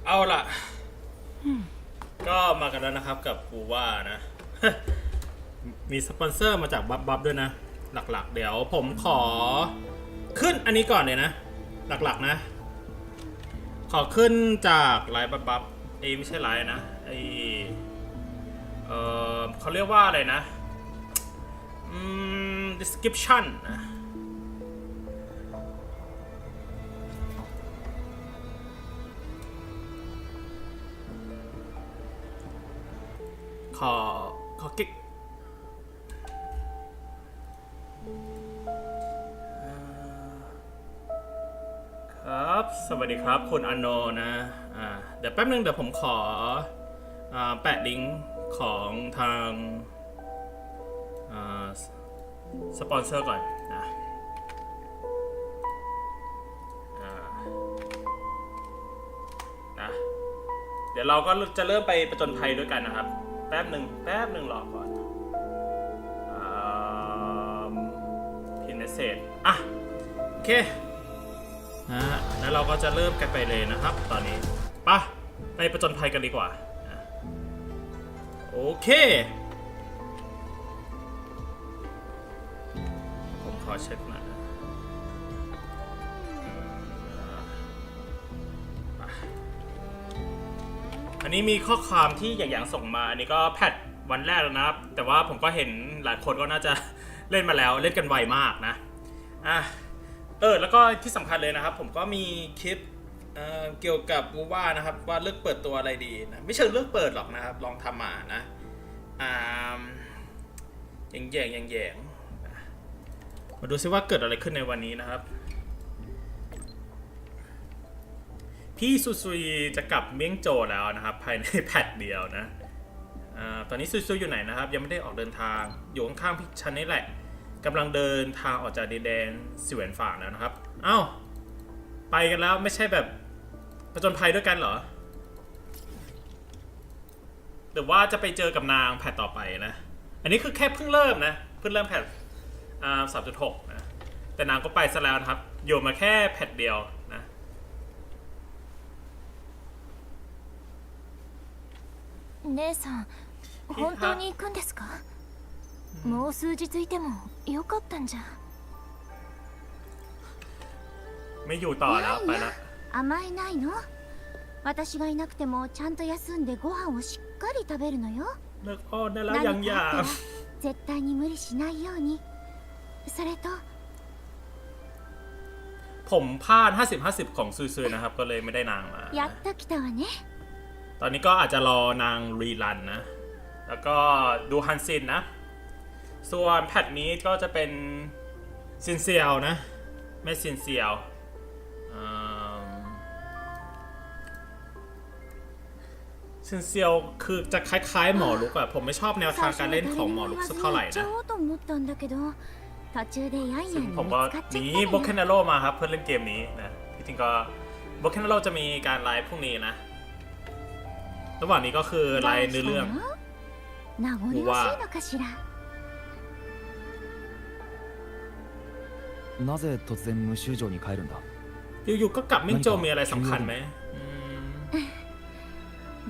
เอาล่ะก็มากันแล้วนะครับกับกูว่านะ มีสปอนเซอร์มาจากบับด้วยนะหลักๆเดี๋ยวผมขอขึ้นอันนี้ก่อนเลยนะหลักๆนะขอขึ้นจากไลน์บับไม่ใช่ไลน์นะเขาเรียกว่าอะไรนะdescription นะขอกิ๊กครับสวัสดีครับคุณอโนนะเดี๋ยวแป๊บนึงเดี๋ยวผมขอแปะลิงก์ของทางสปอนเซอร์ก่อนนะเดี๋ยวเราก็จะเริ่มไปประจนภัยด้วยกันนะครับแป๊บหนึ่งรอก่อนพินเศษโอเคแล้วเราก็จะเริ่มกันไปเลยนะครับตอนนี้ไปประจนภัยกันดีกว่าโอเคผมขอเช็คหน่อยอันนี้มีข้อความที่อย่างส่งมาอันนี้ก็แพทวันแรกแล้วนะครับแต่ว่าผมก็เห็นหลายคนก็น่าจะเล่นมาแล้วเล่นกันไวมากนะแล้วก็ที่สำคัญเลยนะครับผมก็มีคลิปเกี่ยวกับว่านะครับว่าเลือกเปิดตัวอะไรดีนะไม่เชิงเลือกเปิดหรอกนะครับลองทำมานะแย่งมาดูซิว่าเกิดอะไรขึ้นในวันนี้นะครับพี่ซุยจะกลับเมี่ยงโจแล้วนะครับภายในแพทเดียวนะตอนนี้ซุยอยู่ไหนนะครับยังไม่ได้ออกเดินทางอยู่ข้างๆพี่ชันนี่แหละกำลังเดินทางออกจากดินแดนเสวียนฝางแล้วนะครับไปกันแล้วไม่ใช่แบบผจญภัยด้วยกันเหรอหรือว่าจะไปเจอกับนางแพทต่อไปนะอันนี้คือแค่เพิ่งเริ่มนะเพิ่งเริ่มแพท3.6 นะแต่นางก็ไปซะแล้วนะครับอยู่มาแค่แพทเดียวนะ姉さん本当に行くんですかもう数日いてもよかったんじゃไม่อยู่ต่อแล้วไปละ甘えないの私がいなくてもちゃんと休んでご飯をしっかり食べるのよเลิกอ้อนได้แล้วยังอย่า絶対に無理しないようにそれとผมพลาด50-50ของซุยๆนะครับก็เลยไม่ได้นางมาやっと来たわねตอนนี้ก็อาจจะรอนางรีรันนะแล้วก็ดูฮันซินนะส่วนแพทนี้ก็จะเป็นซินเซียวนะไม่ซินเซียวซินเซียวคือจะคล้ายๆหมอลุกอะผมไม่ชอบแนวทางการเล่นของหมอลุกสักเท่าไหร่นะซึ่งผมก็นี้โบเคนนาโรมาครับเพื่อเล่นเกมนี้นะที่จริงก็โบเคนนาโรจะมีการไลฟ์พรุ่งนี้นะระหว่างนี้ก็คือไลฟ์เนื้อเรื่องว่าなぜ突然無修城に帰るんだอยู่ๆก็กลับเมี่ยงโจวมีอะไรสำคัญไหม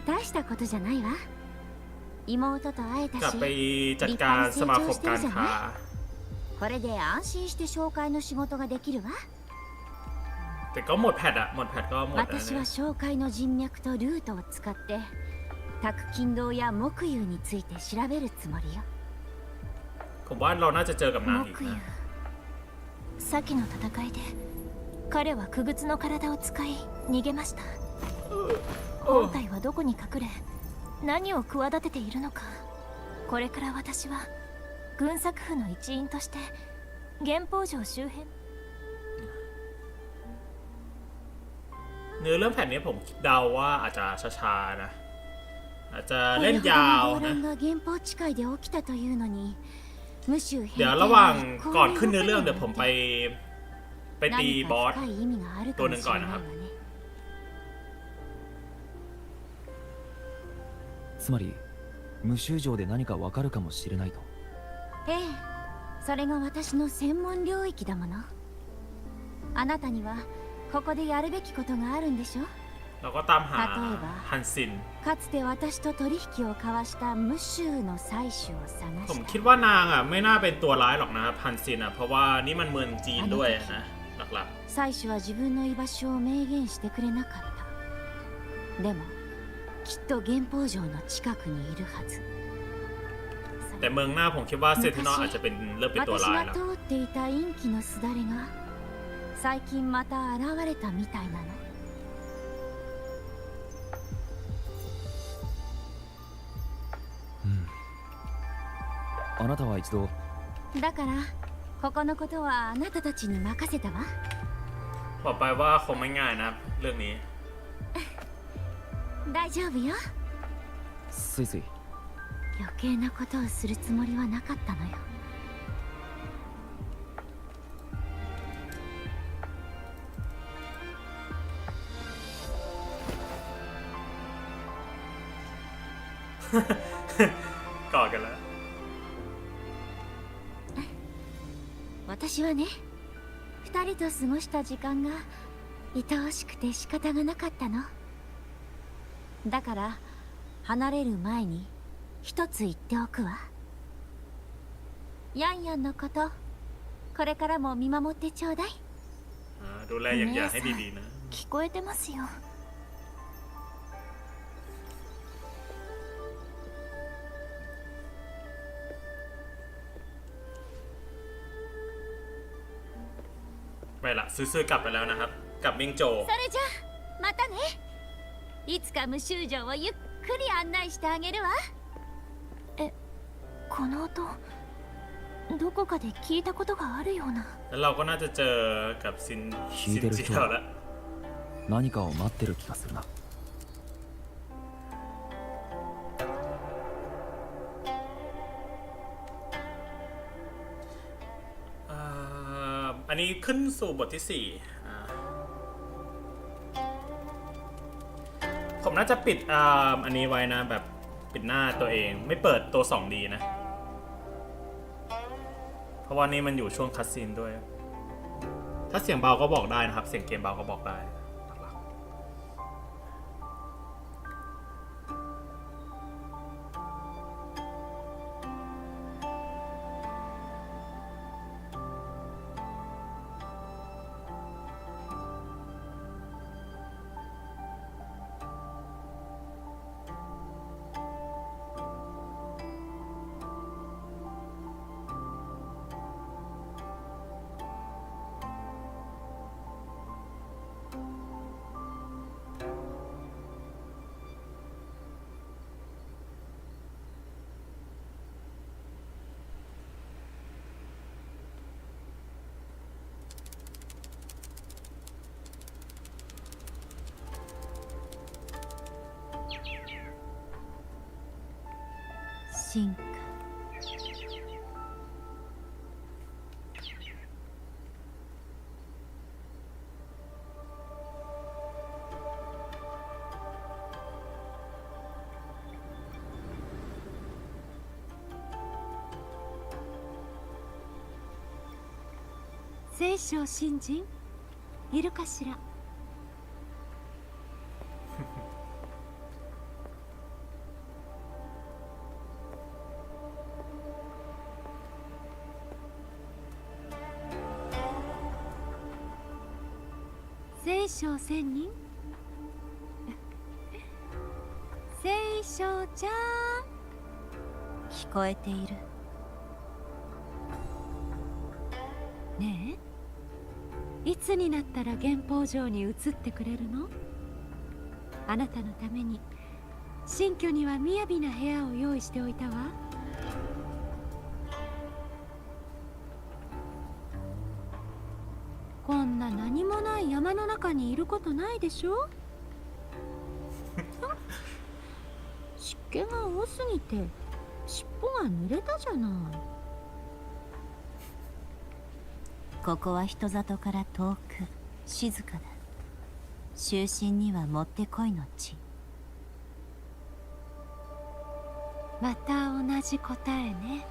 大したことじゃないわ妹と会えたしกลับไปจัดการสมาคมการค้าこれで安心して紹介の仕事ができるわแต่ก็หมดแพทก็หมด私は紹介の人脈とルートを使って宅金堂や木湯について調べるつもりよผมว่าเราน่าจะเจอกับนางอีกนะ先の戦いで彼は傀儡の体を使い逃げました本体はどこに隠れ何を企てているのかこれから私は軍作府の一員として源宝城周辺เนื้อเรื่องแผ่นนี้ผมเดาว่าอาจจะช้าๆนะอาจจะเล่นยาวนะเดี๋ยวระหว่างก่อนขึ้นเนื้อเรื่องเดี๋ยวผมไปตีบอสตัวหนึ่งก่อนนะครับつまり無修城で何かわかるかもしれないとええそれが私の専門領域だものあなたにはここでやるべきことがあるんでしょเราก็ตามหาฮันซินかつて私と取引を交わしたムシューの妻子を探しผมคิดว่านางอ่ะไม่น่าเป็นตัวร้ายหรอกนะครับฮันซินอ่ะเพราะว่านี่มันเมืองจีนด้วยนะหลัก妻子は自分の居場所を明言してくれなかったでもきっと原宝城の近くにいるはずแต่เมืองหน้าผมคิดว่าเซตินอลอาจจะเป็นเริ่มเป็นตัวร้ายแล้ว私が通っていた陰気のすだれが最近また現れたみたいなのあなたは一度だからここのことはあなたたちに任せたわบอกไปว่าคงไม่ง่ายนะเรื่องนี้大丈夫よスイスイ余計なことをするつもりはなかったのよกอดกันแล้ว私はね二人と過ごした時間が愛おしくて仕方がなかったのだから離れる前に一つ言っておくわヤンヤンのことこれからも見守ってちょうだいดูแลอย่างๆให้ดีๆนะ聞こえてますよไปละซื้อกลับไปแล้วนะครับกับมิงโจそれじゃまたねいつか無修城をゆっくり案内してあげるわこの音どこかで聞いたことがあるようなแล้วเราก็น่าจะเจอกับซินเจียวแล้ว何かを待ってる気がするなอันนี้ขึ้นสู่บทที่4ผมน่าจะปิดอันนี้ไว้นะแบบปิดหน้าตัวเองไม่เปิดตัว 2D นะเพราะว่านี่มันอยู่ช่วงคัสซีนด้วยถ้าเสียงเบาก็บอกได้นะครับเสียงเกมเบาก็บอกได้進化聖書新人いるかしら聖書仙人聖書ちゃん聞こえているねえいつになったら原宝城に移ってくれるのあなたのために新居には雅な部屋を用意しておいたわこんな何もない山の中にいることないでしょ湿気が多すぎて尻尾が濡れたじゃないここは人里から遠く静かだ就寝にはもってこいの地また同じ答えね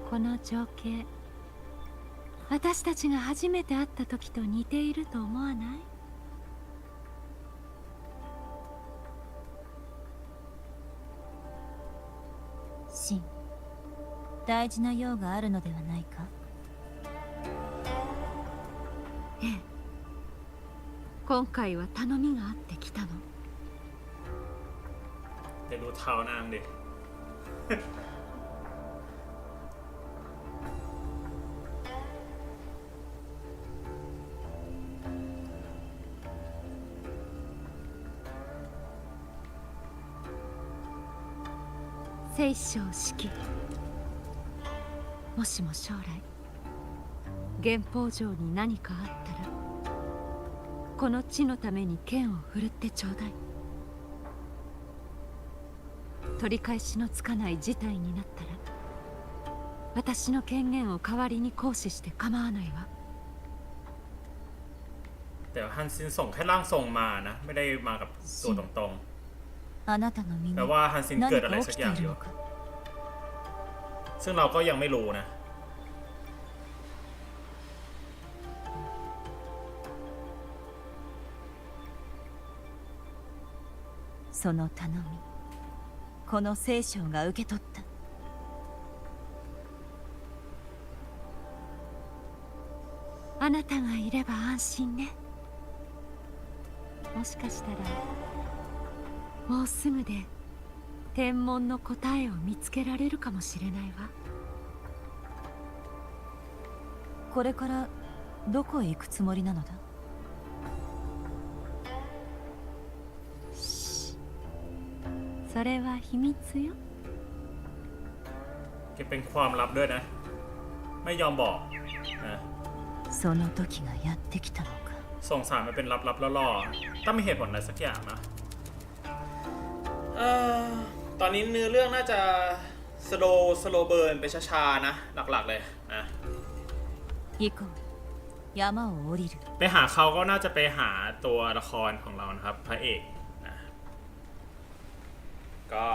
この情景私たちが初めて会った時と似ていると思わない？シン、大事な用があるのではないか？ええ。今回は頼みがあって来たの。เดี๋ยวดูเท้านางดิ 聖書式。もしも将来源宝城に何かあったらこの地のために剣を振るってちょうだい。取り返しのつかない事態になったら私の権限を代わりに行使して構わないわ。แต่ฮันซินส่งแค่ร่างทรงมานะไม่ได้มากับตัวตรงあなたの身にๆแต่ว่าฮันซินเกิดอะไร 何か สั 起 ก き อย่าง てい อ る ยู่ のか？ ซึ่งเราก็ยังไม่รู้นะその頼み、この聖書が受け取った。あなたがいれば安心ね。もしかしたらもうすぐで天文の答えを見つけられるかもしれないわ。これからどこへ行くつもりなのだ？それは秘密よ。เก็บเป็นความลับด้วยนะไม่ยอมบอกนะその時がやってきたのか。ส่งสารมาเป็นลับๆล่อๆต้องมีเหตุผลอะไรสักอย่างนะตอนนี้เนื้อเรื่องน่าจะสโลเบิร์นไปช้าๆนะหลักๆเลยนะ行こう。山を降りる。ไปหาเขาก็น่าจะไปหาตัวละครของเรานะครับพระเอกนะก็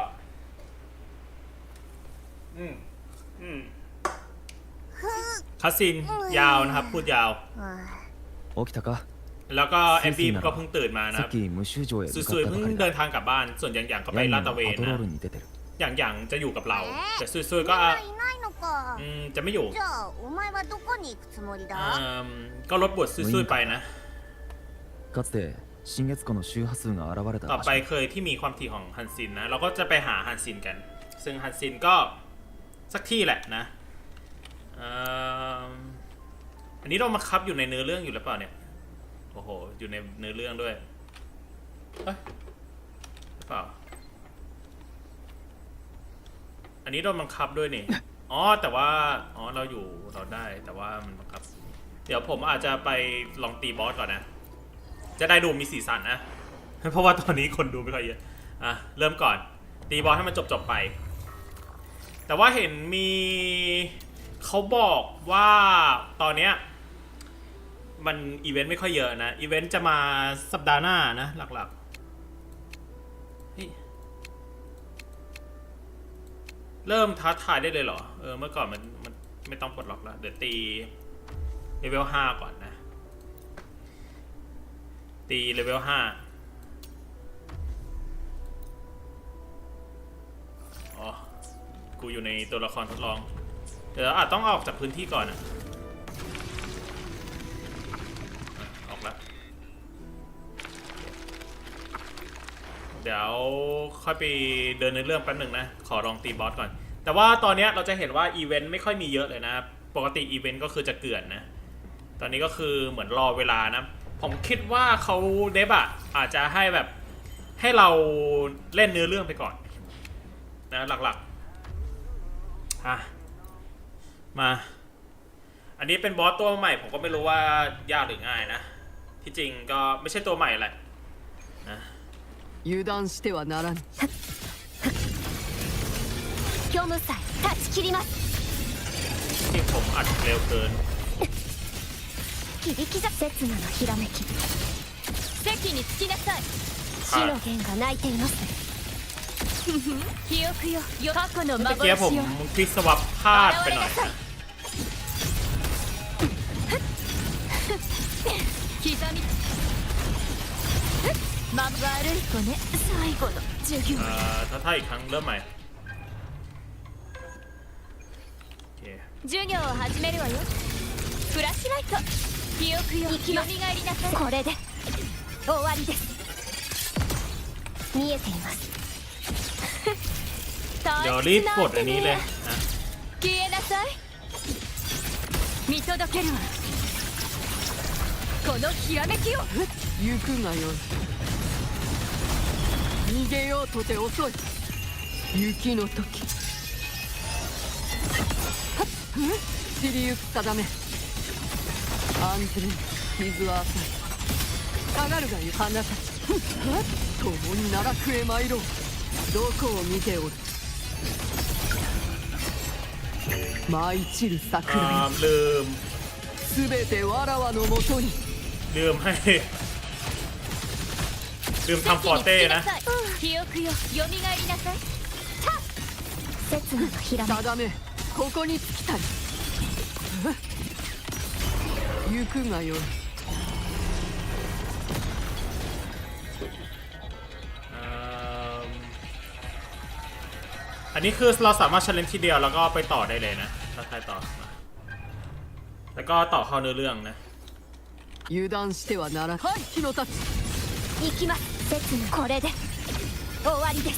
คัสซินยาวนะครับพูดยาว起きたか？แล้วก็แอมบี้ก็เพิ่งตื่นมานะさっき無臭城へ向かซุยっๆเพิ่งたばかりだ。เดินทางกลับบ้านส่วนอย่างๆก็ไปลาดตระเวนヤンもパトロนะールに出てる。อย่างๆจะอยู่กับเราแต่ซุยๆก็いないのか。จะไม่อยู่じゃあお前はどこに行くつもりだ？ก็ลดบทซุยๆไปนะかつて新月湖の周波数が現れた ต่อ 場 ไป 所。 เคยที่มีความถี่ของฮันซินนะเราก็จะไปหาฮันซินกันซึ่งฮันซินก็สักที่แหละนะอันนี้เรามาคับอยู่ในเนื้อเรื่องอยู่หรือเปล่าเนี่ยโอ้โหอยู่ในเนื้อเรื่องด้วยเอ้ยหรือเปล่าอันนี้โดนบังคับด้วยนี่อ๋อแต่ว่าเราได้แต่ว่ามันบังคับเดี๋ยวผมอาจจะไปลองตีบอสก่อนนะจะได้ดูมีสีสันนะเพราะว่าตอนนี้คนดูไม่ค่อยเยอะเริ่มก่อนตีบอสให้มันจบไปแต่ว่าเห็นมีเขาบอกว่าตอนเนี้ยมันอีเวนต์ไม่ค่อยเยอะนะอีเวนต์จะมาสัปดาห์หน้านะหลักๆเริ่มท้าทายได้เลยเหรอเมื่อก่อนมันไม่ต้องปลดล็อกแล้วเดี๋ยวตีเลเวล5ก่อนนะตีเลเวล5อ๋อกูอยู่ในตัวละครทดลองเดี๋ยวอาจต้องออกจากพื้นที่ก่อนนะออกแล้วเดี๋ยวค่อยไปเดินในเรื่องแป๊บหนึ่งนะขอลองตีบอสก่อนแต่ว่าตอนนี้เราจะเห็นว่าอีเวนต์ไม่ค่อยมีเยอะเลยนะปกติอีเวนต์ก็คือจะเกลื่อนนะตอนนี้ก็คือเหมือนรอเวลานะผมคิดว่าเขาเดฟอะอาจจะให้แบบให้เราเล่นเนื้อเรื่องไปก่อนนะหลักๆมาอันนี้เป็นบอสตัวใหม่ผมก็ไม่รู้ว่ายากหรือง่ายนะที่จริงก็ไม่ใช่ตัวใหม่แหละนะ油断してはならぬ。虚無祭断ち切ります。ที่ผมอัดเร็วเกิน切り刻刹那のひらめき。席につきなさい。死の弦が鳴いています。記憶よ、過去の เมื่อกี้ผม 幻よ。 คลิกสวับพลาดไปหน่อยนะま悪い子ね最後の授業ถ้าอีกครั้งเริ่มใหม่โอเค授業を始めるわよフラッシュライト記憶よよみがえりなさいこれで終わりです見えていますเดี๋ยวรีบกดอันนี้เลยนะ 消えなさい見届けるわこのひらめきを行くがよい逃げようとて遅い雪の時散りゆく定め安全傷は浅い下がるがよ花たち共に奈落へ参ろうどこを見ておる舞い散る桜よลืมすべてわらわのもとにลืมทำฟอร์เต้นะ記憶よよみがえりなさい刹那のひらめき定めここに尽きたり行くがよいอันนี้คือเราสามารถ challenge ทีเดียวแล้วก็ไปต่อได้เลยนะถ้าใครต่อมาแล้วก็ต่อเข้าเนื้อเรื่องนะ油断してはならない火の立ち行きます刹那これで終わりです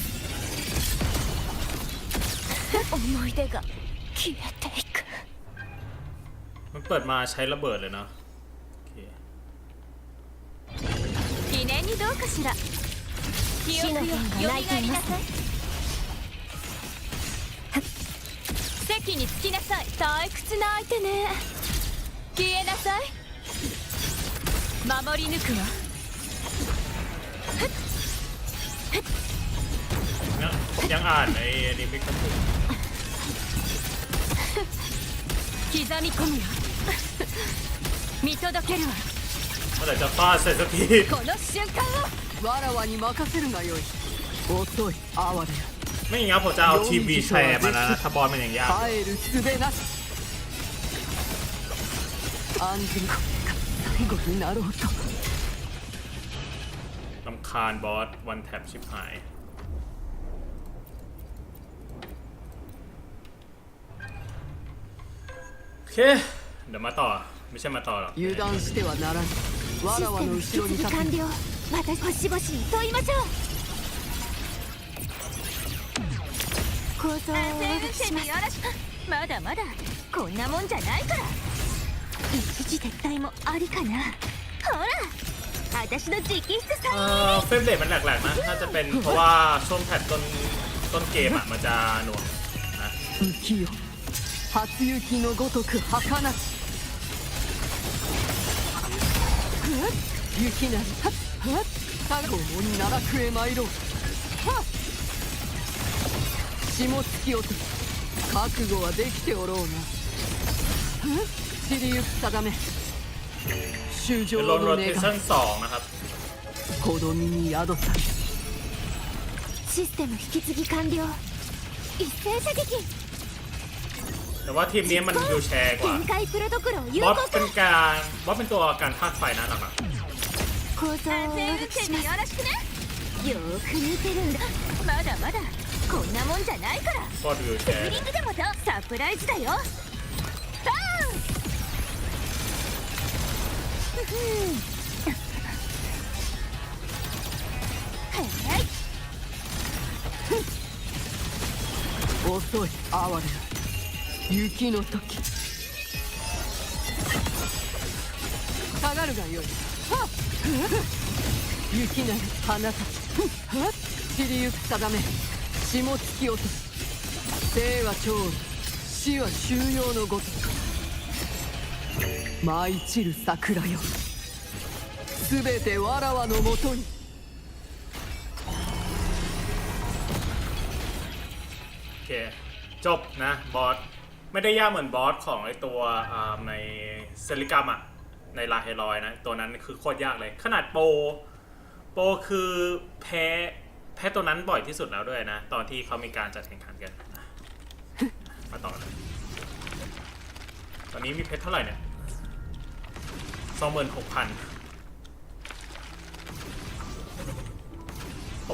思い出が消えていくมันเปิดมาใช้ระเบิดเลยเนาะ記念にどうかしら記憶よよみがえりなさい席に着きなさい退屈な相手ね消えなさい守り抜くわยังอ่านไอ้นี่ไม่ครบถูก刻み込むよ見届けるわเมื่อไหร่จะฟาดเสร็จสักทีこの瞬間をわらわに任せるがよい遅い哀れやไม่อย่างงั้นผมจะเอาทีวีแชร์มานะถ้าบอลมันอย่างยาก耐える術なし安全が最後になろうとรำคาญบอสวันแท็บชิบหายโอเคเดี๋ยวมาต่อไม่ใช่มาต่อหรอก油断してはならぬわらわの後ろに立つ完了私星々に問いましょう構造をしますまだまだこんなもんじゃないから一時撤退もありかなほら私の直筆サインเฟรมเรทมันแหลกๆนะน่าจะเป็นเพราะว่าช่วงแพทต้นเกมอ่ะมันจะหน่วงนะ浮世初雪のごとく儚し雪なり共に奈落へ参ろう霜突き落とす覚悟はできておろうな散りゆく定め衆生ลงรの願いถซีซั่น2นะครับ子供に宿さシステム引き継ぎ完了一斉射撃แต่ว่าทีมนี้มันดูแชร์กว่า限界プロトコルを有บอ 効 สเป็นตัวการพากไฟนะหลัก構造をしますよろしくねよーく見てるんだまだまだこんなもんじゃないからๆก็ดูแช フ ร์ リングでもサプライズだよバーンはい遅い哀れな雪の時下がるがよい雪なり花たち散りゆく定め霜突き落とす生は長老死は収容のごとく舞い散る桜よすべてわらわのもとにโอเคจบนะบอสไม่ได้ยากเหมือนบอสของไอตัวในเซริกัมอะในลาเฮลอยนะตัวนั้นคือโคตรยากเลยขนาดโปคือแพ้ตัวนั้นบ่อยที่สุดแล้วด้วยนะตอนที่เขามีการจัดแข่งขันกันมาต่อเลยตอนนี้มีเพชรเท่าไหร่เนี่ย 26,000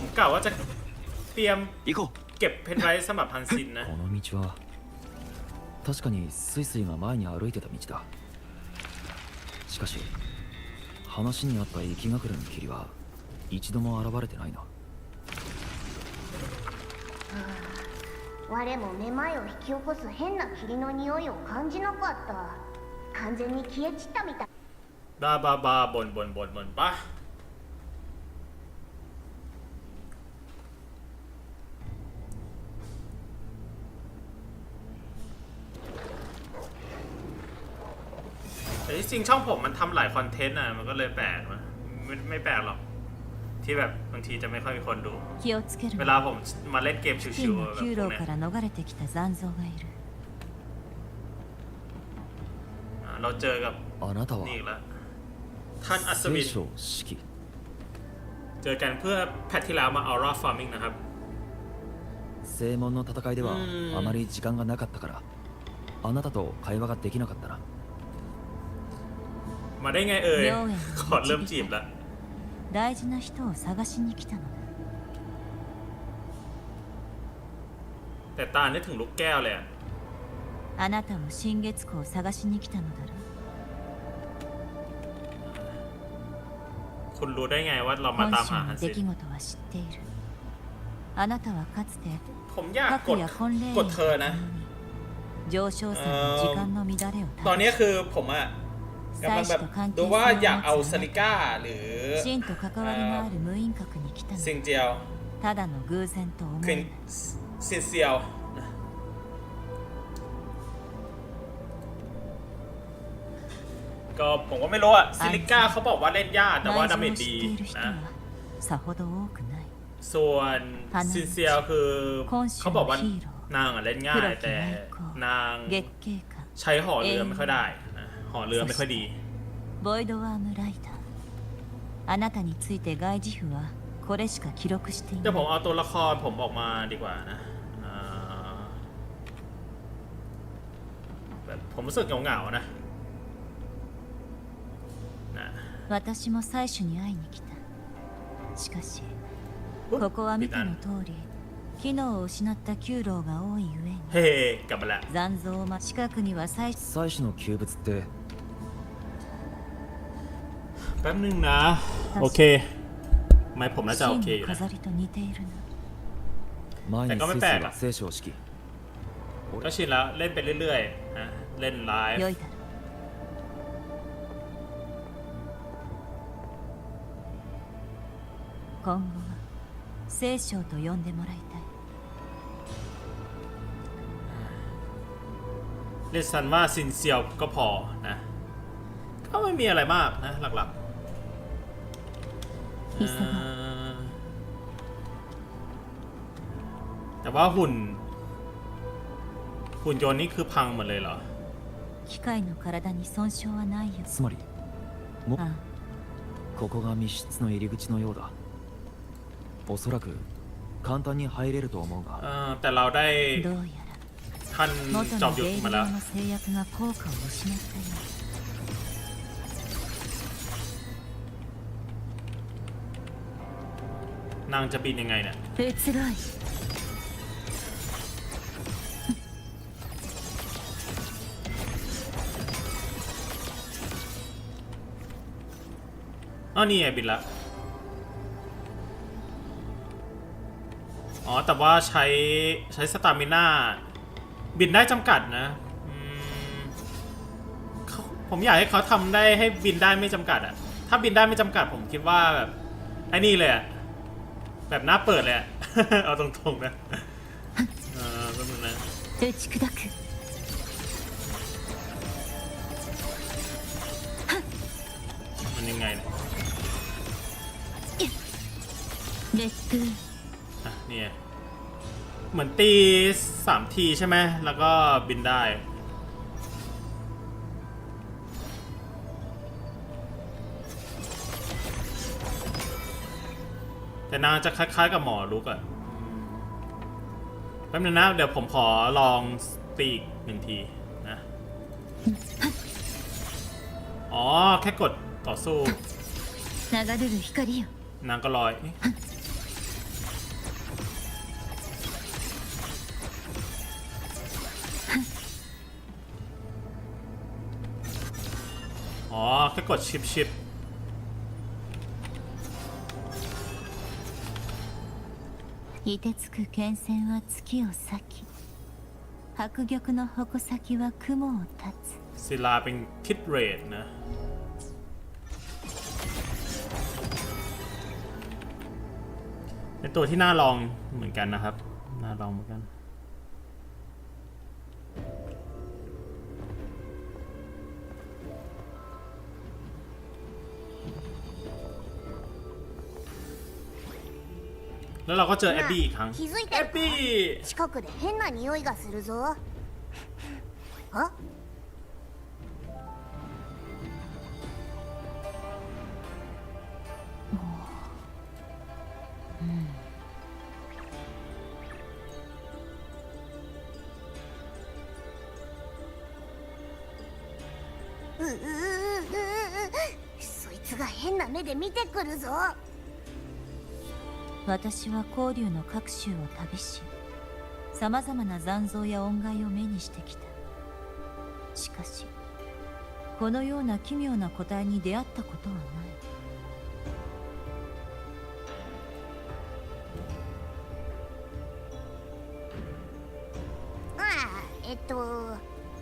ผมกล่าวว่าจะเตรียม 行こう เก็บเพชรไว้สำหรับฮันซินนะ この道は確かにスイスイが前に歩いてた道だ。しかし話にあった生き隠れの霧は一度も現れてないな。我もめまいを引き起こす変な霧の匂いを感じなかった。完全に消え散ったみたい。บาบาบาบนปะแต่ที่จริงช่องผมมันทำหลายคอนเทนต์อ่ะมันก็เลยแปลกนะไม่แปลกหรอกที่แบบบางทีจะไม่ค่อยมีคนดู 気をつける เวลาผมมาเล่นเกมชิ 金 วๆ の แบบพ 9 วก 楼 เนี้ย から逃れてきた残像がいる。 เราเจอกับ あなたは นี่อีกแล้วท่านอัศวิ 聖 น 書四季 เจอกันเพื่อแพทที่แล้วมา Aura Farming นะครับ 正門の戦いではあまり時間がなかったからあなたと会話ができなかったな。 มาได้ไงเอ่ย 妙へ ขอ の เริ่ม 導 จีบ き แล้ว 大事な人を探しに来たのだ。 แต่ตานึกถึงลูกแก้วเลยอะ あなたも新月湖を探しに来たのだろう。 คุณรู้ได้ไงว่าเรามาตาม 本 หา 州 ฮั の นซิ 出 น 来事は知っている。あなたはかつて ผมอยากก 核 ด や婚礼 กดเธอนะ 上昇差の時間の乱れを ตอนนี้ 正し คือผมอะกำลังแบบดูว่าอยากเอาซาริก้าหรือ 真と関わりのある無印閣に来たの ซิงเจียว ただの偶然と思 ควิน えない。 ซินเซียวนะก็ผมก็ไม่รู้อะซิลิก้าเขาบอกว่าเล่นยากแต่ว่า 内 ดาเม 情を จ 知っ ดี ている人 นะ はさほど多くない。 ส่วนซินเซียวคือเขาบอกว่านางอะเล่นง่ายแต่นาง 月経過 ใช้ห่อเรือไม่ค่อยได้นะห่อเรือไม่ค่อยดี ボイドワームライター。あなたについて外事譜はこれしか記録していな เดี๋ยวผม い。 เอาตัวละครผมออกมาดีกว่านะแบบผมรู้สึกเหงาๆนะ 私も採取に会いに来た。しかしここは見ての通り機能を失った9楼が多いゆえに เฮ้กลับมาแล้ว 残像を近くには採取採取の旧物って แป๊บนึงนะ โอเค ไม่ผมน่าจะโอเคอยู่ 真 นะ の飾りと似ているな。前にスイスイは聖書四季 ก็ชินแล้วเล่นไปเรื่อยๆนะเล่นไลฟ์ 良いだろう。今後は聖書と呼んでもらいたい。 เรียกซันว่าซินเซียวก็พอนะก็ไม่มีอะไรมากนะหลักๆ 急が แต่ว่าหุ่นยนต์นี่คือพังหมดเลยเหรอ 機械の体に損傷はないよ。つまりもああ、ここが密室の入り口のようだ。おそらく簡単に入れると思うが แต่เราได้ どうやら ท่าน 元 จอม の ยุท レ ธ イ มาแล้ว ドの制約が効果を失ったよう。 นางจะบินยังไงเนี่ย 移ろい。 อ้าวนี่ไงบินละอ๋อแต่ว่าใช้สตามิน่าบินได้จำกัดนะผมอยากให้เขาทำได้ให้บินได้ไม่จำกัดอะถ้าบินได้ไม่จำกัดผมคิดว่าแบบไอ้นี่เลยอะแบบหน้าเปิดเลยอะ เอาตรงๆนะแป๊บนึงนะ 打ち砕く。 มันยังไงเนี่ย レッド。 อ่ะเนี่ยเหมือนตี3 ทีใช่ไหมแล้วก็บินได้แต่นางจะคล้ายๆกับหมอลุกอะแป๊บนึงนะเดี๋ยวผมขอลองตีอีก1 ทีนะอ๋อแค่กดต่อสู้ 流れる光よ。 นางก็ลอย แค่กดชิป凍てつく剣線は月を裂き迫玉の矛先は雲を断つ ศิลาเป็นคิดเรทนะเป็นตัวที่น่าลองเหมือนกันนะครับน่าลองเหมือนกันแล้วเราก็เจอแอบบี้อีกครั้งแอบบี้近くで変な匂いがするぞあそいつが変な目で見てくるぞ私は光竜の各州を旅しさまざまな残像や恩害を目にしてきた。しかしこのような奇妙な個体に出会ったことはない。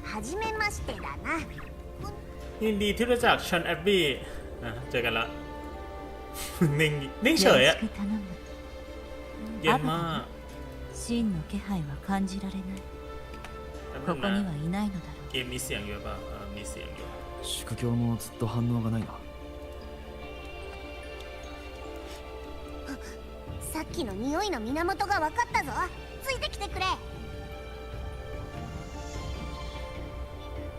はじめましてだな。ยินดีที่รู้จักชันแอบบี้เจอกันละ นิ่งเฉยอะเย็นมาก真の気配は感じられない。ここにはいないのだろう。เกมมีเสียงอยู่ป่ะมีเสียงอยู่縮鏡もずっと反応がないな。さっきの匂いの源が分かったぞ。ついてきてくれ。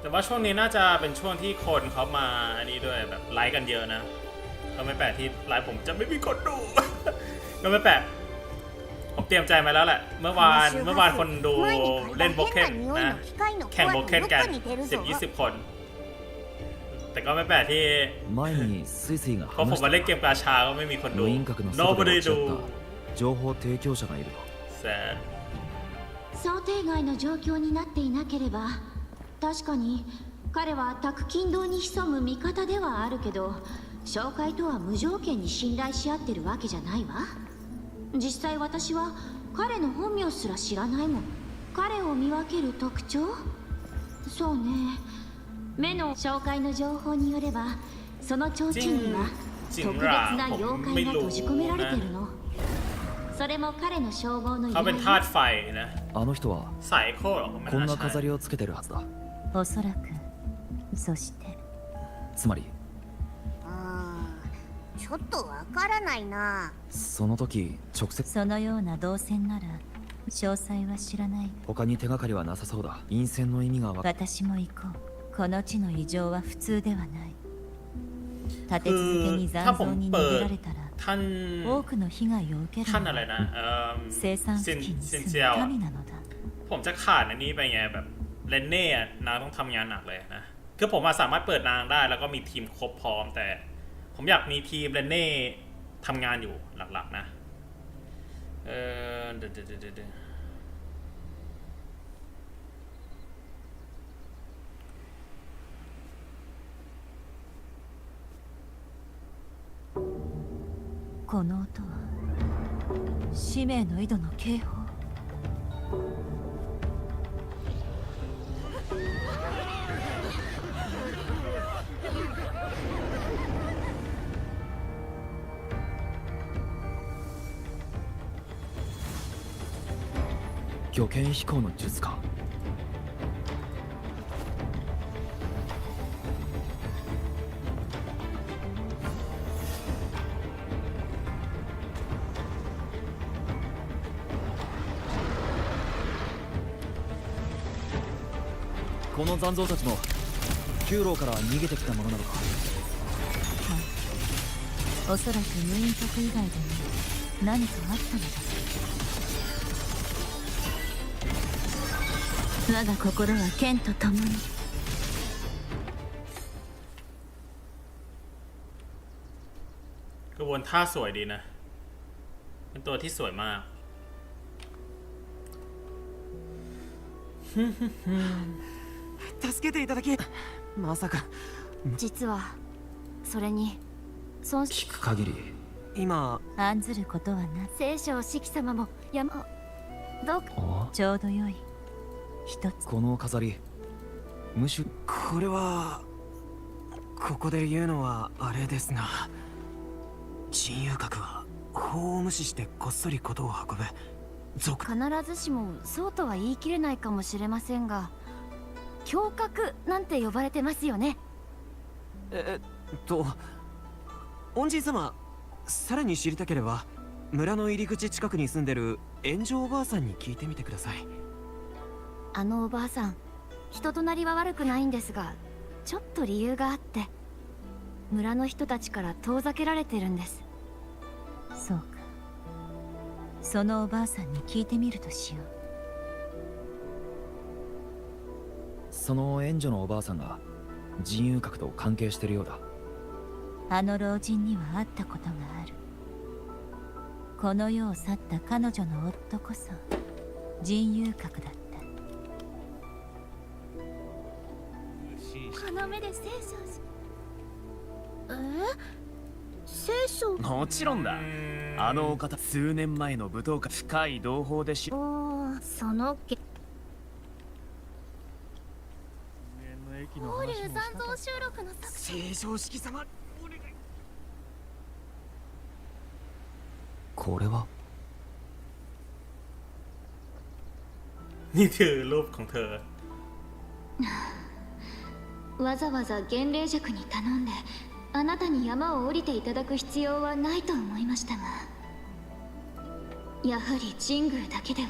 แต่ว่าช่วงนี้น่าจะเป็นช่วงที่คนเขามาอันนี้ด้วยแบบไลค์กันเยอะนะก็ไม่แปลกที่ไลฟ์ผมจะไม่มีคนดู ก็ไม่แปลกผมเตรียมใจมาแล้วแหละเมื่อวานคนดูเล่นโบเคนนะแข่งโบเคนกัน10-20 คนแต่ก็ไม่แปลกที่พอผมมาเล่นเกมกาชาก็ไม่มีคนดู Nobody ดู情報提供者がいると。想定外の状況になっていなければ確かに彼は宅金堂に潜む味方ではあるけど紹介とは無条件に信頼し合ってるわけじゃないわ。実際私は彼の本名すら知らないもん。彼を見分ける特徴？そうね、目の紹介の情報によればその提灯には特別な妖怪が閉じ込められてるの。それも彼の称号の由来。เขาเป็นธาตุไฟนะあの人はสายโคตรこんな飾りをつけてるはずだ。おそらく。そしてつまりちょっとわからないな。その時直接そのような動線なら詳細は知らない。他に手がかりはなさそうだ。陰線の意味が私も行こう。この地の異常は普通ではない。立て続けに残像に逃げられたら多くの被害を受けるのは生産付近に住む神なのだ。ผมจะขาดอันนี้ไปไงแบบเลนเน่นางต้องทำงานหนักเลยนะคือผมสามารถเปิดนางได้แล้วก็มีทีมครบพร้อมแต่ผมอยากมีทีมเลนเน่ทำงานอยู่หลักๆนะこの音は使命の井戸の警報。魚剣飛行の術か。この残像たちも九郎から逃げてきたものなのか。はい、おそらく無印徳以外でも何かあったのだ。我が心は剣と共に。กระบวนท่าสวยดีนะเป็นตัวที่สวยมาก助けていただきまさか実はそれに損聞く限り今案ずることはな聖書四季様も山どうかあちょうどよい一つこの飾り無種これはここで言うのはあれですが、親友格は法を無視してこっそり事を運ぶ俗。必ずしもそうとは言い切れないかもしれませんが、侠客なんて呼ばれてますよね。恩人様、さらに知りたければ村の入り口近くに住んでる炎上おばあさんに聞いてみてください。あのおばあさん、人となりは悪くないんですが、ちょっと理由があって村の人たちから遠ざけられてるんです。そうか、そのおばあさんに聞いてみるとしよう。その援助のおばあさんが人遊格と関係してるようだ。あの老人には会ったことがある。この世を去った彼女の夫こそ人遊格だった。要で聖書聖書もちろんだ。あのお方、数年前の舞踏会深い同胞でし。そのけ法隆三蔵収録の作聖常式様、これはนี่คือรูปของเธอわざわざ玄霊塾に頼んであなたに山を降りていただく必要はないと思いましたが、やはり神宮だけでは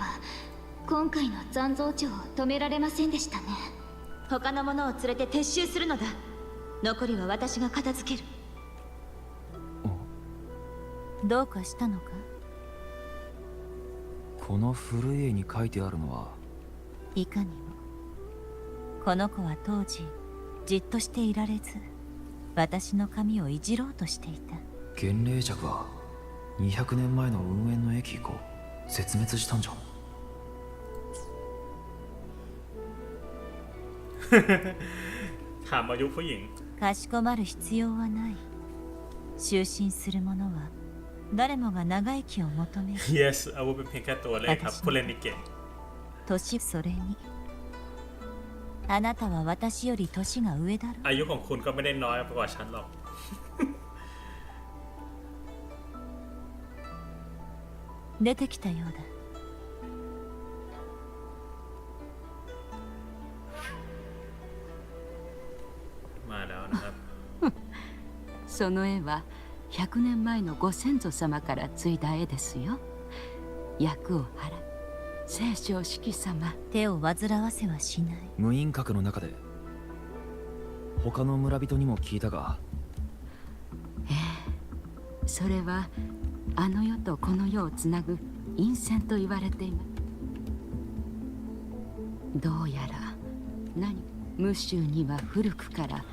今回の残像帳を止められませんでしたね。他の者を連れて撤収するのだ。残りは私が片付ける。どうかしたのか。この古い絵に書いてあるのは。いかにもこの子は当時じっとしていられず私の髪をいじろうとしていた。玄霊尺は200年前の運営の駅以降絶滅したんじゃ。ถามอายุผู้หญิงかしこまる必要はない。就寝する者は誰もが長生きを求める。 Yes อาวุธเป็นเพียงแค่ตัวเลขครับผู้เล่นในเกม年それにあなたは私より年が上だろう。อายุของคุณก็ไม่ได้น้อยกว่าฉันหรอก出てきたようだ。มาแล้วนะครับ その絵は100年前のご先祖様から継いだ絵ですよ。役を払う聖正式様。手を煩わせはしない。無印閣の中で他の村人にも聞いたが。それはあの世とこの世をつなぐ陰線と言われています。どうやら無州には古くから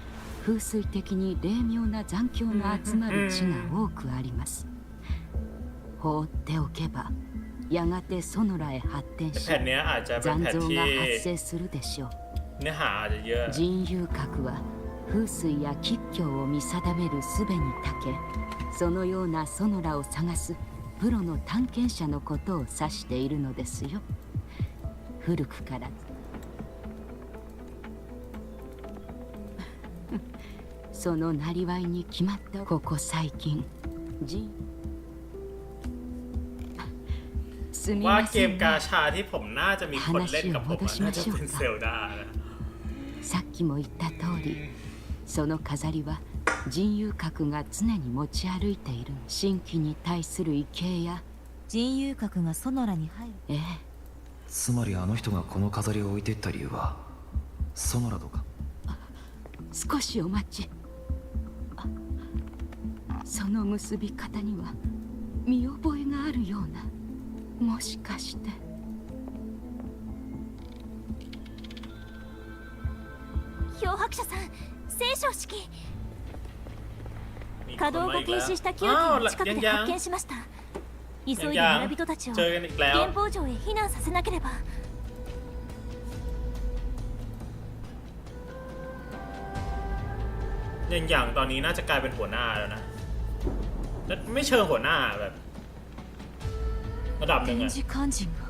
風水的に霊妙な残響が集まる地が多くあります。放っておけばやがてソノラへ発展し แผ่นนี้อาจจะเป็น 残 แผ่น 像 ที่ が発生するでしょう。 เนื้อหาอาจจะเยอะ 人遊閣は風水や吉凶を見定める術に長け、そのようなソノラを探すプロの探検者のことを指しているのですよ。古くからそのなりわいに決まった。ここ最近すみ ว่า ま เก せ ม ん กา が ชาที่ผมน่าจะมีคนเล่นกับผมน่าจะเป็นเซลดานะ さっきも言った通り、その飾りは人遊閣が常に持ち歩いている。新規に対する畏敬や人遊閣がソノラに入る。つまりあの人がこの飾りを置いていった理由はソノラとか。少しお待ち。その結び方には見覚えがあるような。もしかして漂白者さん、聖書式 มีค 稼 น 働 มา が อีก 停 แล้ว 止した急機 อ้าว を近く ยัง で ยัง 発見しました。急いでยัง村人たちを เจอกันอีกแล้ว 原宝城へ避難させなければ。อย่างตอนนี้น่าจะกลายเป็นหัวหน้าแล้วนะและไม่เชิงหัวหน้าแบบระดับหนึ่งอะ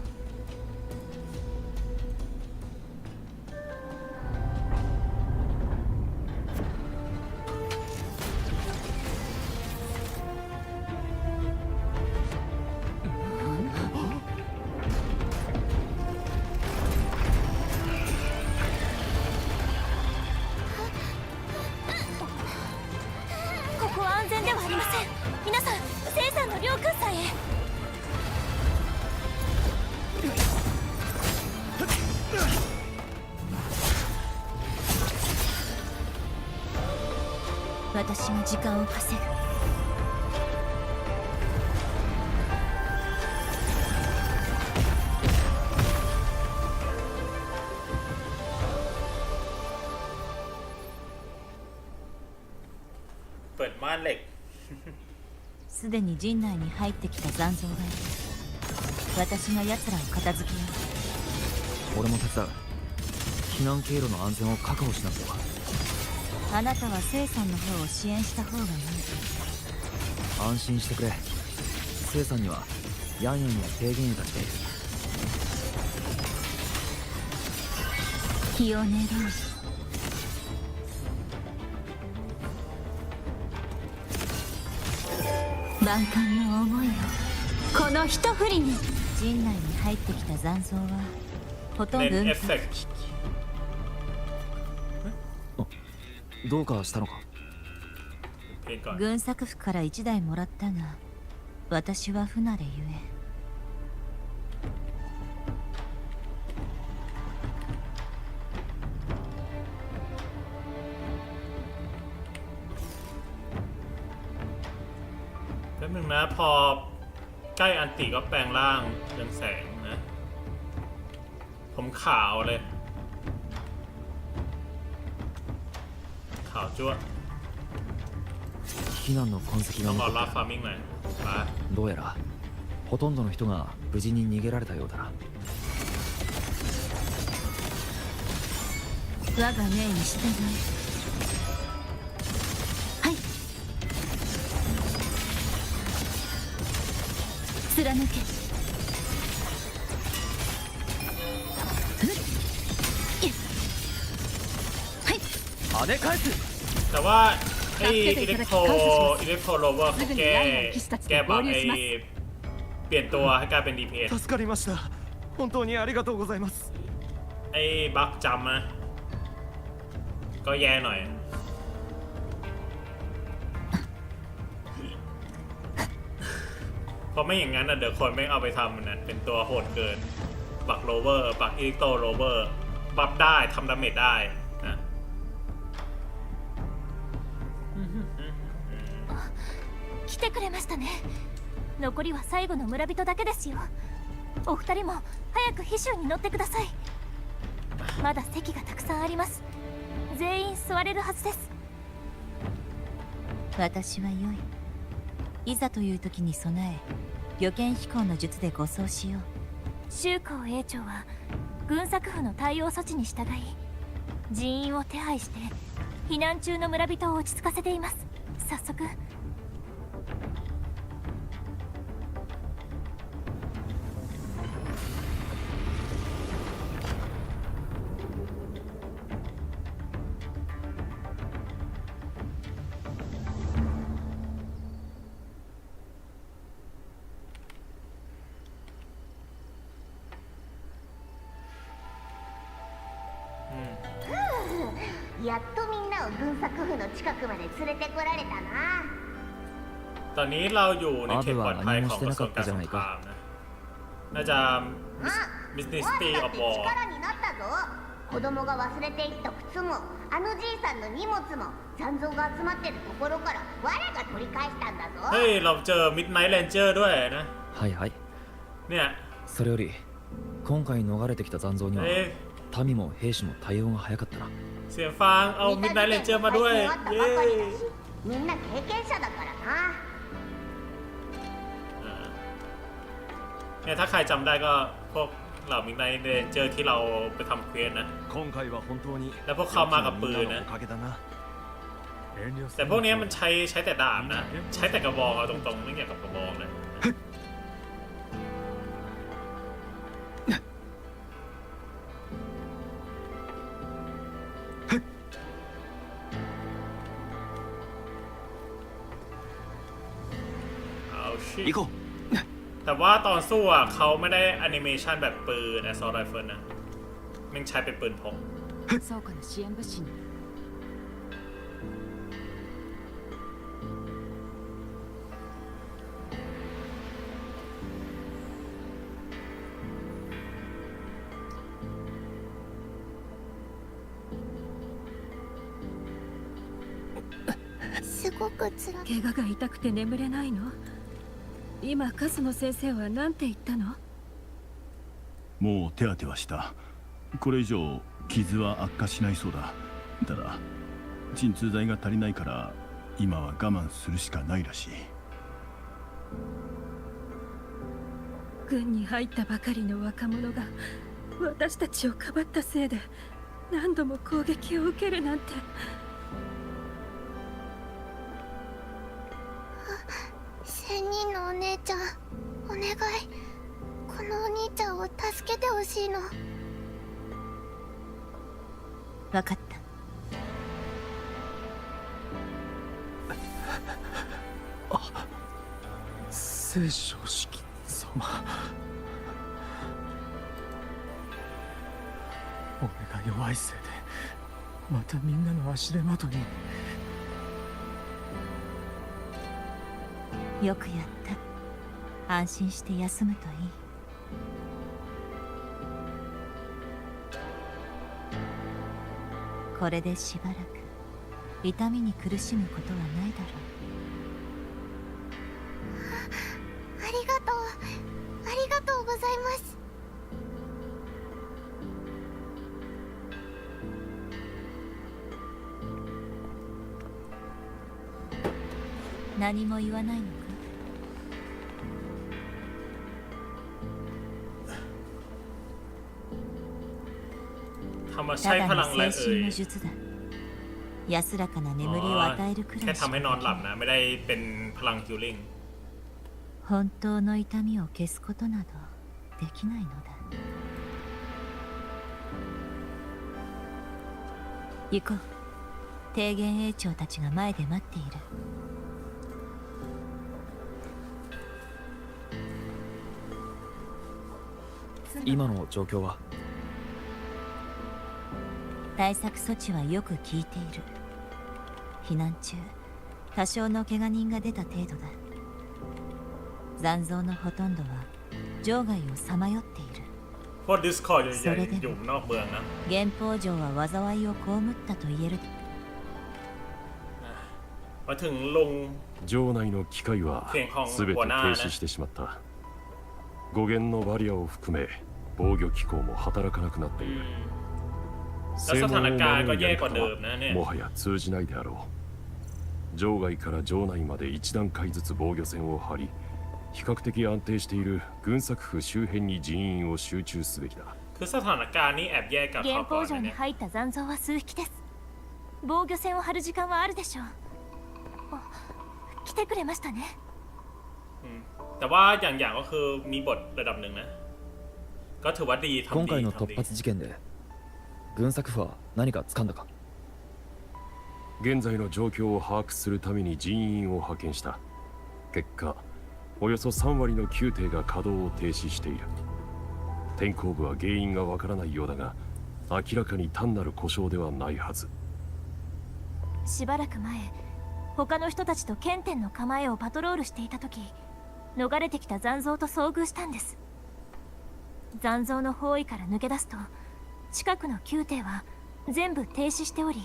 私が時間を稼ぐเปิดม่านเหล็กすでに陣内に入ってきた残像がいる私が奴らを片付けよう俺も手伝う避難経路の安全を確保しなくてはあなたは聖さんの方を支援した方がいい安心してくれ聖さんにはヤンヤンや提言が来ている気を願う万感の思いをこの一振りに陣内に入ってきた残像はほとんどเน้นเอฟเฟกต์どうかしたのかเพลงก่อน軍作服から1台もらったが私は不慣れゆえแป๊บนึงนะพอใกล้อันติก็แปลงร่างเรืองแสงนะผมขาวเลยขาวจั๊ว避難の痕跡がต้องรอ 残っ รับ て ฟาร์มิงหน่อยมา るどうやらほとんどの人が無事に逃げられたようだな我が命に従いはい貫け跳ね返すแต่ว่าไอ้อิเล็กโทรโรเวอร์เขาแก้บั๊กไอ้เปลี่ยนตัวให้กลายเป็น DPS 助かりました本当にありがとうございます ไอ้บั๊กจำนะก็แย่หน่อยเพราะไม่อย่างนั้นนะเดี๋ยวคนไม่เอาไปทำมันนะเป็นตัวโหดเกินบั๊กโรเวอร์บั๊กอิเล็กโทรโรเวอร์บัฟได้ทำดาเมจได้นะ来てくれましたね残りは最後の村人だけですよお二人も早く飛州に乗ってくださいまだ席がたくさんあります全員座れるはずです私は良いいざという時に備え予見飛行の術で護送しよう周公営長は軍作府の対応措置に従い人員を手配して避難中の村人を落ち着かせています早速やっとみんなを軍作府の近くまで連れてこられたなตอนนี้เราอยู่ในเขตปลอดภัยของกระทรวงการสงครามนะน่าจะมิสติสตี้ออฟวอร์力になったぞ子供が忘れていった靴もあのじいさんの荷物も残像が集まってるところから我が取り返したんだぞเฮ้ยเราเจอมิดไนท์แรนเจอร์ด้วยนะはいはいเนี่ยそれより今回逃れてきた残像には民も兵士も対応が早かったなเสียงฟางเอามิดไนท์แรนเจอร์มาด้วยเย้みんな経験者だからなเนี่ยถ้าใครจำได้ก็พวกเหล่ามิดไนท์แรนเจอร์ที่เราไปทำเควสนะ今回は本当にแล้วพวกเขามากับปืนนะおかげだなแต่พวกนี้มันใช้แต่ดาบนะใช้แต่กระบอกเอาตรงๆไม่เกี่ยวกับกระบอกนะ行こうแต่ว่าตอนสู้อ่ะเขาไม่ได้แอนิเมชันแบบปืน Assault Rifle นะมันใช้เป็นปืนพก倉庫の支援物資にすごくつら怪我が痛くて眠れないの？今カスの先生は何て言ったの？もう手当てはした。これ以上傷は悪化しないそうだ。ただ鎮痛剤が足りないから今は我慢するしかないらしい。軍に入ったばかりの若者が私たちをかばったせいで何度も攻撃を受けるなんて。仙人のお姉ちゃん、お願い、このお兄ちゃんを助けてほしいの。分かった。聖書式様、俺が弱いせいでまたみんなの足手まといに。よくやった。安心して休むといい。これでしばらく痛みに苦しむことはないだろありがとう、ありがとうございます。何も言わないのか。ทำมาใช้พลังแรงเอ่ย安らかな眠りを与えるくらいしか。แค่ทำให้นอนหลับนะไม่ได้เป็นพลังฮิลลิ่ง本当の痛みを消すことなどできないのだ。行こう。低原兵長たちが前で待っている。今の状況は？対策措置はよく効いている。避難中多少の怪我人が出た程度だ。残像のほとんどは場外をさまよっている。พวก Discord ใหญ่ๆอยู่นอกเมืองนะ源法城は災いを被ったと言える。มาถึงลุง城内の機械は全て停止してしまった。5弦のバリアを含め防御機構も働かなくなっている。正門を守るやり方はもはや通じないであろう。城外から城内まで1段階ずつ防御線を張り、比較的安定している軍作府周辺に人員を集中すべきだ。คือสถานการณ์นี้แอบแยกกับ源法城に入った残像は数匹です。防御線を張る時間はあるでしょう。来てくれましたね。แต่ว่าอย่างก็คือมีบทระดับหนึ่งนะก็ถือว่าดีทำดี今回の突発事件で軍作府は何か掴んだか？現在の状況を把握するために人員を派遣した。結果およそ3割の宮廷が稼働を停止している。天候部は原因がわからないようだが、明らかに単なる故障ではないはず。しばらく前他の人たちと剣天の構えをパトロールしていた時、逃れてきた残像と遭遇したんです。残像の包囲から抜け出すと近くの宮廷は全部停止しており、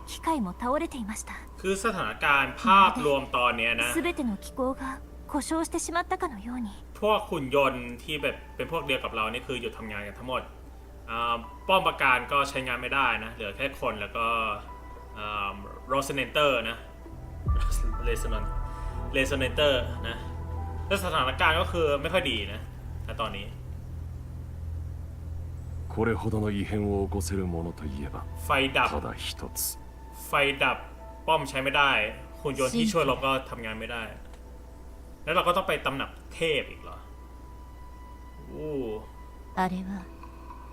機械も倒れていました。คือสถานการณ์ภาพรวมตอนนี้นะ全ての機構が故障してしまったかのように。พวกหุ่นยนต์ที่แบบเป็นพวกเดียวกับเรานี่คือหยุดทำงานกันทั้งหมดป้อมปราการก็ใช้งานไม่ได้นะเหลือแค่คนแล้วก็โรเซเนเตอร์นะเรโซเนเตอร์นะแล้วสถานการณ์ก็คือไม่ค่อยดีนะตอนนี้これほどの異変を起こせるものといえばไฟดับただ一つไฟดับ ป้อมใช้ไม่ได้หุ่นยนต์ที่ช่วยเราก็ทำงานไม่ได้แล้วเราก็ต้องไปตำหนักเทพอีกเหรอあれは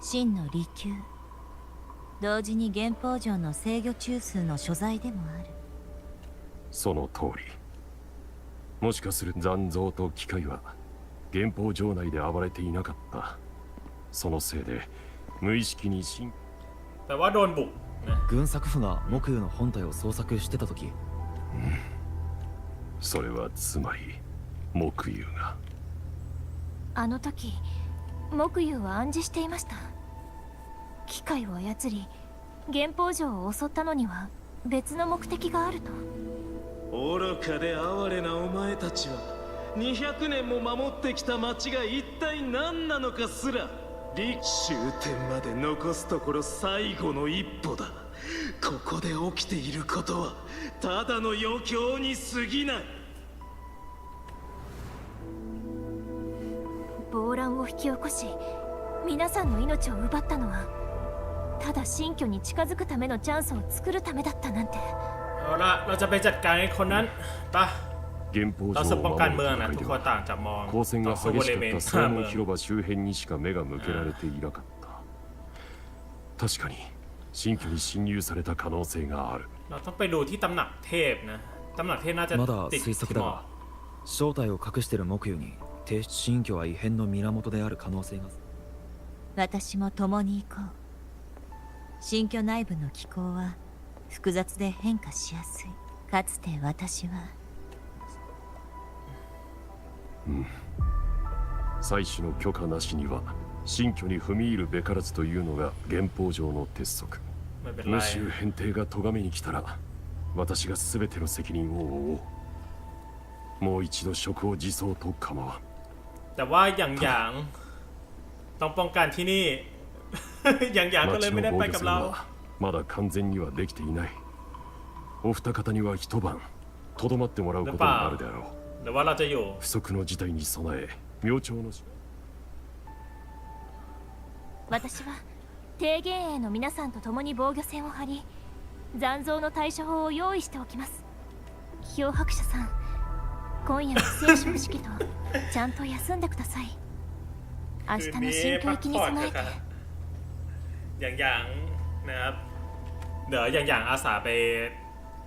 真の利休同時に源宝城の制御中枢の所在でもあるその通りもしかする残像と機械は源宝城内で暴れていなかったそのせいで無意識にแต่ว่าโดนบุก軍作府が木遊の本体を捜索してた時、それはつまり木遊があの時木遊は暗示していました機械を操り源宝城を襲ったのには別の目的があると愚かで哀れなお前たちは200年も守ってきた町が一体何なのかすら終点まで残すところ最後の一歩だここで起きていることはただの余興に過ぎない暴乱を引き起こし皆さんの命を奪ったのはただ新居に近づくためのチャンスを作るためだったなんてเอาละเราจะไปจัดการไอ้คนนั้นปะเราสู้ป้องกันเมืองนะทุกคนต่างจับมอง交戦が激しかった西門広場周辺にしか目が向けられていなかった確かに新居に侵入された可能性があるเราต้องไปดูที่ตำหนักเทพนะตำหนักเทพน่าจะまだติด推測だが正体を隠している木遊に新居は異変の源である可能性が私も共に行こう新居内部の機構は複雑で変化しやすいかつて私は採取の許可なしには新居に踏み入るべからずというのが源宝城の鉄則無臭変定が咎めに来たら私が全ての責任を負おうもう一度職を辞そうと構わんแต่ว่าอย่างต้องป้องกันที่นี่ อย่างก็เลยไม่ได้ไปกับเราまだ完全にはできていないお二方には一晩とどまってもらうことになるであろうหรือว่าเราจะอยู่不測の事態に備え明朝の私は提言営の皆さんと共に防御線を張り残像の対処法を用意しておきます漂白者さん今夜は聖書式とちゃんと休んでください明日の新居行きに備えてอย่างนะครับเดี๋ยวอย่างอาสาไป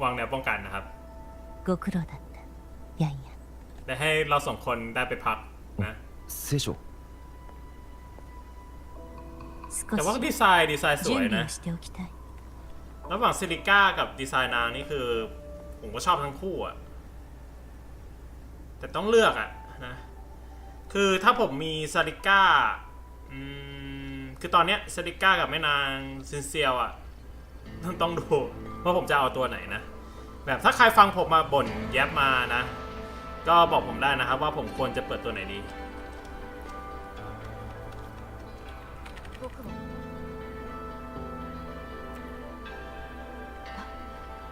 วางแนวป้องกันนะครับご苦労だったやんやและให้เราสองคนได้ไปพักนะ聖書แต่ว่าดีไซน์สวยนะระหว่างซิลิก้ากับดีไซน์นางนี่คือผมก็ชอบทั้งคู่อะแต่ต้องเลือกอะนะคือถ้าผมมีซิลิก้าคือตอนเนี้ยซิลิก้ากับแม่นางซินเซียวอะต้องดูว่าผมจะเอาตัวไหนนะแบบถ้าใครฟังผมมาบ่นแยบมานะก็บอกผมได้นะครับว่าผมควรจะเปิดตัวไหนดี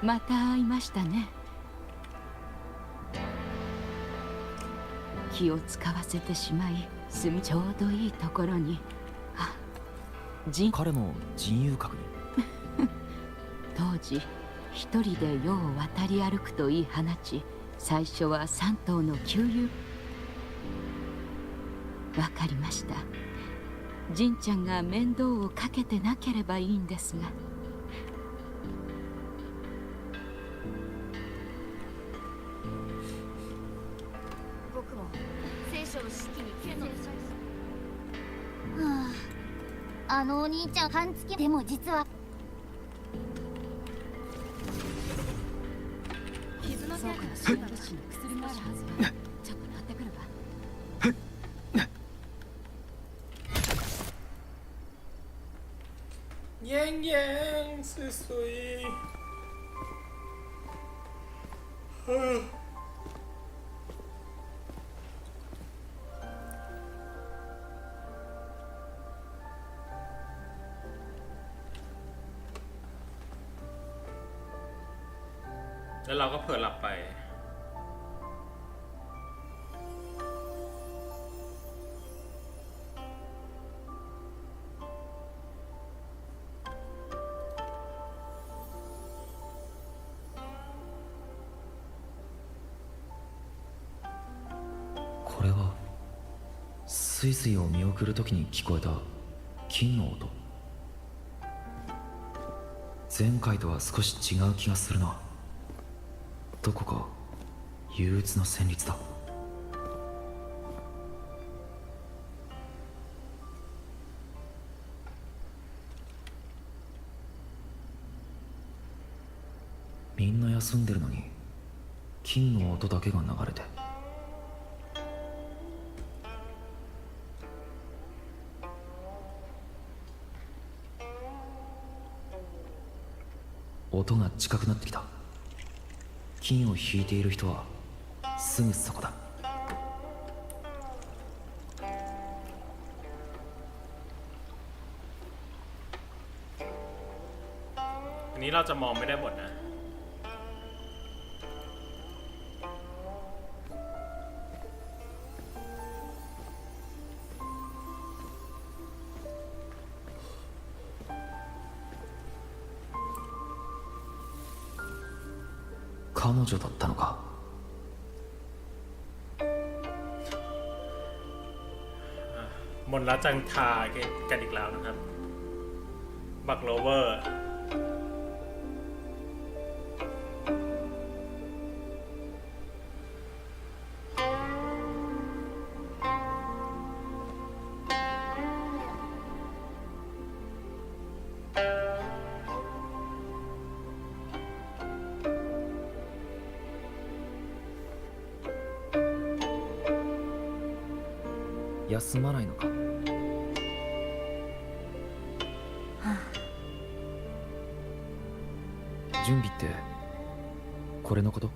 また会いましたね気を使わせてしまいちょうどいいところに彼も人遊閣に当時一人で世を渡り歩くと言い放ち最初は3頭の旧友わかりましたジンちゃんが面倒をかけてなければいいんですが僕も聖書の式に剣のあのお兄ちゃん半月でも実は傷の手当ての新物資の薬もあるはずよちょっと買ってくるわแย่งสวยแล้วเราก็เผลอหลับไปスイスイを見送るときに聞こえた金の音。前回とは少し違う気がするな。どこか憂鬱な旋律だ。みんな休んでるのに金の音だけが流れて。音が近くなってきた。金を弾いている人はすぐそこだ。อันนี้เราจะมองไม่ได้หมดนะ彼女だったのか。มนละจังทากันอีกแล้วนะครับบักโลเวอร์休まないのか。準備ってこれのこと？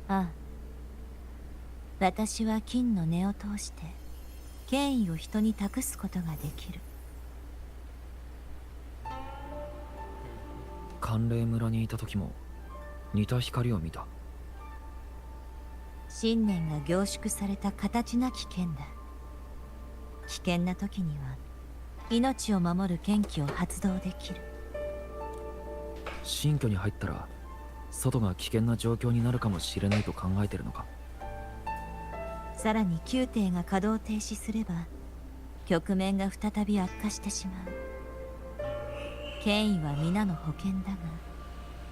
ああ、私は金の根を通して権威を人に託すことができる。寒冷村にいた時も似た光を見た。信念が凝縮された形なき剣だ。危険な時には命を守る剣気を発動できる。新居に入ったら外が危険な状況になるかもしれないと考えてるのか。さらに宮廷が稼働停止すれば局面が再び悪化してしまう。権威は皆の保険だが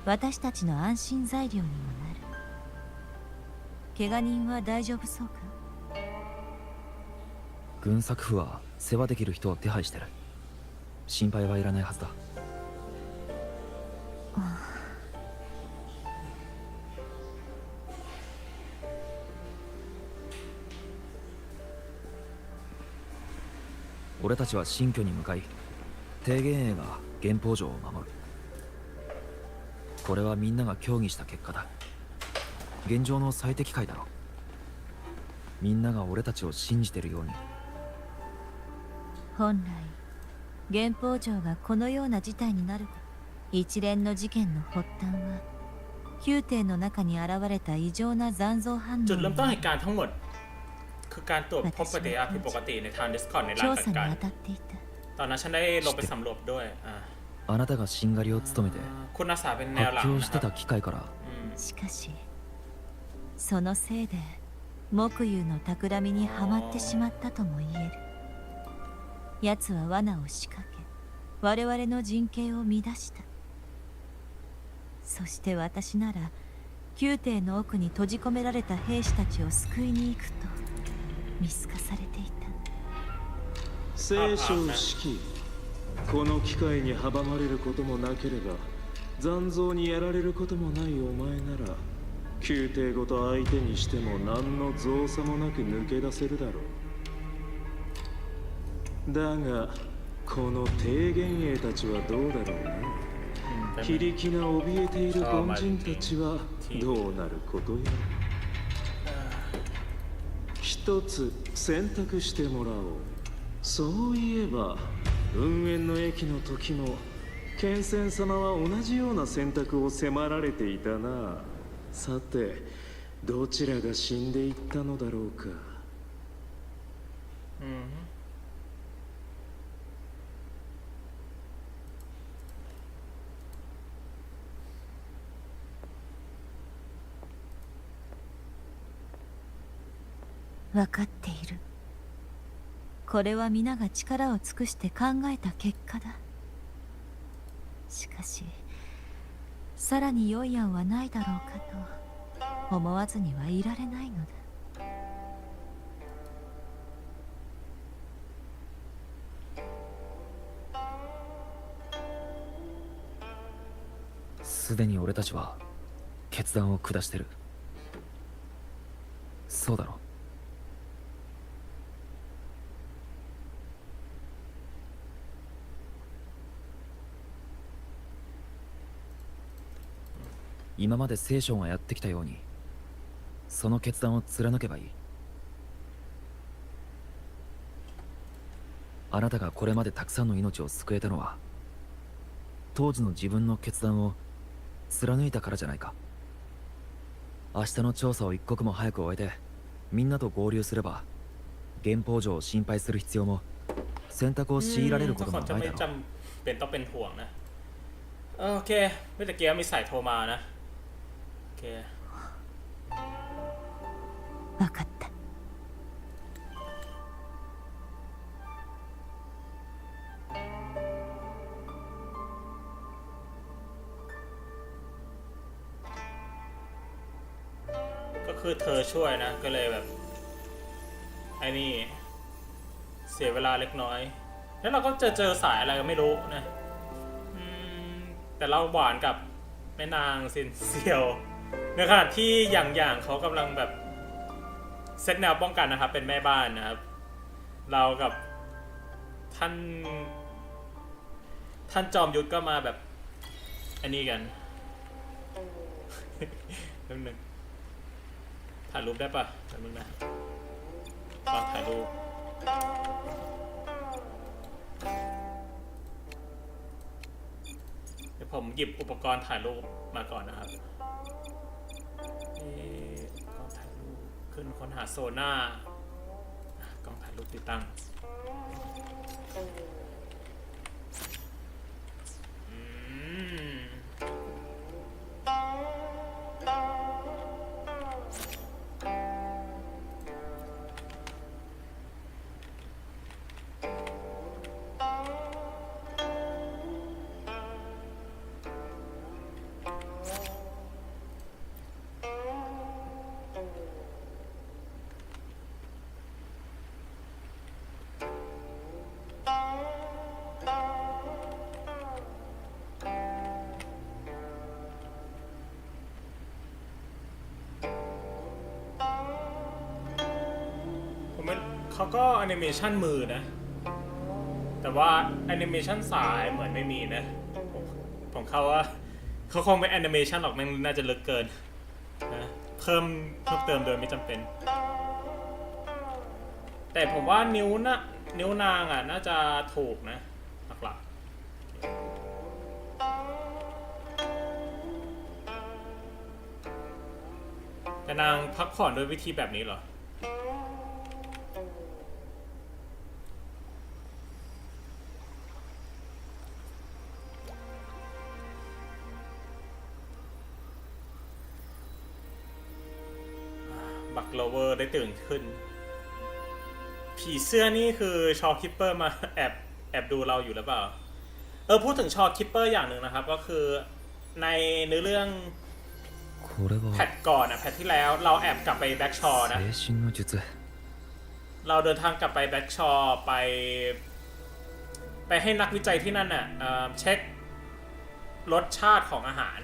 私たちの安心材料にもなる。怪我人は大丈夫そうか。軍作府は世話できる人を手配してる。心配はいらないはずだ。俺たちは新居に向かい提言営が原宝城を守る。これはみんなが協議した結果だ。現状の最適解だろう。みんなが俺たちを信じてるように。本来原宝城がこのような事態になる一連の事件の発端は宮廷の中に現れた異常な残像反応。จุดเริ่มต้นเหตุการณ์ทั้งหมดคือการตรวจพบปฏิกิริยาผิดปกติในทาง Discord ในร้านจัดการตอนนั้นฉันได้ลงไปสำรวจด้วยあなたがしんがりを務めてคุณอาสาเป็นแนวหลัง発狂してた機械からしかしそのせいで木遊の企みにはまってしまったとも言える。奴は罠を仕掛け我々の陣形を乱した。そして私なら宮廷の奥に閉じ込められた兵士たちを救いに行くと見透かされていた。聖書式、この機会に阻まれることもなければ残像にやられることもないお前なら宮廷ごと相手にしても何の造作もなく抜け出せるだろう。だがこの提言兵たちはどうだろうな。非力な怯えている凡人たちはどうなることやら。一つ選択してもらおう。そういえば運営の駅の時も剣仙様は同じような選択を迫られていたな。さてどちらが死んでいったのだろうか。分かっている。これは皆が力を尽くして考えた結果だ。しかしさらに良い案はないだろうかと思わずにはいられないのだ。すでに俺たちは決断を下してる。そうだろ。今まで聖書がやってきたようにその決断を貫けばいい。あなたがこれまでたくさんの命を救えたのは当時の自分の決断を貫いたからじゃないか。明日の調査を一刻も早く終えてみんなと合流すれば原宝城を心配する必要も選択を強いられることもないだろう。ก็จะไม่จำเป็นต้องเป็นห่วงนะโอเคเมื่อกี้มีสายโทรมานะโอเค分かった。ก็คือเธอช่วยนะก็เลยแบบไอ้นี่เสียเวลาเล็กน้อยแล้วเราก็เจอสายอะไรก็ไม่รู้นะแต่เราหวานกับแม่นางซินเซียวในขณะที่อย่างเขากำลังแบบเซตแนวป้องกันนะครับเป็นแม่บ้านนะครับเรากับท่านจอมยุทธก็มาแบบอันนี้กันนิดนึงถ่ายรูปได้ปะแป๊บนึงนะตอนถ่ายรูปเดี๋ยวผมหยิบอุปกรณ์ถ่ายรูปมาก่อนนะครับกล้องถ่ายรูปขึ้นค้นหาโซน่ากล้องถ่ายรูปติดตั้งเขาก็แอนิเมชันมือนะแต่ว่าแอนิเมชันสายเหมือนไม่มีนะผมเข้าว่าเขาคงไม่แอนิเมชันหรอกมันน่าจะลึกเกินนะเพิ่มเติมโดยไม่จำเป็นแต่ผมว่านิ้วนางอ่ะน่าจะถูกนะหลักๆแต่นางพักผ่อนด้วยวิธีแบบนี้เหรอบักโลเวอร์ได้ตื่นขึ้นผีเสื้อนี่คือชอคิปเปอร์มาแอบดูเราอยู่หรือเปล่าพูดถึงชอคิปเปอร์อย่างหนึ่งนะครับก็คือในเนื้อเรื่องแพทก่อนแพทที่แล้วเราแอบกลับไปแบ็กชอนะเราเดินทางกลับไปแบ็กชอไปให้นักวิจัยที่นั่นเช็ครสชาติของอาหาร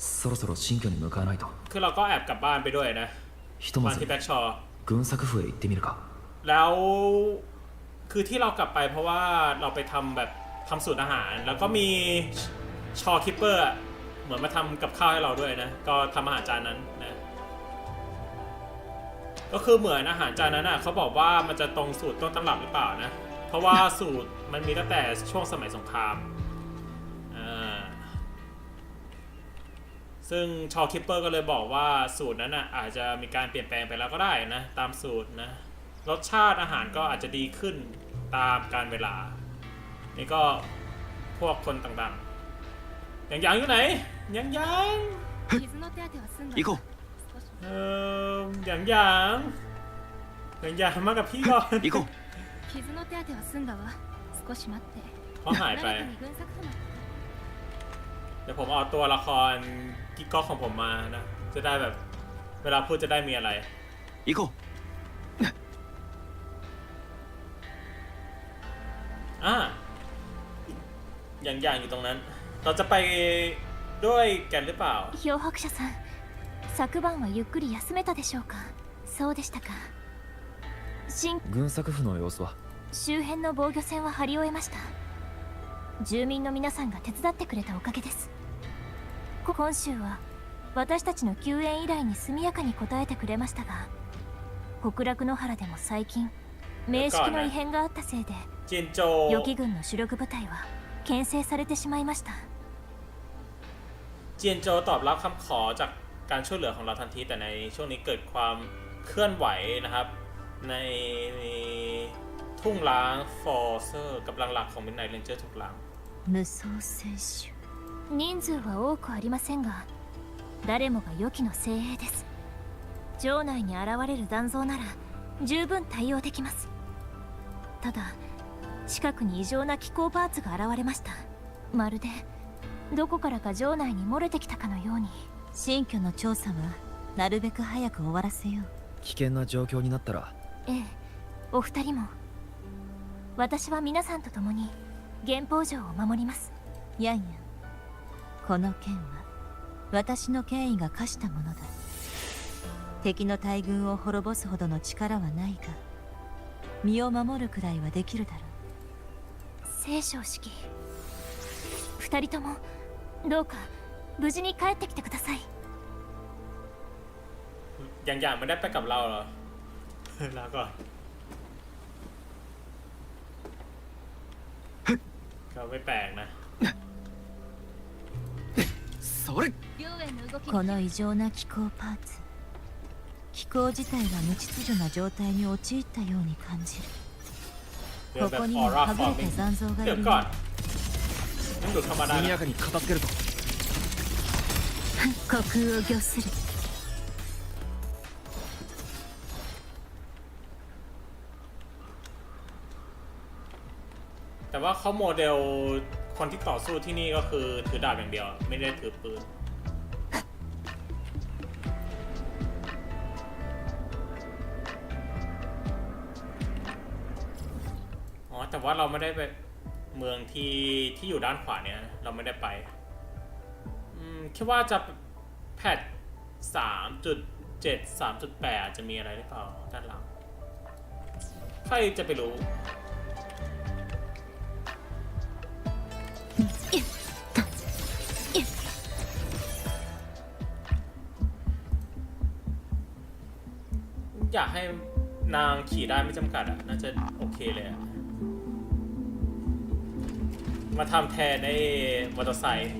そろそろ新居に向かわないと。คือเราก็แอบกลับบ้านไปด้วยนะบ้านที่แบ็กชอ軍作府へ行ってみるか。แล้วคือที่เรากลับไปเพราะว่าเราไปทำสูตรอาหารแล้วก็มีชอคิปเปอร์เหมือนมาทำกับข้าวให้เราด้วยนะก็ทำอาหารจานนั้นนะก็คือเหมือนอาหารจานนั้นเขาบอกว่ามันจะตรงสูตรต้นตำรับหรือเปล่านะเพราะว่าสูตรมันมีตั้งแต่ช่วงสมัยสงครามซึ่งชอคิปเปอร์ก็เลยบอกว่าสูตรนั้นอาจจะมีการเปลี่ยนแปลงไปแล้วก็ได้นะตามสูตรนะรสชาติอาหารก็อาจจะดีขึ้นตามกาลเวลานี่ก็พวกคนต่างๆยังอยู่ไหนยัง行こう。อย่างมากับพี่ก่อน行こう傷の手当ては済んだわ。少し待って。 เขาหายไป 誰かに軍作譜の เดี๋ยวผมเอาตัวละครกิ๊กก๊อกของผมมานะ จะได้แบบเวลาพูดจะได้มีอะไร 行こう อย่างอยู่ตรงนั้น เราจะไปด้วยกันหรือเปล่า漂白者さん、昨晩はゆっくり休めたでしょうか。そうでしたか。軍作譜の様子は周辺の防御線は張り終えました。住民の皆さんが手伝ってくれたおかげです。今週は私たちの救援依頼に速やかに応えてくれましたが、極楽野原でも最近名式の異変があったせいで予期軍の主力部隊は牽制されてしまいました。เจียนโจตอบรับคำขอจากการช่วยเหลือของเราทันทีแต่ในช่วงนี้เกิดความเคลื่อนไหวนะครับในทุ่งล้างฟอร์เซอร์กับหลักๆของมิดไนท์เรนเจอร์ถูกล้าง無双選手人数は多くありませんが誰もが予期の精鋭です。城内に現れる残像なら十分対応できます。ただ近くに異常な気候パーツが現れました。まるでどこからか城内に漏れてきたかのように。新居の調査はなるべく早く終わらせよう。危険な状況になったらええ、お二人も。私は皆さんと共に原宝城を守ります。やんやん、この剣は私の権威が課したものだ。敵の大軍を滅ぼすほどの力はないが身を守るくらいはできるだろう。聖書式、二人ともどうか無事に帰ってきてください。อย่างไม่ได้ไปกับเราเหรอ ลาก่อนก็ไม่แปลกนะこの異常な気候パーツ、気候自体が無秩序な状態に陥ったように感じる。ここにもはぐれた残像がいる。速やかに片付けると虚空を御する。แต่ว่าเขาโมเดลคนที่ต่อสู้ที่นี่ก็คือถือดาบอย่างเดียวไม่ได้ถือปืนอ๋อแต่ว่าเราไม่ได้ไปเมืองที่อยู่ด้านขวาเนี่ยเราไม่ได้ไปคิดว่าจะแพท 3.7 3.8 จะมีอะไรหรือเปล่าด้านหลังใครจะไปรู้อยากให้นางขี่ได้ไม่จำกัดอ่ะน่าจะโอเคเลยอ่ะมาทำแทนไอ้มอเตอร์ไซค์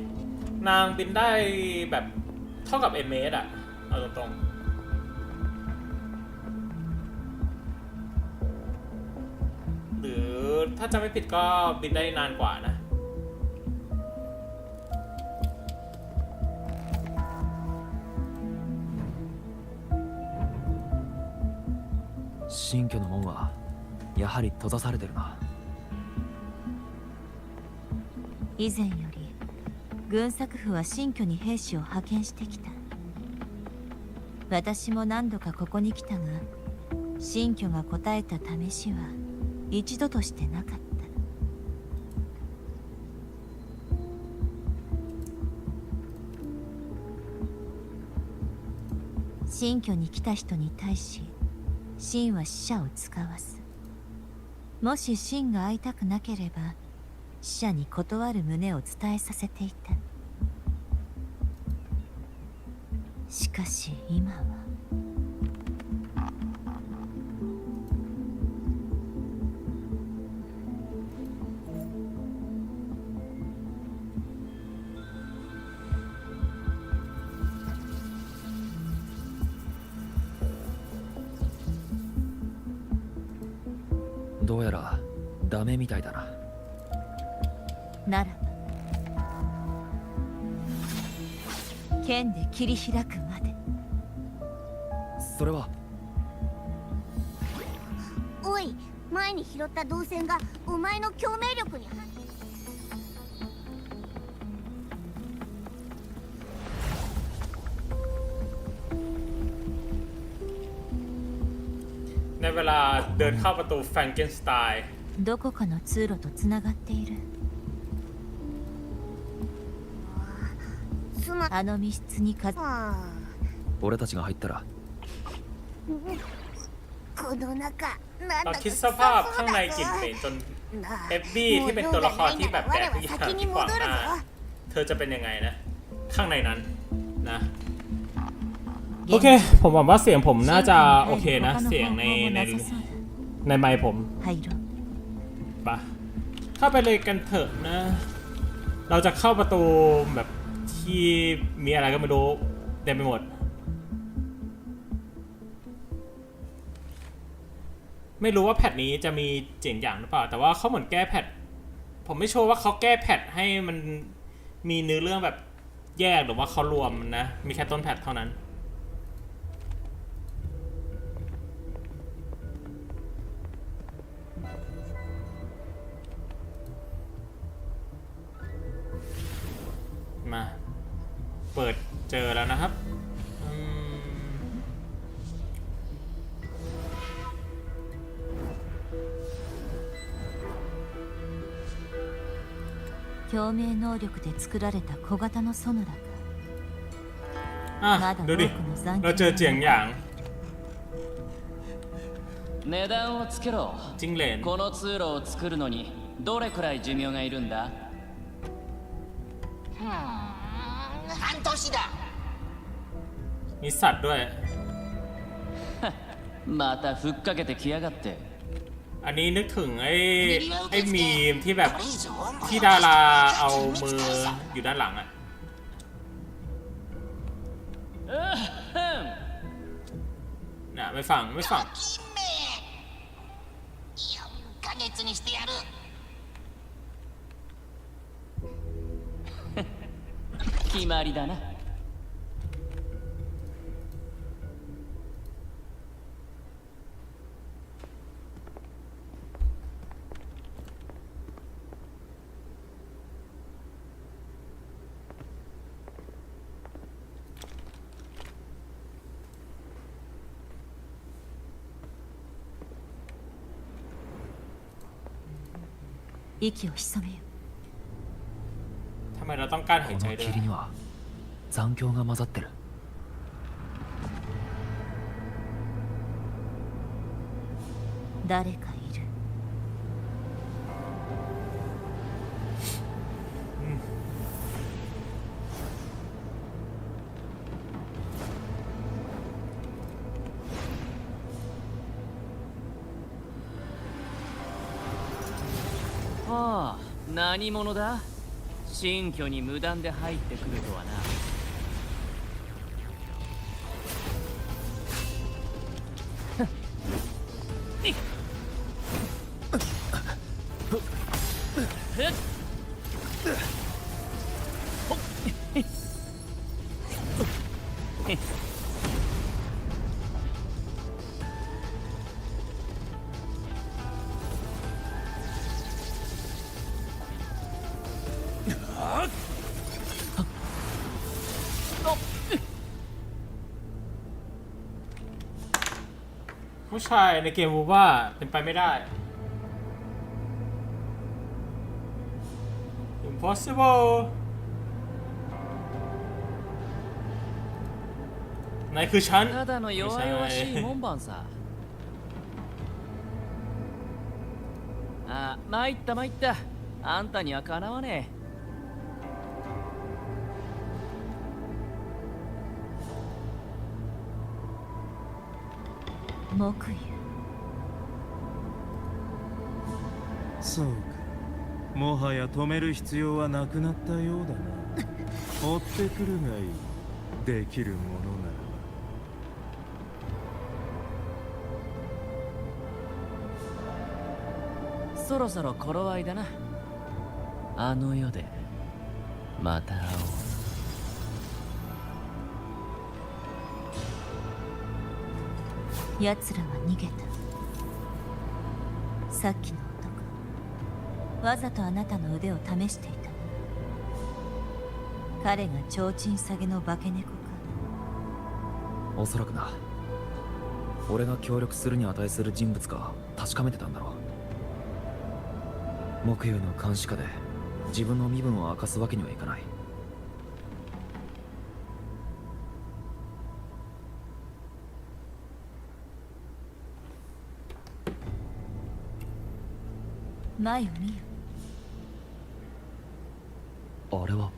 นางบินได้แบบเท่ากับเอเมสอ่ะเอาตรงๆหรือถ้าจำไม่ผิดก็บินได้นานกว่านะ新居の門はやはり閉ざされてるな。以前より軍作府は新居に兵士を派遣してきた。私も何度かここに来たが新居が答えた試しは一度としてなかった。新居に来た人に対し神は死者を使わす。もし神が会いたくなければ死者に断る旨を伝えさせていた。しかし今はどうやらダメみたいだな。ならば剣で切り開くまで。それはおい、前に拾った銅線がお前の共鳴力にในเวลาเดินเข้าประตูแฟรงเกนสไตน์どこかの通路とつながっている。あの密室に俺たちが入ったらこの中เราคิดสภาพข้างในกลิ่นเหม็นจนเอฟบี้ที่เป็นตัวละครที่แบบแดกทุกอย่างที่ขวางหน้าเธอจะเป็นยังไงนะข้างในนั้นนะโอเคผมหวังว่าเสียงผมน่าจะโอเคนะเสียงในไมค์ผมปะเข้าไปเลยกันเถอะนะเราจะเข้าประตูแบบที่มีอะไรก็ไม่รู้เต็มไปหมดไม่รู้ว่าแพทนี้จะมีเจ๋งอย่างหรือเปล่าแต่ว่าเขาเหมือนแก้แพทผมไม่ชัวร์ว่าเขาแก้แพทให้มันมีเนื้อเรื่องแบบแยกหรือว่าเขารวมนะมีแค่ต้นแพทเท่านั้นมาเปิดเจอแล้วนะครับ共鳴能力で作られた小型のソナラがดูดิเราเจอเจียงอย่าง値段をつけろจิงเหลนこの通路を作るのにどれくらい寿命がいるんだ半年だมีสัตว์ด้วยまたふっかけてきやがってอันนี้นึกถึงไอ้มีมที่แบบที่ดาราเอามืออยู่ด้านหลังอะน่ะไม่ฟัง決まりだな息を潜めよทำไมเราต้องการหายใจด้วยこの霧には残響が混ざってる誰かいるああ何者だ新居に無断で入ってくるとはなผู้ชายในเกมวูว่าเป็นไปไม่ได้ impossible นายคือฉันただの弱々しい門番さあ、参ったあんたにはかなわねえ木油そうかもはや止める必要はなくなったようだな追ってくるがいいできるものならそろそろ頃合いだなあの世でまた会おう奴らは逃げた。さっきの男、わざとあなたの腕を試していたな。彼が提灯下げの化け猫か。おそらくな。俺が協力するに値する人物か確かめてたんだろう。木曜の監視下で自分の身分を明かすわけにはいかない。前を見よ。あれは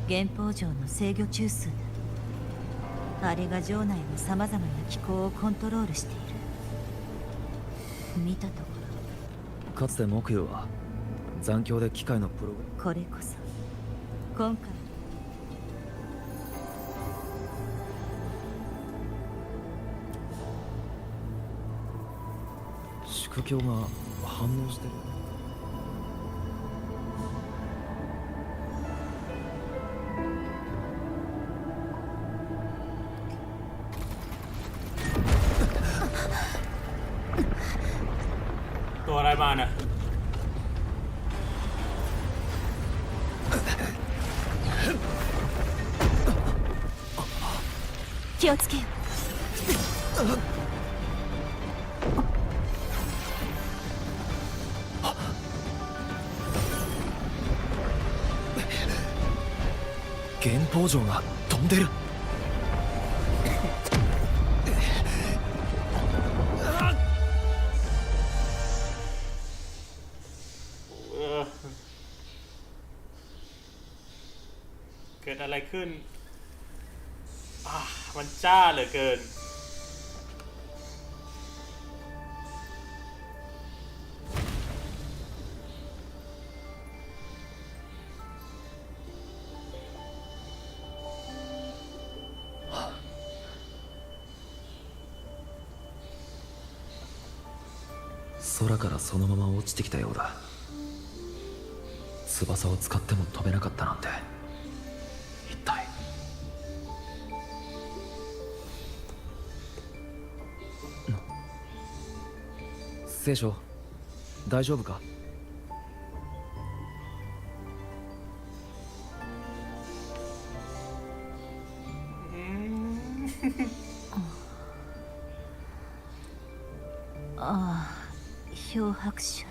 原宝城の制御中枢だ。あれが城内のさまざまな機構をコントロールしている。見たところ、かつて木曜は残響で機械のプログラム。これこそ今回副教が反応してる。ตัวอะไรมาเนี่ย気をつけよ。原宝城が飛んでる。เกิดอะไรขึ้นมันจ้าเหลือเกิน空からそのまま落ちてきたようだ。翼を使っても飛べなかったなんて。一体聖書大丈夫か。ああ、漂白者。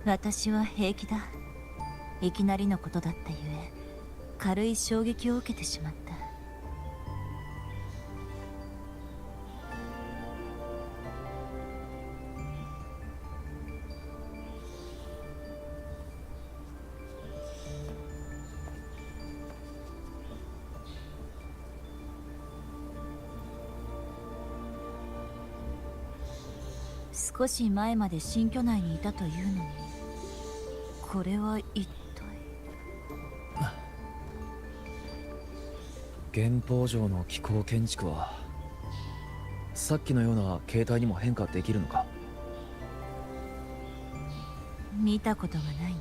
私は平気だ。いきなりのことだったゆえ軽い衝撃を受けてしまった。少し前まで新居内にいたというのに、これは一体。原宝城の機構建築はさっきのような形態にも変化できるのか。見たことがないな。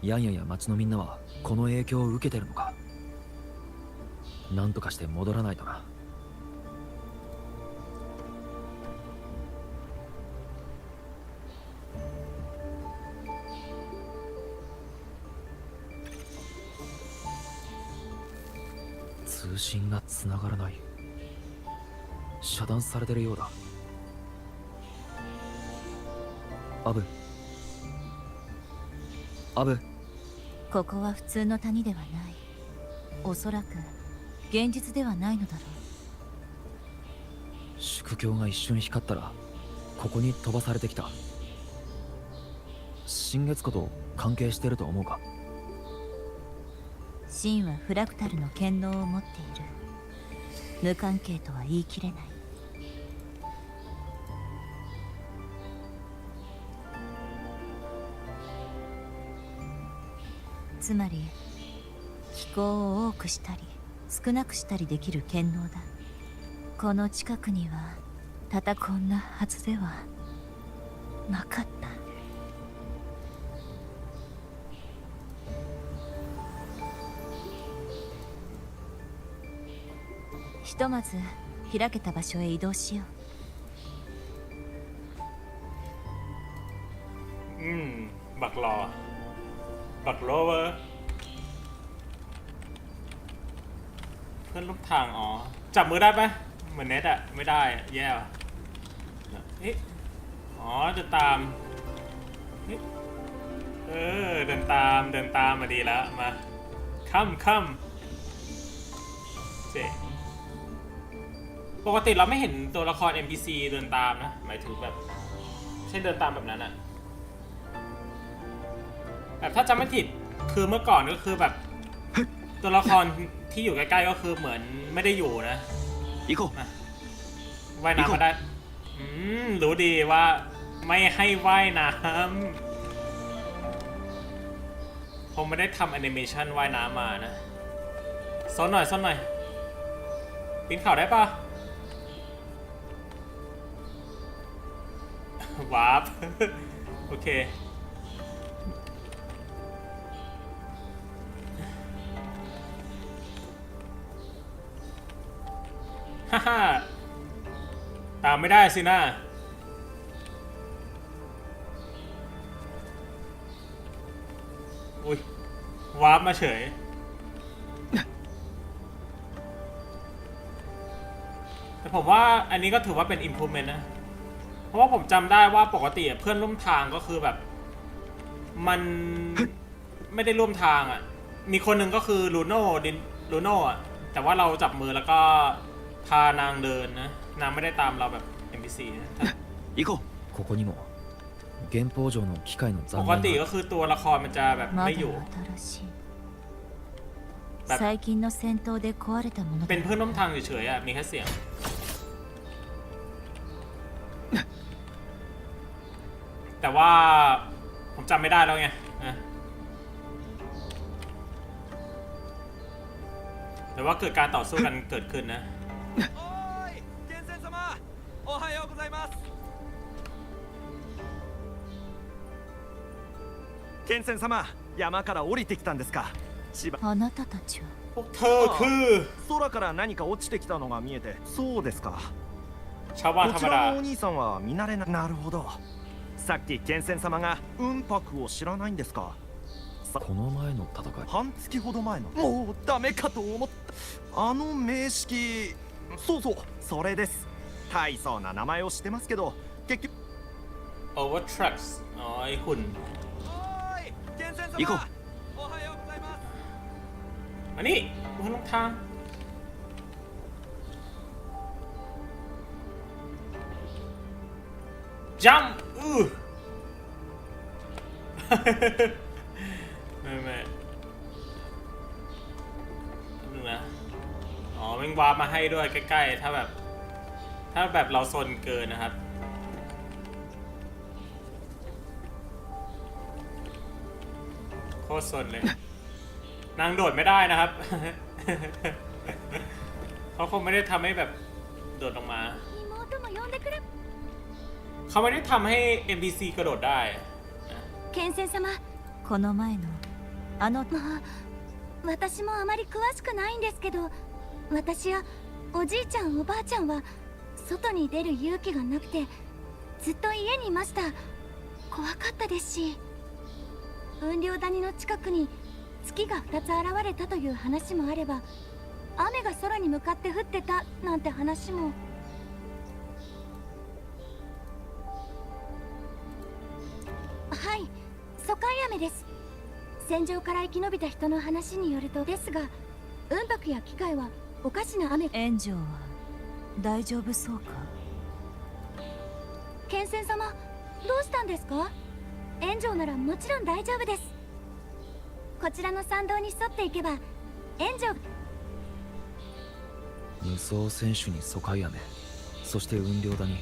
ヤンヤや町のみんなはこの影響を受けてるのか。なんとかして戻らないとな。通信がつながらない。遮断されてるようだ。アブ、ここは普通の谷ではない。おそらく現実ではないのだろう。宿教が一瞬光ったらここに飛ばされてきた。新月湖と関係してると思うか。神はフラクタルの権能を持っている。無関係とは言い切れない。つまり気候を多くしたり少なくしたりできる権能だ。この近くには戦こんなはずではなかった。ひとまず開けた場所へ移動しよう。บักรอบักรอเวอร์เพื่อนร่วมทางอ๋อจับมือได้ปะเหมือนเน็ตอะไม่ได้แย่ว่ะเอ๊ะอ๋อเดินตามเดินตามมาดีแล้วมาค่ำเจ๊ปกติเราไม่เห็นตัวละคร NPC เดินตามนะหมายถึงแบบใช่เดินตามแบบนั้นอะแบบถ้าจำไม่ผิดคือเมื่อก่อนก็คือแบบตัวละครที่อยู่ใกล้ๆก็คือเหมือนไม่ได้อยู่นะว่ายน้ำมาได้รู้ดีว่าไม่ให้ว่ายน้ำผมไม่ได้ทำแอนิเมชันว่ายน้ำมานะซ้อนหน่อยปีนเขาได้ปะวาร์ปโอเคฮ่าตามไม่ได้สินะอุ้ยวาร์ปมาเฉยแต่ผมว่าอันนี้ก็ถือว่าเป็น improvement นะเพราะว่าผมจำได้ว่าปกติเพื่อนร่วมทางก็คือแบบมันไม่ได้ร่วมทางอ่ะมีคนหนึ่งก็คือลูโน่อ่ะแต่ว่าเราจับมือแล้วก็พานางเดินนะนางไม่ได้ตามเราแบบ NPC นะここにも原稿上の機械の残ปกติก็คือตัวละครมันจะแบบไม่อยู่แบบ最近の戦闘で壊れたものเป็นเพื่อนร่วมทางเฉยๆอ่ะมีแค่เสียงแต่ว่าผมจำไม่ได้แล้วไงนะแต่ว่าเกิดการต่อสู้กันเกิดขึ้นนะケンセン様、山から降りてきたんですか。あなたたちはพวกเธอคือ空から何か落ちてきたのが見えて、そうですか。ชาวบ้านธรรมดาこちらのお兄さんは見慣れなるほど。さっきケンセン様が雲白を知らないんですか。この前の戦い半月ほど前のもうダメかと思ったあの名式そうそれです大層な名前を知ってますけど結局 Overtrax อ๋อไอ้หุ่น行こうมานี่บนลงทางจัมไม่นึงนะอ๋อแม่งวาร์ปมาให้ด้วยใกล้ๆถ้าแบบเราซนเกินนะครับโคตรซนเลยนางโดดไม่ได้นะครับเขาคงไม่ได้ทำให้แบบโดดลงมาเขาไม่ได้ทำให้ NPC กระโดดได้ケンセン様この前の私もあまり詳しくないんですけど私やおじいちゃんおばあちゃんは外に出る勇気がなくてずっと家にいました怖かったですし雲稜谷の近くに月が2つ現れたという話もあれば雨が空に向かって降ってたなんて話もはい疎開雨です戦場から生き延びた人の話によるとですが雲白や機械はおかしな雨炎上は大丈夫そうかケンセン様どうしたんですか炎上ならもちろん大丈夫ですこちらの参道に沿っていけば炎上無双選手に疎開雨そして雲稜谷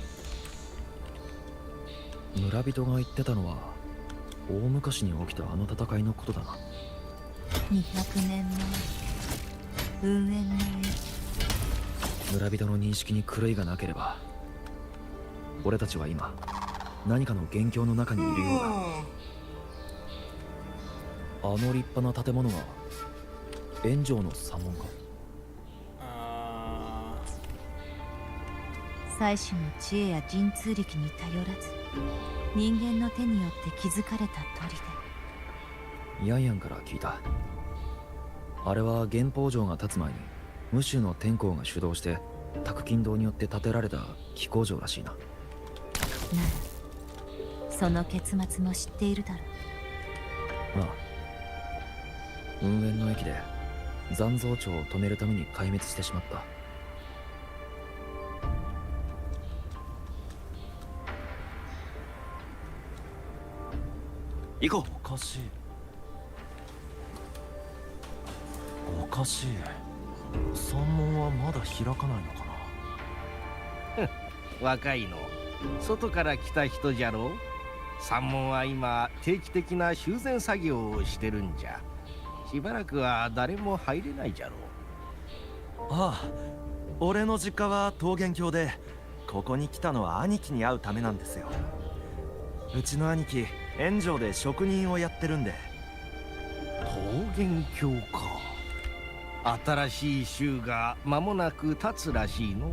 村人が言ってたのは大昔に起きたあの戦いのことだな200年前雲煙の村人の認識に狂いがなければ俺たちは今何かの元凶の中にいるようだ。あの立派な建物は炎上の山門か。祭祀の知恵や神通力に頼らず人間の手によって築かれた砦。ヤンヤンから聞いた。あれは元宝城が建つ前に無州の天候が主導して拓金堂によって建てられた飛行場らしいな。ならその結末も知っているだろう。ああ、運営の駅で残像町を止めるために壊滅してしまった。行こう。おかしいおかしい。山門はまだ開かないのかな。若いの外から来た人じゃろう。山門は今定期的な修繕作業をしてるんじゃ。しばらくは誰も入れないじゃろう。ああ、俺の実家は桃源郷でここに来たのは兄貴に会うためなんですよ。うちの兄貴炎上で職人をやってるんで。桃源郷か。新しい州が間もなく立つらしいの。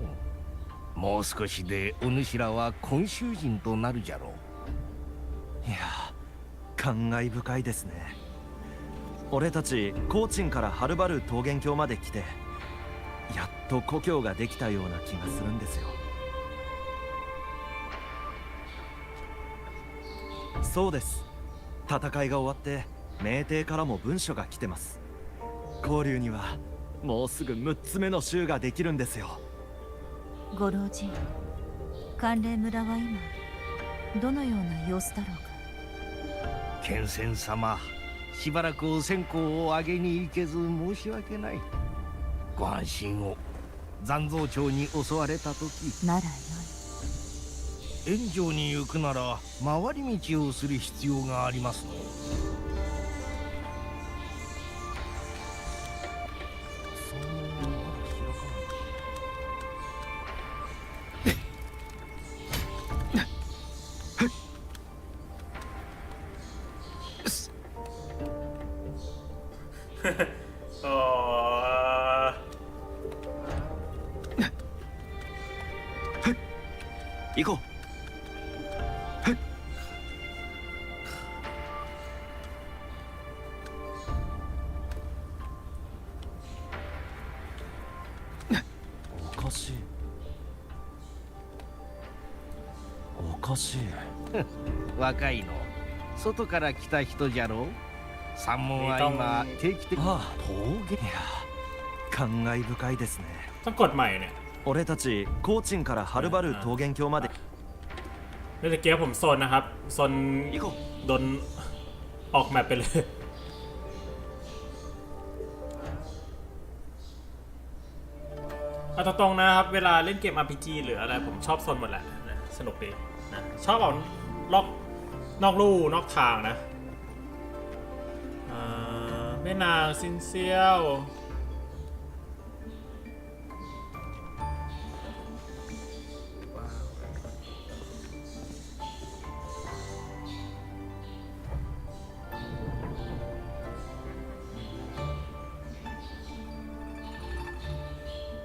もう少しでお主らは今州人となるじゃろう。いや、感慨深いですね。俺たち高知からはるばる桃源郷まで来てやっと故郷ができたような気がするんですよ。そうです。戦いが終わって明帝からも文書が来てます。交流にはもうすぐ6つ目の州ができるんですよ。ご老人、関連村は今どのような様子だろうか。剣仙様、しばらくお線香をあげに行けず申し訳ない。ご安心を。残像町に襲われた時ならよい。炎上に行くなら回り道をする必要がありますの。行こう。おかしいおかしい。若いの外から来た人じゃろう。山門は今定期的にああ、峠。いや、感慨深いですね。ต้องกดใหม่เนี่ย俺たち高知からはるばる桃源郷まで。เมื่อกี้ผมโซนนะครับโซนโดนออกแมปไปเลยเอาตรงๆนะครับเวลาเล่นเกม RPG หรืออะไรผมชอบโซนหมดแหละนะสนุกดีนะชอบเอานอกลู่นอกทางนะแม่นางซินเซียว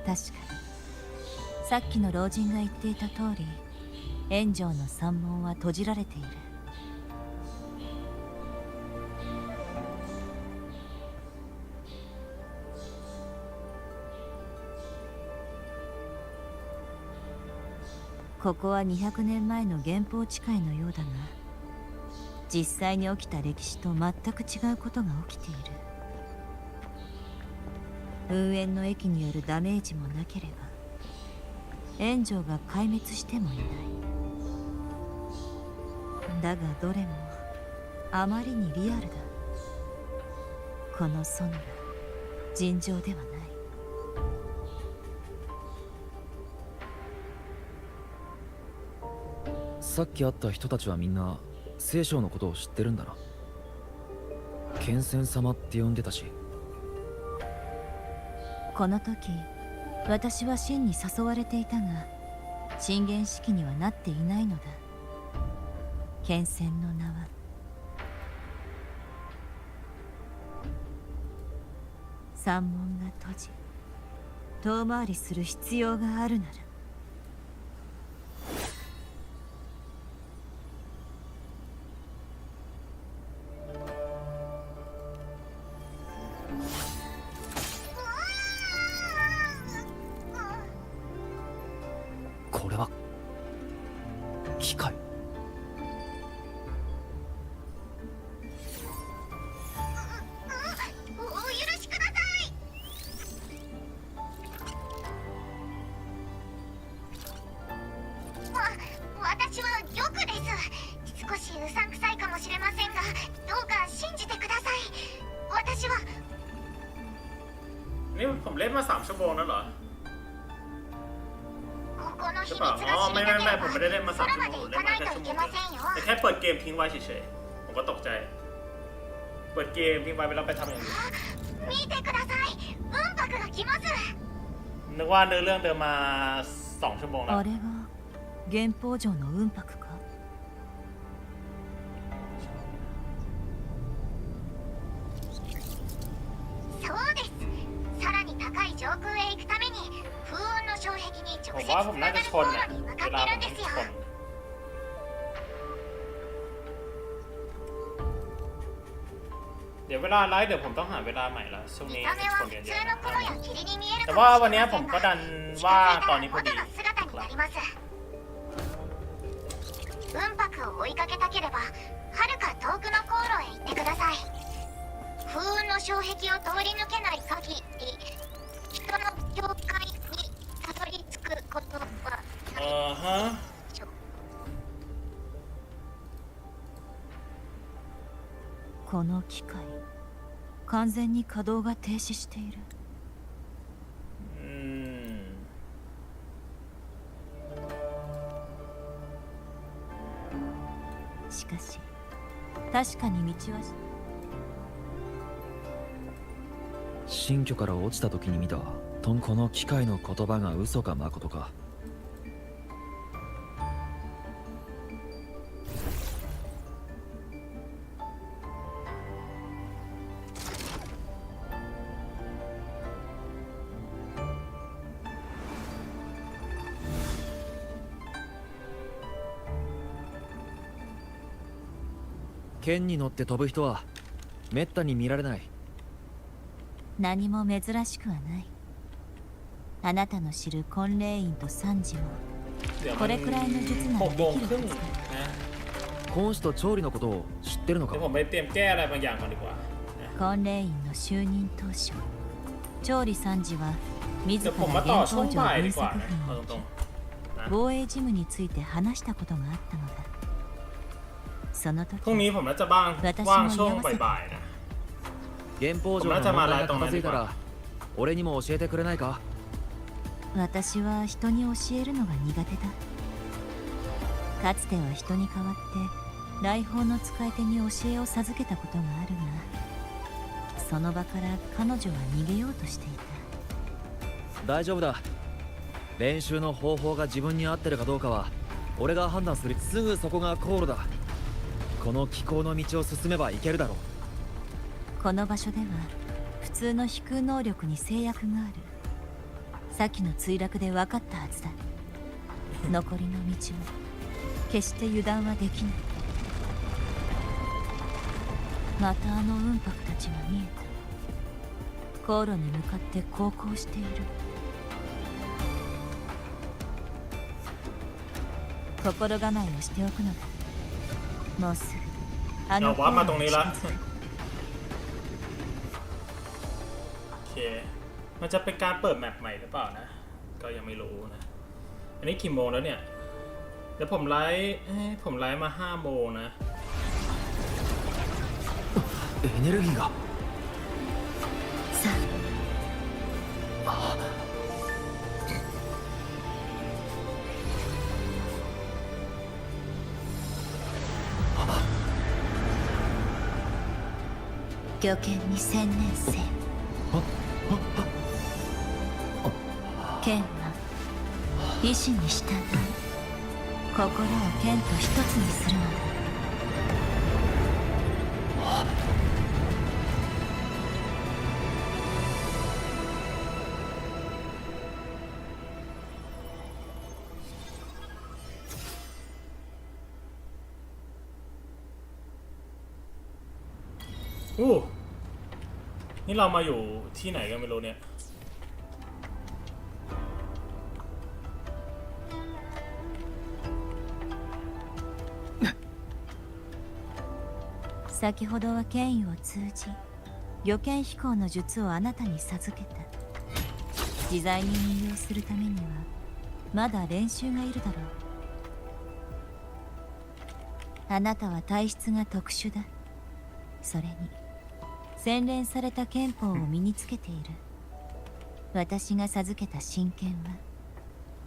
確かにさっきの老人が言っていた通り炎上の山門は閉じられている。ここは200年前の元宝地界のようだが実際に起きた歴史と全く違うことが起きている。運営の駅によるダメージもなければ炎上が壊滅してもいない。だがどれもあまりにリアルだ。このソノラ尋常ではない。さっき会った人たちはみんな聖書のことを知ってるんだな。剣仙様って呼んでたし。この時私は真に誘われていたが震源式にはなっていないのだ。剣戦の名は山門が閉じ遠回りする必要があるならこれは機械。お許しください。私は玉です。少しうさんくさいかもしれませんが、どうか信じてください。私は นี่ผมเล่นมา3 ชั่วโมงแล้วเหรอ ここの秘 ใช่ 密 ป่ะ が อ๋อ 知 ไม่ りたけれ ผม ば ไม่ได้เล่นมา3 ชั่ว 空ま โม で ง 行 เล่น か มา ない แค่ と ชั่ いう โม け ง ませんよ。 แต่แค่เปิดเกมทิ้งไว้เฉยๆผมก็ตกใจเปิดเกมทิ้งไว้แล้วไปทำอย่างอื่น 見てください。雲白が来ます。 นึกว่าเนื้อเรื่องเดินมา2 ชั่วโมงแล้ว あれが原宝城の雲白か。そうです。さらに高い上空へ行くために風雲の障壁に直 ผม 接 ว่า つ ผม な น่า が จะ る ช 航 น 路 เนี่ย に向か เว って ลาย る ผ ん ม ですよ。ชน เดี๋ยวเวลาไลฟ์เดี๋ยวผมต้องหาเวลาใหม่ละช่วง 見 นี้ た目 ค は น 普 เรียน 通 เยอะ の นะ 雲や霧に見える แต่ か ว่า も วัน しれ นี้ ま ผ せ ม ん ก็ が、 ดัน 近 ว่า づい ต た อน ら นี้พอ 元 ดี の姿になります。雲白を追いかけたければはるか遠くの航路へ行ってください。風雲の障壁を通り抜けない限り人の境界にたどり着くことは ฮะ この機械完全に稼働が停止している。しかし確かに道は新居から落ちた時に見たこの機械の言葉が嘘か誠か。剣に乗って飛ぶ人はめったに見られない。何も珍しくはない。あなたの知る婚礼院と三時もこれくらいの術ならできるはずだ。婚師と調理のことを知ってるのか。 เดี๋ยวผมไปเตรียมแก้อะไรบางอย่างก่อนดีกว่า 婚礼院の就任当初調理三時は自 เดี๋ยวผม ら มาต่อ 原 ช่วง 宝城 บ่ายดี 分 กว่า 作 นะ 品 เอา を ตรงๆนะ 防衛事務について話したことがあったのだ。その時 พรุ่งนี้ผมน่าจะว่างช่วงบ่ายๆนะ 原宝城の問題が片付いたら俺にも教えてくれないか。私は人に教えるのが苦手だ。かつては人に代わって来訪の使い手に教えを授けたことがあるが、その場から彼女は逃げようとしていた。大丈夫だ。練習の方法が自分に合ってるかどうかは俺が判断する。すぐそこが航路だ。この気候の道を進めば行けるだろう。この場所では普通の飛空能力に制約がある。先の墜落で分かったはずだ。残りの道も決して油断はできない。またあの雲白たちが見えた。航路に向かって航行している。心構えをしておくのだ。もうすぐあの航路が近づく。โอเคมันจะเป็นการเปิดแมปใหม่หรือเปล่านะก็ยังไม่รู้นะอันนี้กี่โมงแล้วเนี่ยเดี๋ยวผมไลฟ์มา5 โมงนะ エネルギーが。さあ御剣に専念せよ。剣は意志に従う。心を剣と一つにするのだ。อู้นี่เรามาอยู่ที่ไหนกันไม่รู้เนี่ย先ほどは権威を通じ魚剣飛行の術をあなたに授けた。自在に運用するためにはまだ練習がいるだろう。あなたは体質が特殊だ。それに洗練された憲法を身につけている。私が授けた真剣は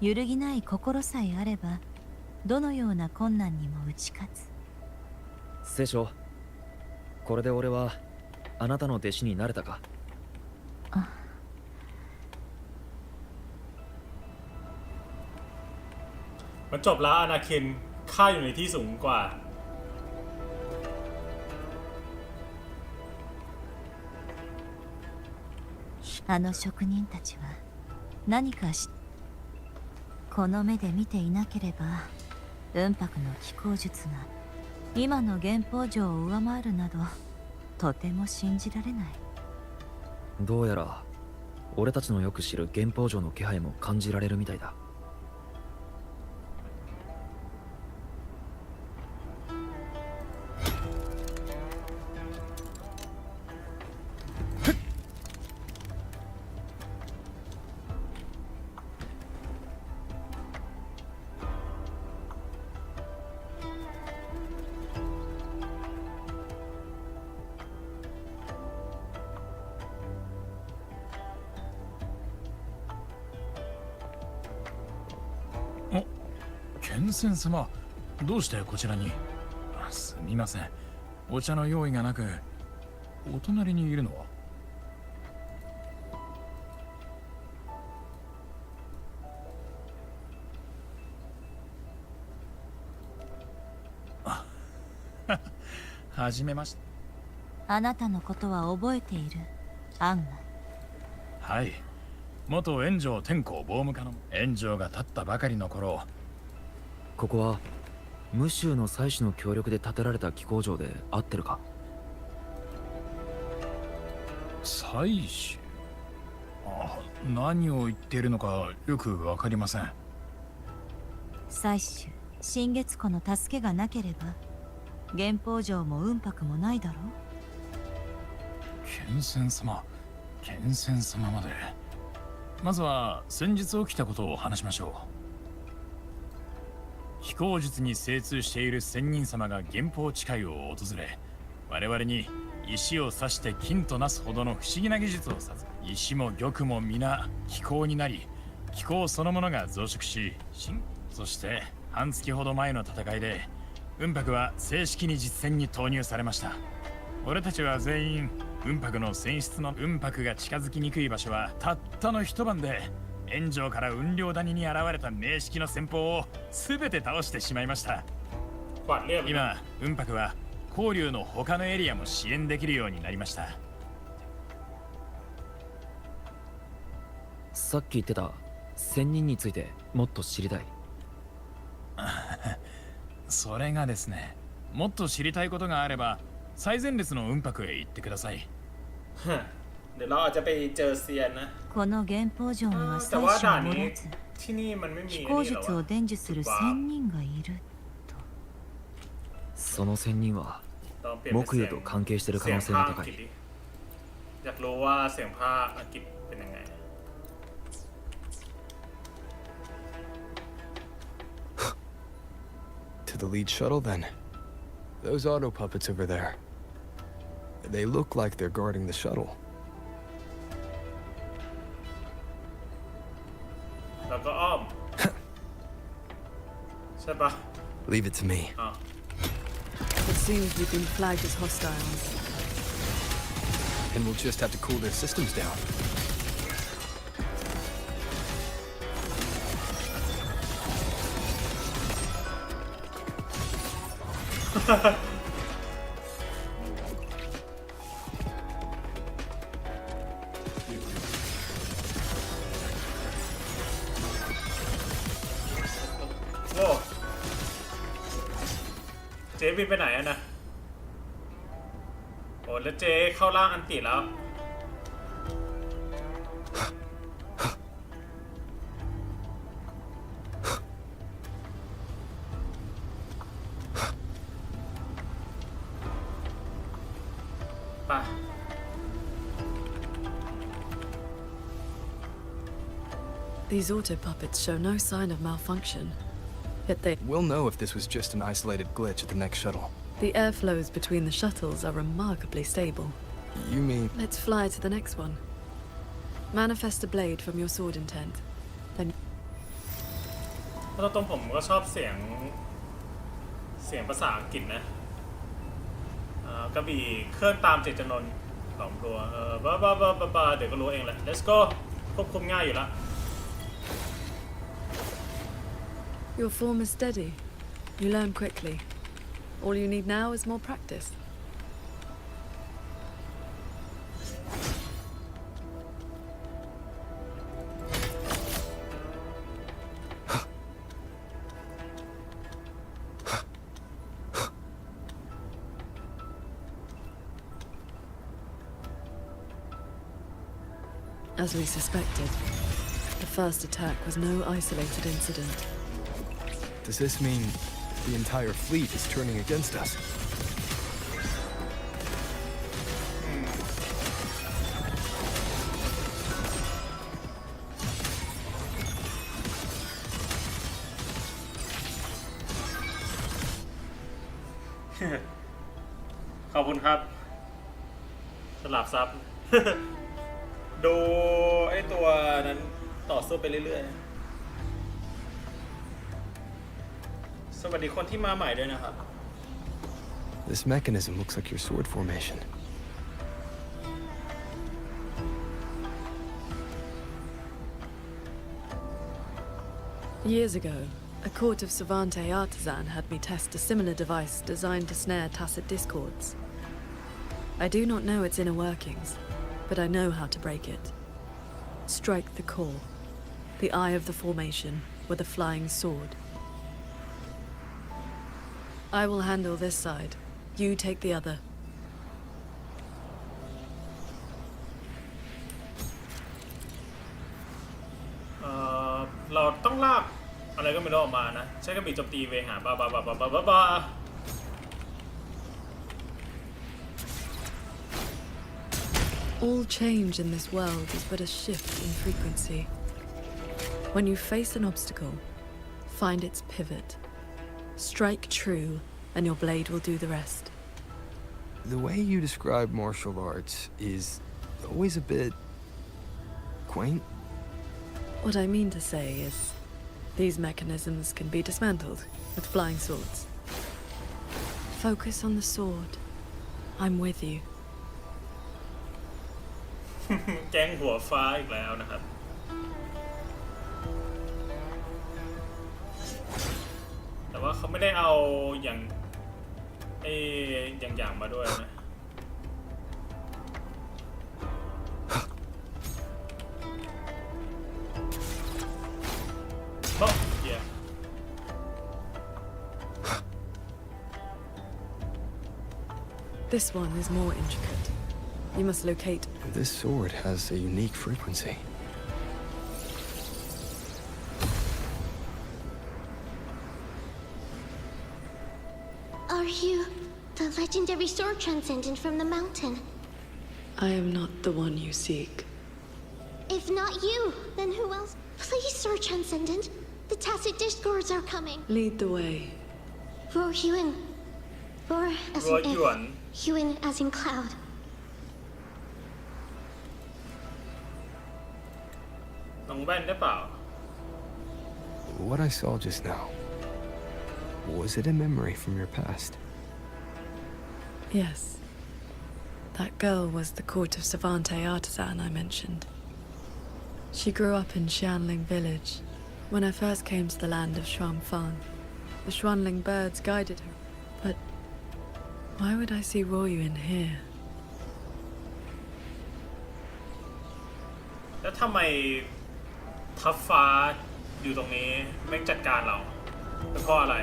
揺るぎない心さえあればどのような困難にも打ち勝つ。聖書、これで俺はあなたの弟子になれたか？มันจบแล้วอนาเคนข้าอยู่ในที่สูงกว่าあの職人たちは何かこの目で見ていなければ雲白の気功術が今の元宝城を上回るなどとても信じられない。どうやら俺たちのよく知る元宝城の気配も感じられるみたいだ。剣仙様、どうしてこちらに？すみません、お茶の用意がなく。お隣にいるのは？はじめまして。あなたのことは覚えている、案外。はい、元炎上天候防務課の炎上が立ったばかりの頃。ここは無州の祭司の協力で建てられた気工場で合ってるか？祭司？何を言っているのかよくわかりません。祭司新月湖の助けがなければ元宝城も雲白もないだろう。剣仙様まで。まずは先日起きたことを話しましょう。飛行術に精通している仙人様が元宝地界を訪れ、我々に石を刺して金となすほどの不思議な技術を授け、石も玉も皆気功になり、気功そのものが増殖し、そして半月ほど前の戦いで雲白は正式に実戦に投入されました。俺たちは全員雲白の船室の雲白が近づきにくい場所はたったの一晩で炎上から雲稜谷に現れた名式の戦法を全て倒してしまいました。今雲白は黄龍の他のエリアも支援できるようになりました。さっき言ってた仙人についてもっと知りたい。それがですね、もっと知りたいことがあれば最前列の雲白へ行ってください。เดี๋ยวเราอาจจะไปเจอเซียนนะこの元宝城には祭司はおらず気功術を伝授する仙人がいると。その仙人は木魚と関係してる可能性が高い。อยากรู้ว่าเสียงภาคอังกฤษเป็นยังไงTo the lead shuttle then. Those auto puppets over there. They look like they're guarding the shuttle. แล้วก็อ้อมใช่ปะ Leave it to me. It seems we've been flagged as hostiles. And we'll just have to cool their systems down. โอ้เจ๊บินไปไหนอะนะโอ้แล้วเจ๊เข้าล่างอันติแล้วไป These auto puppets show no sign of malfunction. Yet they... We'll know if this was just an isolated glitch at the next shuttle. The airflows between the shuttles are remarkably stable. You mean... Let's fly to the next one. Manifest a blade from your sword intent. Then... แล้วตรงผมก็ชอบเสียงภาษาอังกฤษนะกระบี่เคลื่อนตามเจตจำนนของตัวบ้าเดี๋ยวก็รู้เองแหละ let's go ควบคุมง่ายอยู่แล้ว Your form is steady. You learn quickly. All you need now is more practice. As we suspected, the first attack was no isolated incident. Does this mean the entire fleet is turning against us? ขอบคุณครับสลับซับ ดูไอ้ตัวนั้นต่อสู้ไปเรื่อยๆสวัสดีคนที่มาใหม่ด้วยนะครับ This mechanism looks like your sword formation. Years ago, a court of Savante artisan had me test a similar device designed to snare tacit discords. I do not know its inner workings, but I know how to break it. Strike the core, the eye of the formation, with a flying sword. I will handle this side. You take the other. เราต้องลากอะไรก็ไม่รู้ออกมานะใช้กระบี่โจมตีเวหาบ้า All change in this world is but a shift in frequency. When you face an obstacle, find its pivot. Strike true, and your blade will do the rest. The way you describe martial arts is always a bit quaint. What I mean to say is, these mechanisms can be dismantled with flying swords. Focus on the sword. I'm with you. แก๊งหัวฟ้าอีกแล้วนะครับแต่ว่าเขาไม่ได้เอาอย่างมาด้วยนะโอ้เหี้ย This one is more intricate. You must locate. This sword has a unique frequency. Are you the legendary sword transcendent from the mountain? I am not the one you seek. If not you, then who else? Please, sword transcendent. The tacit discords are coming. Lead the way. Roar Huing. Roar as in air. Huing as in cloud. น้องแว่นได้เปล่า What I saw just now, was it a memory from your past? Yes. That girl was the court of Savante artisan I mentioned. She grew up in Xianling village. When I first came to the land of Shuangfang, the Xuanling birds guided her, but Why would I see Royu in here? แล้วทำไมทัพฟ้าอยู่ตรงนี้ไม่จัดการเราเป็นเพราะอะไร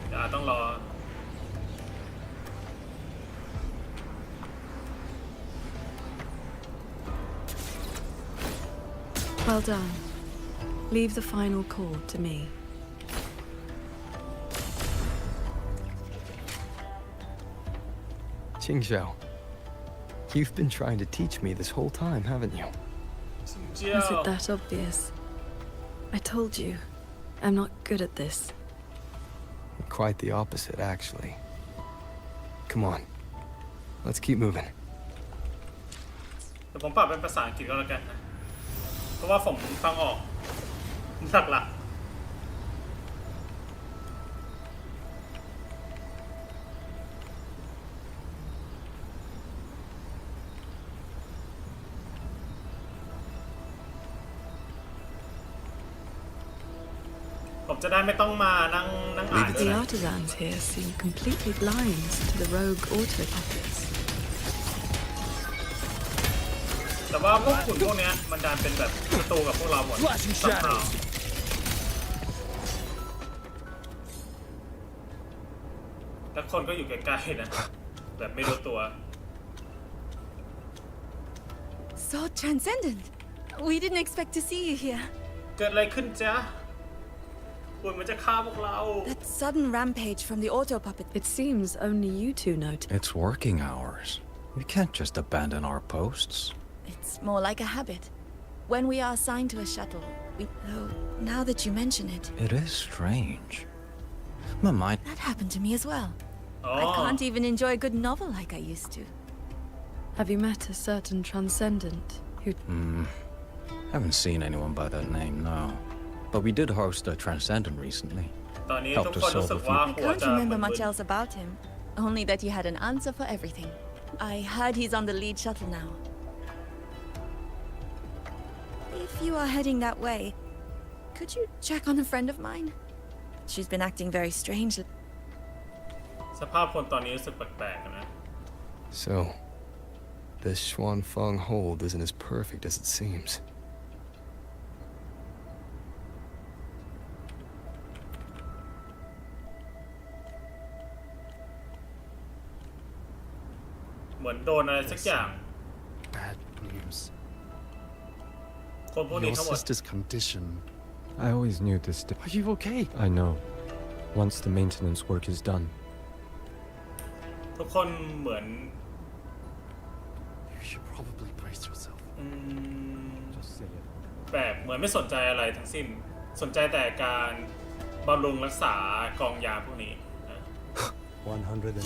เดี๋ยวต้องรอ Well done. Leave the final call to me. Qingxiao, you've been trying to teach me this whole time, haven't you? Was it that obvious? I told you, I'm not good at this. Quite the opposite, actually. Come on, let's keep moving. แต่ผมปรับเป็นภาษาอังกฤษก็แล้วกันนะเพราะว่าผมฟังออกหลักผมจะได้ไม่ต้องมานั่งอ่าน The artisans here seem completely blind to the rogue auto puppets. แต่ว่าพวกขุนพวกนี้มันดันเป็นแบบศัตรูกับพวกเราหมดสับเราแล้วคนก็อยู่ใกล้ๆนะแบบไม่รู้ตัว So transcendent. We didn't expect to see you here. เกิดอะไรขึ้นจ๊ะคุณมันจะฆ่าพวกเรา That sudden rampage from the auto puppet. It seems only you two know. It's working hours. We can't just abandon our posts. It's more like a habit. When we are assigned to a shuttle, though, now that you mention it... It is strange. My mind... That happened to me as well. Oh. I can't even enjoy a good novel like I used to. Have you met a certain transcendent who... Haven't seen anyone by that name, no. But we did host a transcendent recently. Helped us solve a few... I can't remember much else about him. Only that he had an answer for everything. I heard he's on the lead shuttle now. If you are heading that way, could you check on a friend of mine? She's been acting very strangely. สภาพคนตอนนี้รู้สึกแปลกๆนะ So, this Xuanfeng hold isn't as perfect as it seems. เหมือนโดนอะไรสักอย่าง Bad news. คนพวกนี้ Your ทั้งหมด sister's condition. I always knew this. Are you okay? I know. Once the maintenance work is done. ทุกคนเหมือน You should probably brace yourself. Just say it. แบบเหมือนไม่สนใจอะไรทั้งสิ้นสนใจแต่การบำรุงรักษากองยาพวกนี้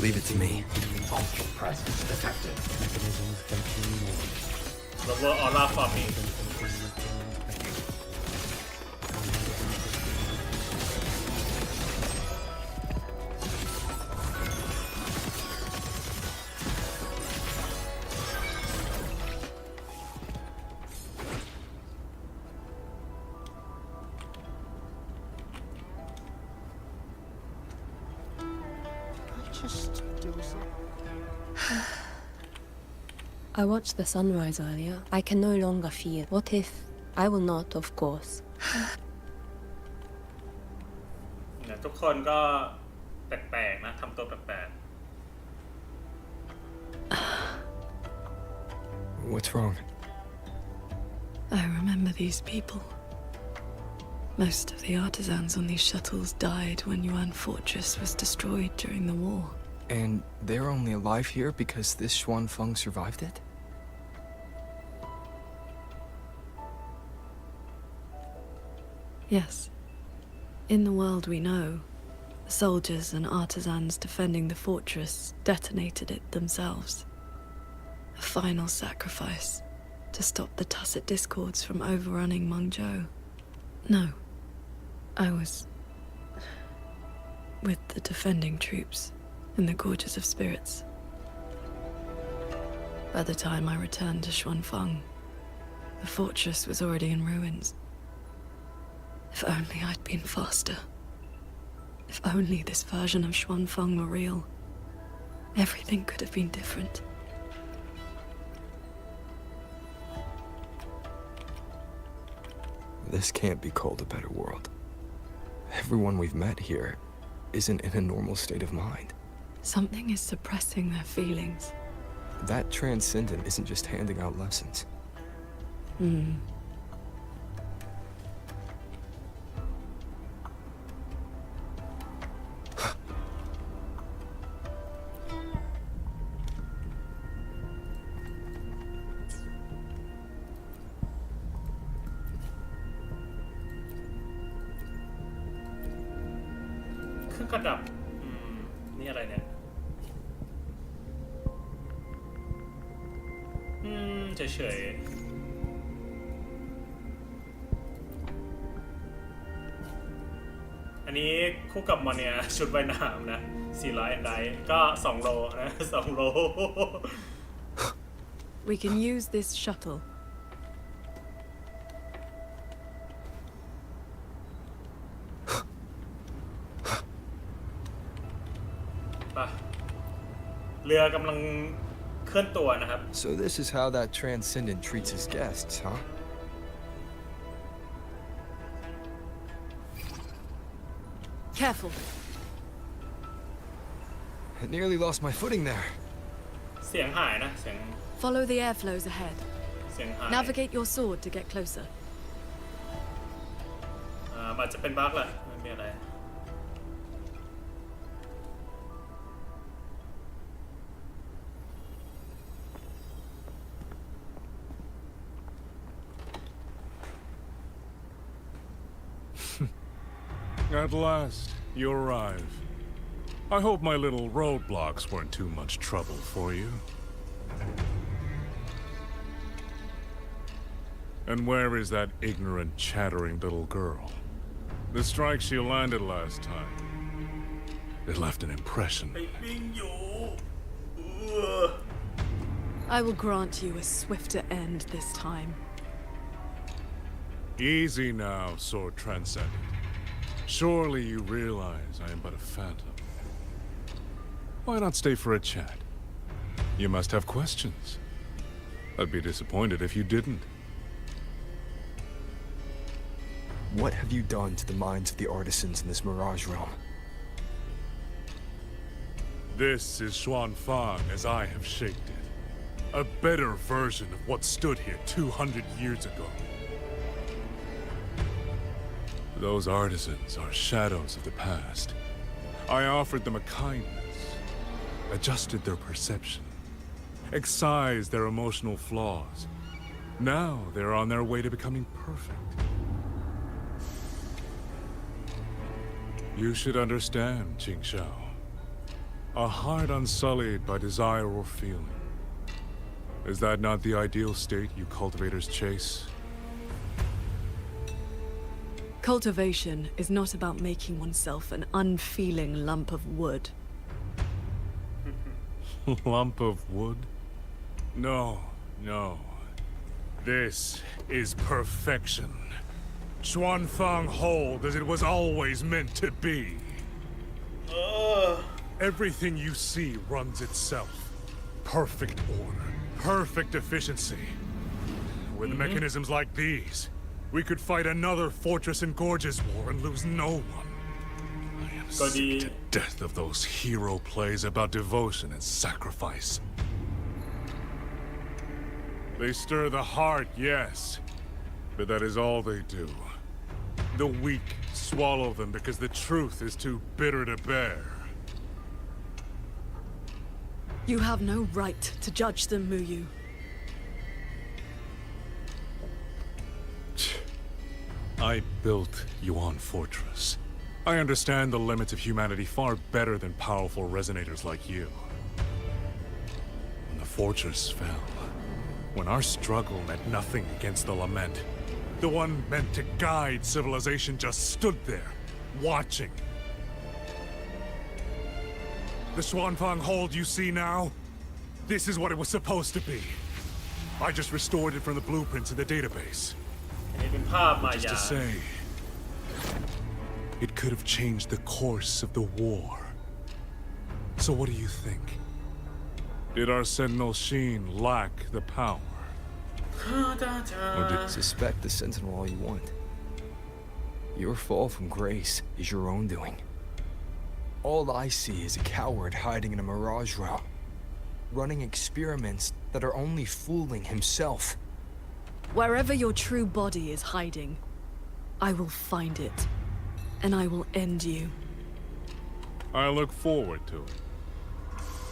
Leave it to me. Ultra presence detected. Mechanisms functioning normally. Lower aura forming. I watched the sunrise earlier. I can no longer fear. What if I will not, of course. ทุกคนก็แปลกๆนะทำตัวแปลก What's wrong? I remember these people. Most of the artisans on these shuttles died when Yuan Fortress was destroyed during the war. And they're only alive here because this Xuanfeng survived it? Yes. In the world we know, the soldiers and artisans defending the fortress detonated it themselves. A final sacrifice to stop the Tusset discords from overrunning Mengzhou. No, I was with the defending troops in the Gorges of Spirits. By the time I returned to Xuanfeng, the fortress was already in ruins. If only I'd been faster. If only this version of Xuanfeng were real. Everything could have been different. This can't be called a better world. Everyone we've met here isn't in a normal state of mind. Something is suppressing their feelings. That transcendent isn't just handing out lessons. Hmm. เครื่องกระดับนี่อะไรเนี่ยเฉยๆอันนี้คู่กับมาเนี่ยชุดว่ายน้ำนะ400 and die ก็2โลนะ2โล We can use this shuttle. เรือกำลังเคลื่อนตัวนะครับ So this is how that transcendent treats his guests, huh? Careful. I nearly lost my footing there. เสียงหายนะเสียง Follow the airflows ahead. เสียงหาย Navigate your sword to get closer. อาจจะเป็นบั๊กแหละไม่มีอะไร At last, you arrive. I hope my little roadblocks weren't too much trouble for you. And where is that ignorant, chattering little girl? The strike she landed last time. It left an impression. I will grant you a swifter end this time. Easy now, Sword Transcendent. Surely you realize I am but a phantom. Why not stay for a chat? You must have questions. I'd be disappointed if you didn't. What have you done to the minds of the artisans in this Mirage realm? This is Xuanfang as I have shaped it. A better version of what stood here 200 years ago. Those artisans are shadows of the past. I offered them a kindness, adjusted their perception, excised their emotional flaws. Now they're on their way to becoming perfect. You should understand, Qingxiao. A heart unsullied by desire or feeling. Is that not the ideal state you cultivators chase? Cultivation is not about making oneself an unfeeling lump of wood. Lump of wood? No, no. This is perfection. Xuanfang hold as it was always meant to be. Everything you see runs itself. Perfect order, perfect efficiency. With mechanisms like these, we could fight another Fortress and Gorges war and lose no one. I am sick to death of those hero plays about devotion and sacrifice. They stir the heart, yes, but that is all they do. The weak swallow them because the truth is too bitter to bear. You have no right to judge them, Muyu. I built Yuan Fortress. I understand the limits of humanity far better than powerful resonators like you. When the fortress fell, when our struggle meant nothing against the lament, the one meant to guide civilization just stood there, watching. The Xuanfang hold you see now? This is what it was supposed to be. I just restored it from the blueprints in the database. Just to say, it could have changed the course of the war. So what do you think? Did our Sentinel Sheen lack the power? Or did... Suspect the Sentinel all you want. Your fall from grace is your own doing. All I see is a coward hiding in a mirage realm, running experiments that are only fooling himself. Wherever your true body is hiding, I will find it, and I will end you. I look forward to it.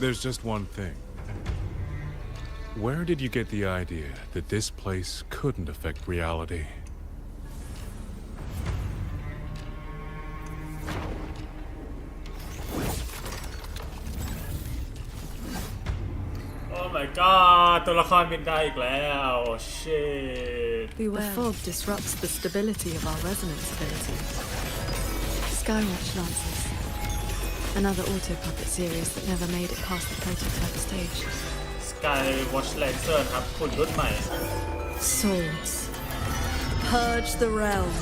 There's just one thing. Where did you get the idea that this place couldn't affect reality? Oh my god ตัวละครบินได้อีกแล้ว shit The fog disrupts the stability of our resonance ability. Skywatch Lancers. Another auto puppet series that never made it past the prototype stage. Skywatch Lancer ครับคุณรุ่นใหม่ Swords. Purge the realm.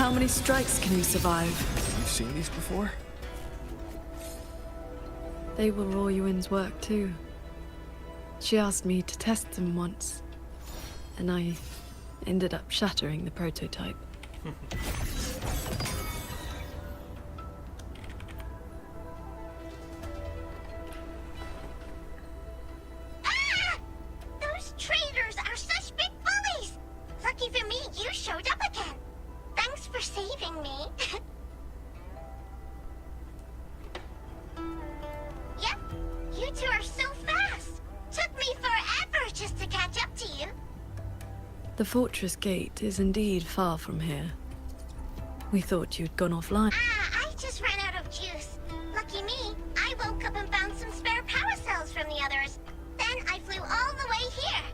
How many strikes can you survive? You've seen these before? They were Royuin's work too. She asked me to test them once, and I ended up shattering the prototype. Those traitors are such big bullies! Lucky for me, you showed up again. Thanks for saving me. Yep, you two are so fast. Took me forever just to catch up to you. The fortress gate is indeed far from here. We thought you'd gone offline. I just ran out of juice. Lucky me, I woke up and found some spare power cells from the others. Then I flew all the way here.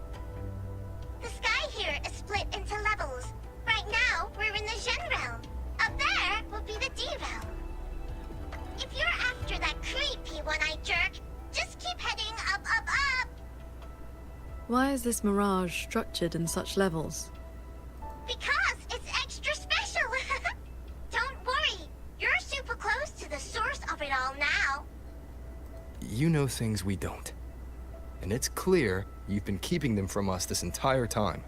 The sky here is split into levels. Right now, we're in the Zhen realm. Up there will be the D realm. If you're after that creepy one-eyed jerk, just keep heading up, up, up. Why is this mirage structured in such levels? Because it's extra special. Don't worry, you're super close to the source of it all now. You know things we don't. And it's clear you've been keeping them from us this entire time.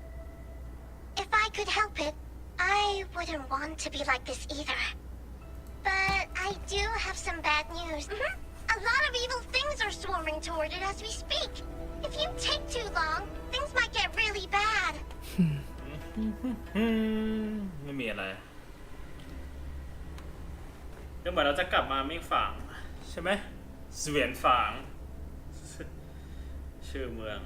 If I could help it, I wouldn't want to be like this either. But I do have some bad news. A lot of evil things are swarming toward it as we speak. If you take too long, things might get really bad. ไม่มีอะไรก็เหมือนเราจะกลับมามิ่งฝางใช่ไหมเสวียนฝางชื่อเมือง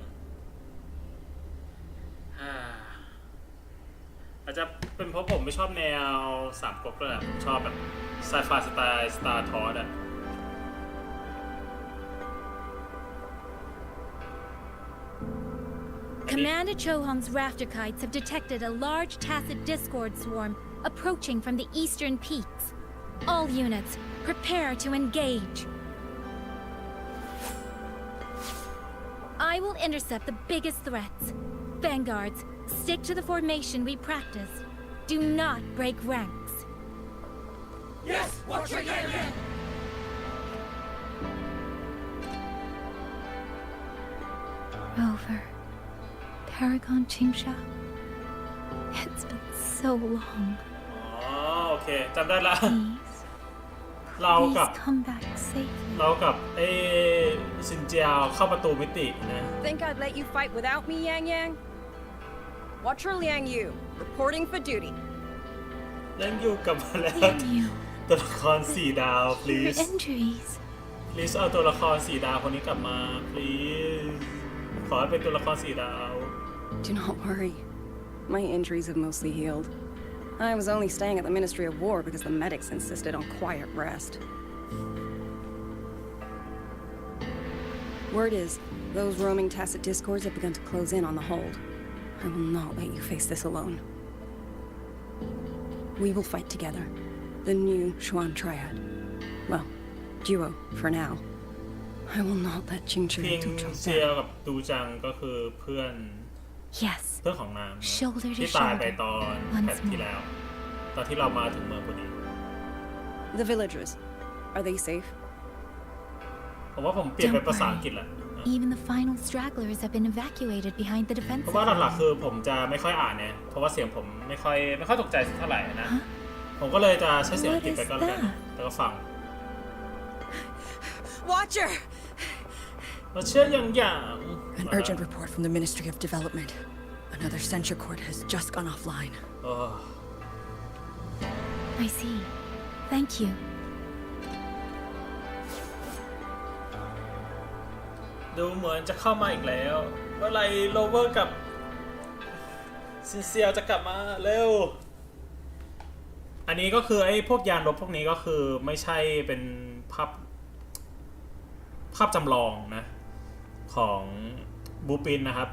อาจจะเป็นเพราะผมไม่ชอบแนวสามก๊กเลยผมชอบแบบไซไฟสไตล์สตาร์ทอสอะCommander Chohong's rafter kites have detected a large tacit discord swarm approaching from the eastern peaks. All units, prepare to engage. I will intercept the biggest threats. Vanguards, stick to the formation we practiced. Do not break ranks. Yes, watch your yan. Rover, Paragon Qingsha. It's been so long. อ๋อโอเคจำได้ละ เรา Please come back safely. เรากับซินเจียวเข้าประตูมิตินะ Think I'd let you fight without me, Yang Yang? Watcher Liang Yu, reporting for duty. ยังอยู่กลับมาแล้วตัวละคร4 ดาว please please เอาตัวละคร4 ดาวคนนี้กลับมา please ขอให้เป็นตัวละคร4 ดาว Do not worry. My injuries have mostly healed. I was only staying at the Ministry of War because the medics insisted on quiet rest. Word is, those roaming tacit discords have begun to close in on the hold. I will not let you face this alone. We will fight together. The new Xuan Triad. Well, duo, for now. I will not let Qingzhi พิง do เจียวกับดูจังก็คือเพื่อน Yes. เพื่อนของนาง Shoulder to ที่ตายไป shoulder. ตอนแพทที่แล้ว ตอนที่เรามาถึงเมืองพอดี The villagers, are they safe? ผมว่าผมเปลี่ยนเป็นภาษาอังกฤษแหละ Even the final stragglers have been evacuated behind the เพ defenses. ราะว่าหลักๆคือผมจะไม่ค่อยอ่านเนี่ยเพราะว่าเสียงผมไม่ค่อยตกใจเท่าไหร่นะ ผมก็เลยจะใช้เสียงอังกฤษไปก็แล้วกันแล้วก็ฟัง Watcher! เราเชื่ออย่าง An urgent report from the Ministry of Development. Another censure court has just gone offline. I see. Thank you. ดูเหมือนจะเข้ามาอีกแล้วเมื่อไรโรเวอร์กับซินเซียจะกลับมาเร็วอันนี้ก็คือไอ้พวกยานรบพวกนี้ก็คือไม่ใช่เป็นภาพจำลองนะของบูปินนะครับ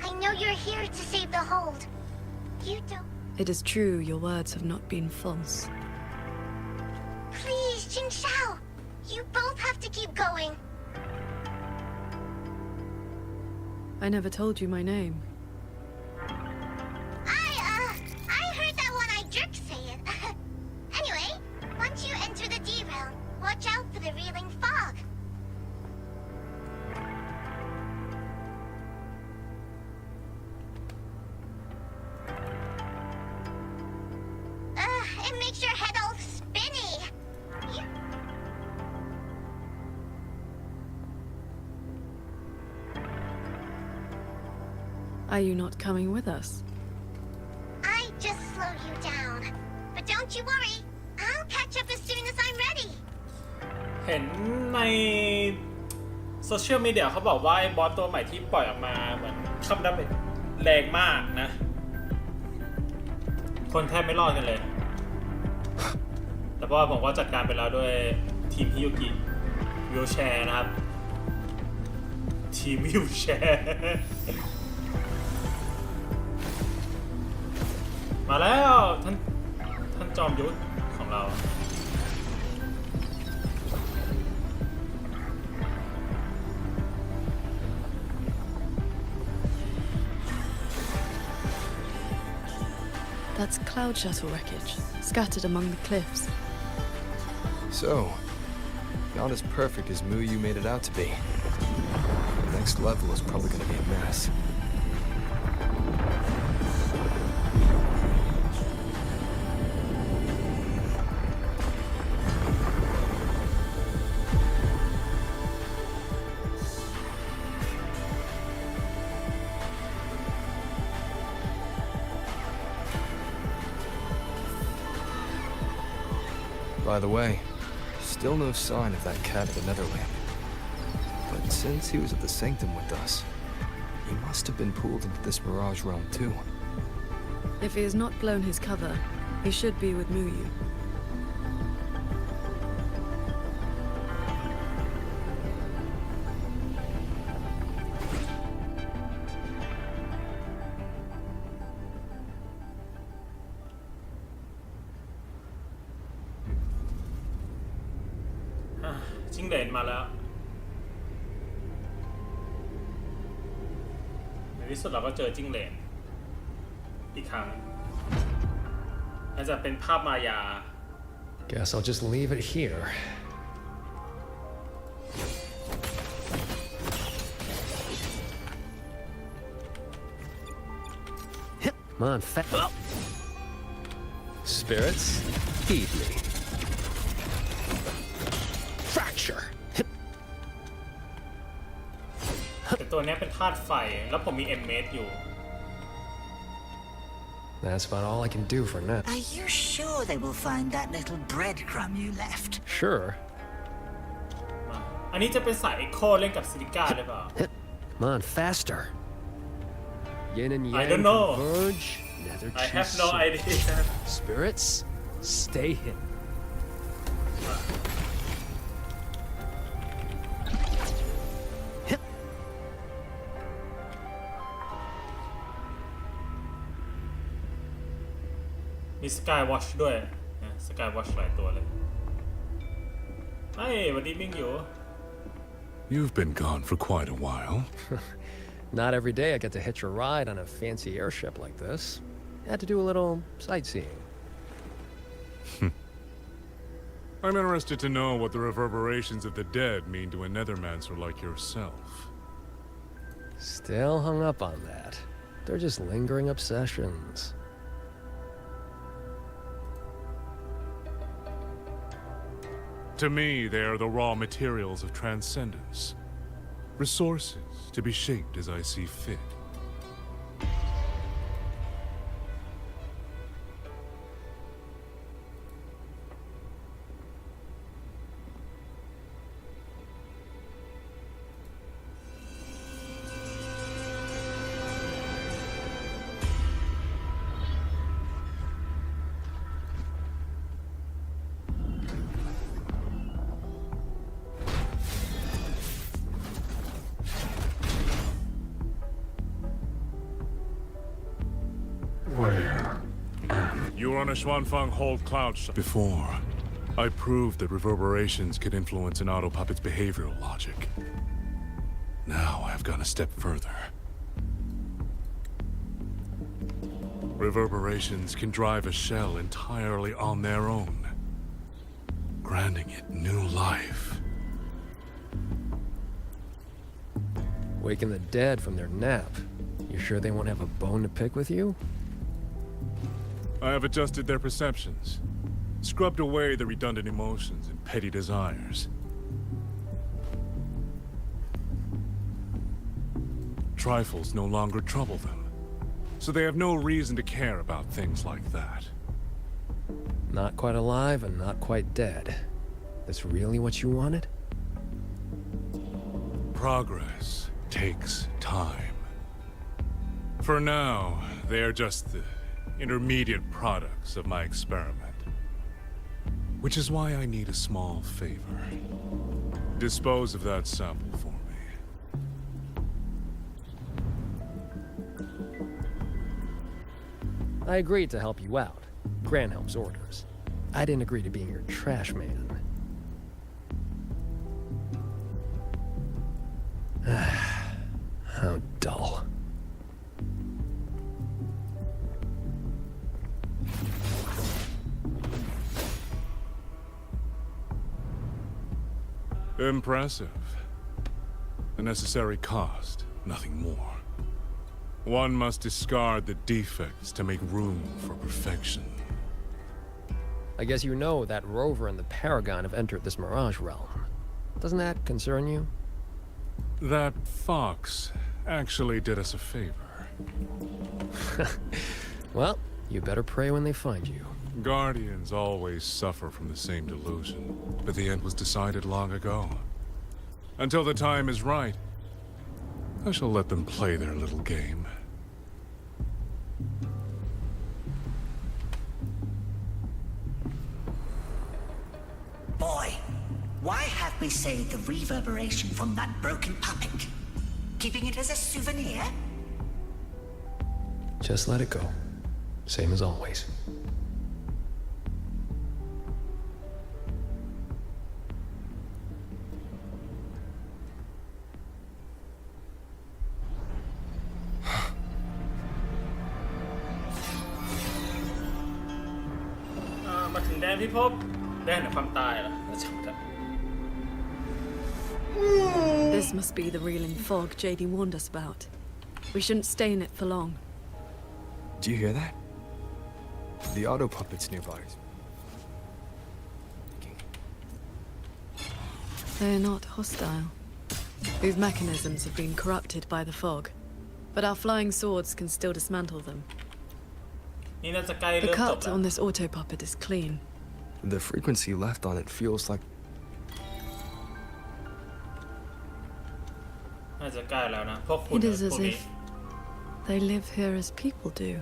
I know you're here to save the hold. You don't. It is true your words have not been false. Please, Jing Shao. You both have to keep going. I never told you my name. I heard that one-eyed jerk say it. Anyway, once you enter the D-realm, watch out for the reeling fog. It makes your head all spinny. Are you not coming with us? I just slow you down. But don't you worry. I'll catch up as soon as I'm ready. เห็นในโซเชียลมีเดียเขาบอกว่าไอ้บอสตัวใหม่ที่ปล่อยออกมาเหมือนทำดาเมจแรงมากนะ คนแทบไม่รอดกันเลย แต่เพราะว่าผมก็จัดการไปแล้วด้วยทีมฮิยุกิวิวแชร์นะครับ ทีมวิวแชร์มาแล้วท่านจอมยุทธของเรา That's cloud shuttle wreckage, scattered among the cliffs. So, not as perfect as Muyu made it out to be. The next level is probably going to be a mess. By the way, still no sign of that cat at the Netherland. But since he was at the Sanctum with us, he must have been pulled into this Mirage realm too. If he has not blown his cover, he should be with Muyu.จิ้งเหลนมาแล้วในที่สุดเราก็เจอจิ้งเหลนอีกครั้งน่าจะเป็นภาพมายา Guess I'll just leave it here. Come on, Spirits, heed me. Fracture. แต่ตัวนี้เป็นธาตุไฟแล้วผมมีเอ็มเมสอยู่ That's about all I can do for now. Are you sure they will find that little breadcrumb you left? Sure. อันนี้จะเป็นสายเอ็กโคเล่นกับซิลิก้าหรือเปล่า Come on, faster. Yin and yang I don't know. converge. Nether I have no idea. Spirits, stay hidden. ม มีสกายวอชด้วยสกายวอชหลายตัวเลยเฮ้ยวันนี้มิ่งอยู่ You've been gone for quite a while. Not every day I get to hitch a ride on a fancy airship like this. Had to do a little sightseeing. I'm interested to know what the reverberations of the dead mean to a nethermancer like yourself. Still hung up on that. They're just lingering obsessions. To me, they are the raw materials of transcendence. Resources to be shaped as I see fit. You were on a Xuanfang hold cloud shot. Before, I proved that reverberations could influence an auto puppet's behavioral logic. Now I've gone a step further. Reverberations can drive a shell entirely on their own, granting it new life. Waking the dead from their nap. You sure they won't have a bone to pick with you? I have adjusted their perceptions, scrubbed away the redundant emotions and petty desires. Trifles no longer trouble them, so they have no reason to care about things like that. Not quite alive and not quite dead. That's really what you wanted? Progress takes time. For now, they are just the intermediate products of my experiment. Which is why I need a small favor. Dispose of that sample for me. I agreed to help you out. Granhelm's orders. I didn't agree to being your trash man. How dull. Impressive. A necessary cost, nothing more. One must discard the defects to make room for perfection. I guess you know that Rover and the Paragon have entered this Mirage realm. Doesn't that concern you? That fox actually did us a favor. Well, you better pray when they find you. Guardians always suffer from the same delusion, but the end was decided long ago. Until the time is right, I shall let them play their little game. Boy, why have we saved the reverberation from that broken puppet? Keeping it as a souvenir? Just let it go. Same as always. This must be the reeling fog JD warned us about. We shouldn't stay in it for long. Do you hear that? The auto puppets nearby. They're not hostile. These mechanisms have been corrupted by the fog, but our flying swords can still dismantle them. The cut on this auto puppet is clean. The frequency left on it feels like... It is as if they live here as people do.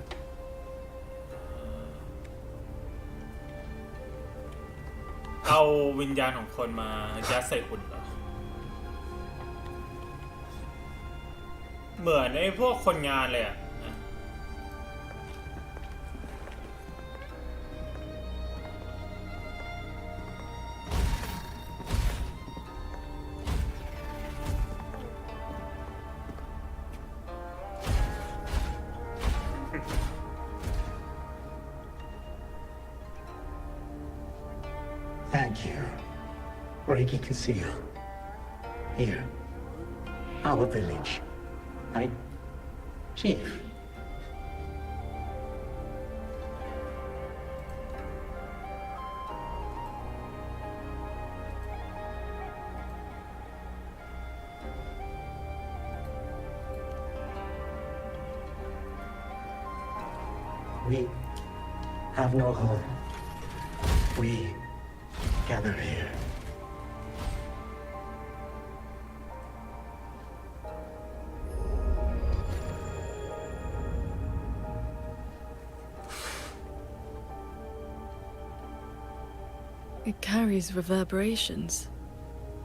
Thank you. Reiki Conceal. Here. Our village. Right? Chief. We have no home. We gather here. It carries reverberations,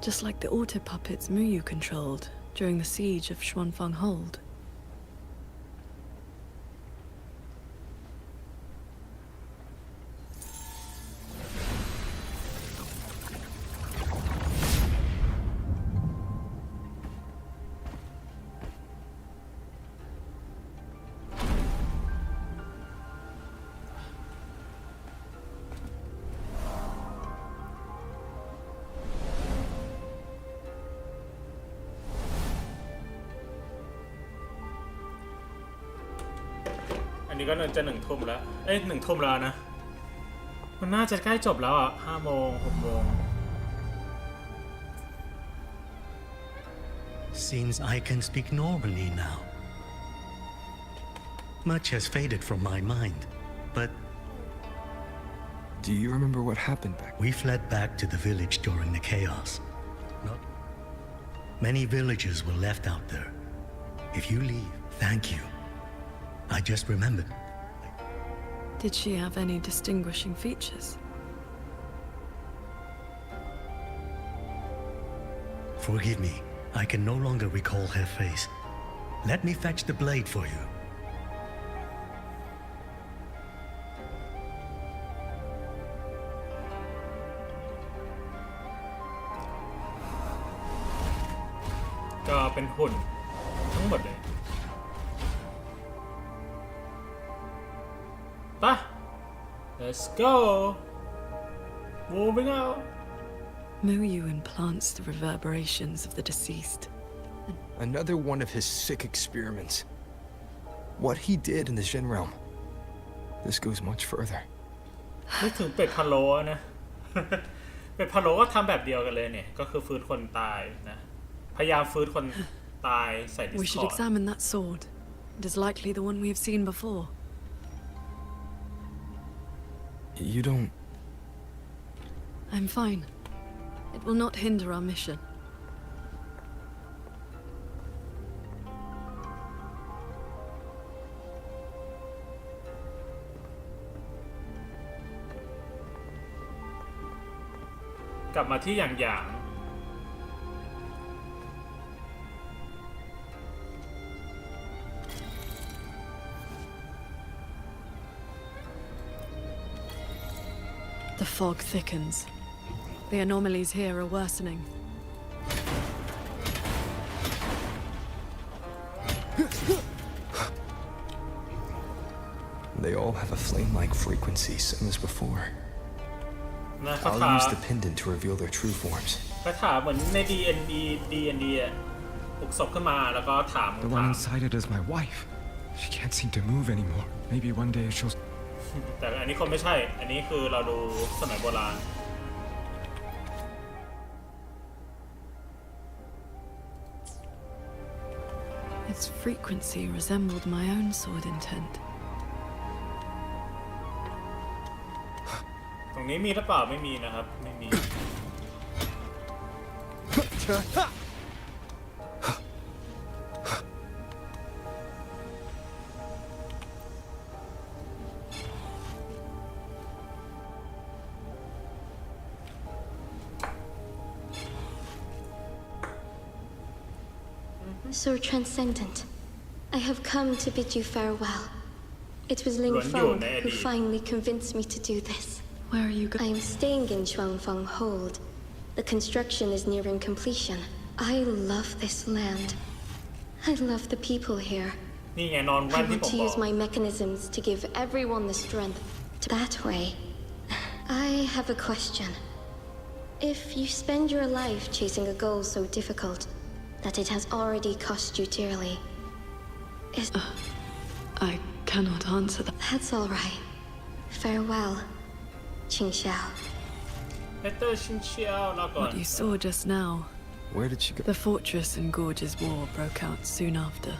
just like the auto puppets Muyu controlled during the siege of Xuanfang Hold.นี่ก็จะ1 ทุ่มแล้ว1 ทุ่มแล้วนะมันน่าจะใกล้จบแล้วอ่ะ5 โมง 6 โมง Seems I can speak normally now. Much has faded from my mind, but... Do you remember what happened back? We fled back to the village during the chaos. Not many villagers were left out there. If you leave, thank you. I just remembered. Did she have any distinguishing features? Forgive me. I can no longer recall her face. Let me fetch the blade for you. ก็เป็นหุ่นทั้งหมดเลยไป Let's go moving out. Muyu implants the reverberations of the deceased. Another one of his sick experiments. What he did in the Jin realm. This goes much further. นึกถึงเป็ดพะโล้นะ เป็ดพะโล้ก็ทำแบบเดียวกันเลยเนี่ยก็คือฟื้นคนตายนะพยายามฟื้นคนตายใส่ We should examine that sword. It is likely the one we have seen before. You don't... I'm fine. It will not hinder our mission. Gap มาที่อย่าง The fog thickens. The anomalies here are worsening. They all have a flame-like frequency, same as before. I'll use the pendant to reveal their true forms. คาถาเหมือนใน D&D อ่ะปลุกศพขึ้นมาแล้วก็ถาม The one inside it is my wife. She can't seem to move anymore. Maybe one day she'll... แต่อันนี้คงไม่ใช่อันนี้คือเราดูสมัยโบราณ Its frequency resembled my own sword intent. ตรงนี้มีหรือเปล่าไม่มีนะครับไม่มี So transcendent, I have come to bid you farewell. It was Ling Feng who finally convinced me to do this. Where are you going? I am staying in Xuanfang Hold. The construction is nearing completion. I love this land. I love the people here. I want to use my mechanisms to give everyone the strength to that way. I have a question. If you spend your life chasing a goal so difficult that it has already cost you dearly, I cannot answer that. That's all right. Farewell, Qing Xiao. What you saw just now. Where did she go? The Fortress and Gorges War broke out soon after.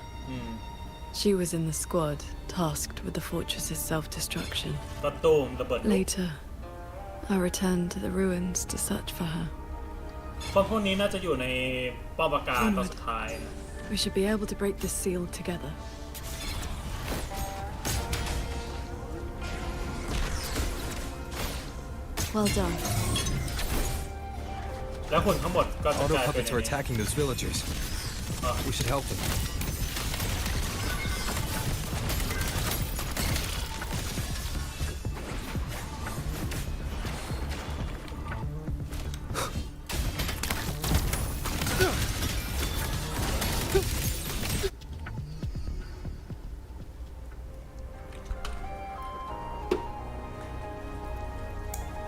She was in the squad tasked with the fortress's self-destruction. Later, I returned to the ruins to search for her. คนพวกนี้น่าจะอยู่ในป้อมปราการตอนสุดท้าย We should be able to break this seal together. Well done. แล้วหุ่นทั้งหมดก็จะ Auto กลายเป็น puppets are attacking those villagers. We should help them.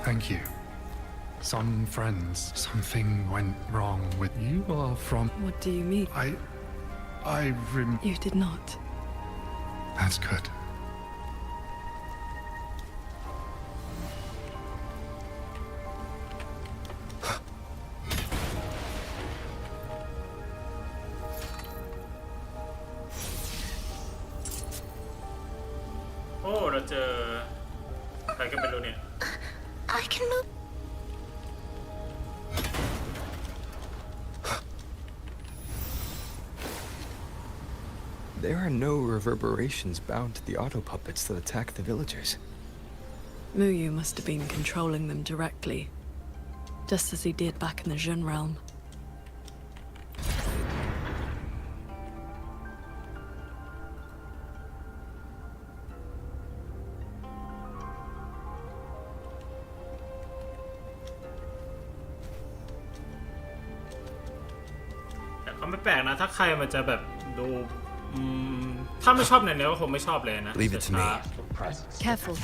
Thank you. Some friends, something went wrong with you are from... What do you mean? You did not. That's good. Oh, เราเจอใครกันไม่รู้เนี่ย I can move. There are no reverberations bound to the auto puppets that attack the villagers. Muyu must have been controlling them directly, just as he did back in the Jun realm.แต่ก็ไม่แปลกนะถ้าใครมันจะแบบดูถ้าไม่ชอบในเนื้อก็คงไม่ชอบเลยนะ Leave it to me. Careful.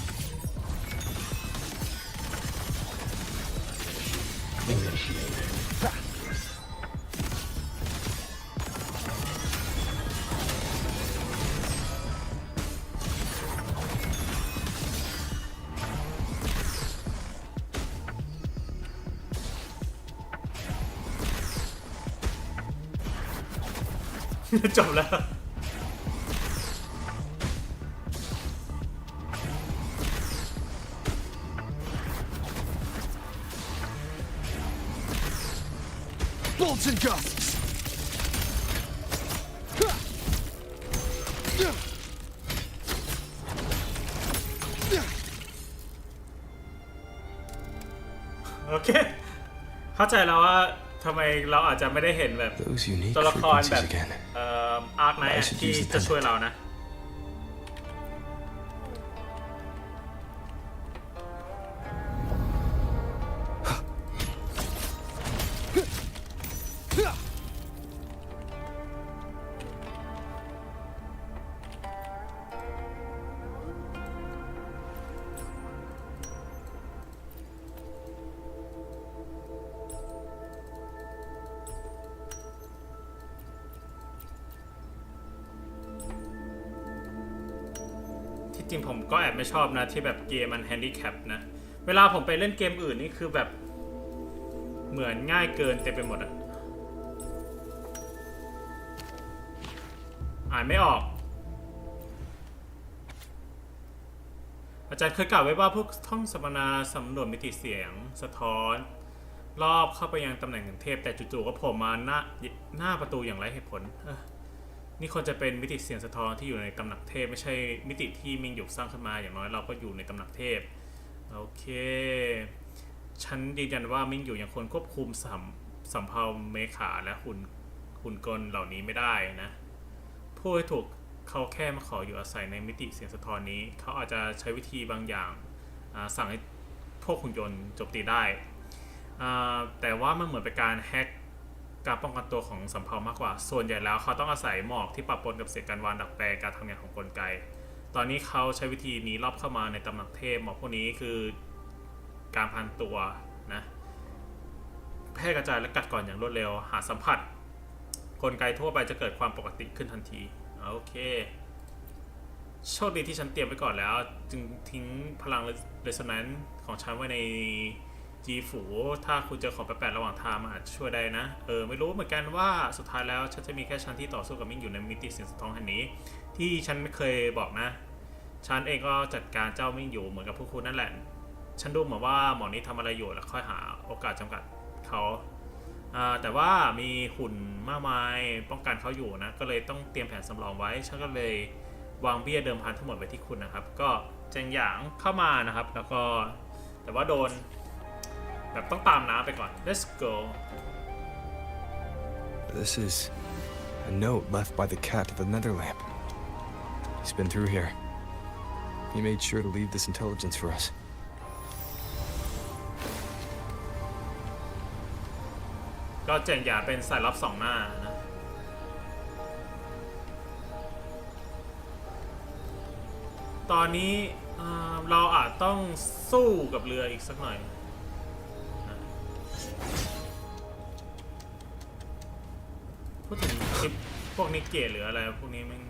Good job, lah. Bolts and gusts. Okay. เข้าใจแล้วว่าทำไมเราอาจจะไม่ได้เห็นแบบตัวละครแบบอาร์คไนท์ที่จะช่วยเรานะจริงผมก็แอบไม่ชอบนะที่แบบเกมมันแฮนดิแคปนะเวลาผมไปเล่นเกมอื่นนี่คือแบบเหมือนง่ายเกินเต็มไปหมดอะอ่านไม่ออกอาจารย์เคยกล่าวไว้ว่าพวกท่องสัมมนาสำรวจมิติเสียงสะท้อนรอบเข้าไปยังตำแหน่งของเทพแต่จู่ๆก็โผล่มาหน้าประตูอย่างไร้เหตุผลนี่ควรจะเป็นมิติเสียงสะท้อนที่อยู่ในตำหนักเทพไม่ใช่มิติที่มิงหยกสร้างขึ้นมาอย่างน้อยเราก็อยู่ในตำหนักเทพโอเคฉันยืนยันว่ามิงอยู่ยังควรควบคุมสัมภาวเมขาและหุ่นกลเหล่านี้ไม่ได้นะผู้ที่ถูกเขาแค่มาขออยู่อาศัยในมิติเสียงสะท้อนนี้เขาอาจจะใช้วิธีบางอย่างสั่งให้พวกหุ่นยนต์โจมตีได้แต่ว่ามันเหมือนเป็นการแฮกการป้องกันตัวของสัมภาวมากกว่าส่วนใหญ่แล้วเขาต้องอาศัยหมอกที่ปะปนกับเศษการวางดักแปลการทำงานของกลไกตอนนี้เขาใช้วิธีนี้รอบเข้ามาในตำหนักเทพหมอกพวกนี้คือการพันตัวนะ แพร่กระจายและกัดก่อนอย่างรวดเร็วหากสัมผัสกลไกทั่วไปจะเกิดความปกติขึ้นทันทีโอเคโชคดีที่ฉันเตรียมไว้ก่อนแล้วจึงทิ้งพลังเรโซแนนซ์ของฉันไว้ในจีฝูถ้าคุณเจอของแปลกๆระหว่างทางมันอาจจะช่วยได้นะไม่รู้เหมือนกันว่าสุดท้ายแล้วฉันจะมีแค่ฉันที่ต่อสู้กับมิ่งอยู่ในมิติสิ่งสะท้อนแห่งนี้ที่ฉันไม่เคยบอกนะฉันเองก็จัดการเจ้ามิ่งอยู่เหมือนกับพวกคุณนั่นแหละฉันดูเหมือนว่าหมอนี้ทำอะไรอยู่แล้วค่อยหาโอกาสจำกัดเขาแต่ว่ามีหุ่นมากมายป้องกันเขาอยู่นะก็เลยต้องเตรียมแผนสำรองไว้ฉันก็เลยวางเบี้ยเดิมพันทั้งหมดไว้ที่คุณนะครับก็เจงหยางเข้ามานะครับแล้วก็แต่ว่าโดนแบบต้องตามน้ำไปก่อน let's go This is a note left by the cat of the Netherlamp. He's been through here. He made sure to leave this intelligence for us. ก็เจงหยางเป็นสายลับสองหน้านะตอนนี้เราอาจต้องสู้กับเรืออีกสักหน่อยพูดถึงคลิปพวกนี้เกตหรืออะไรพวกนี้มัน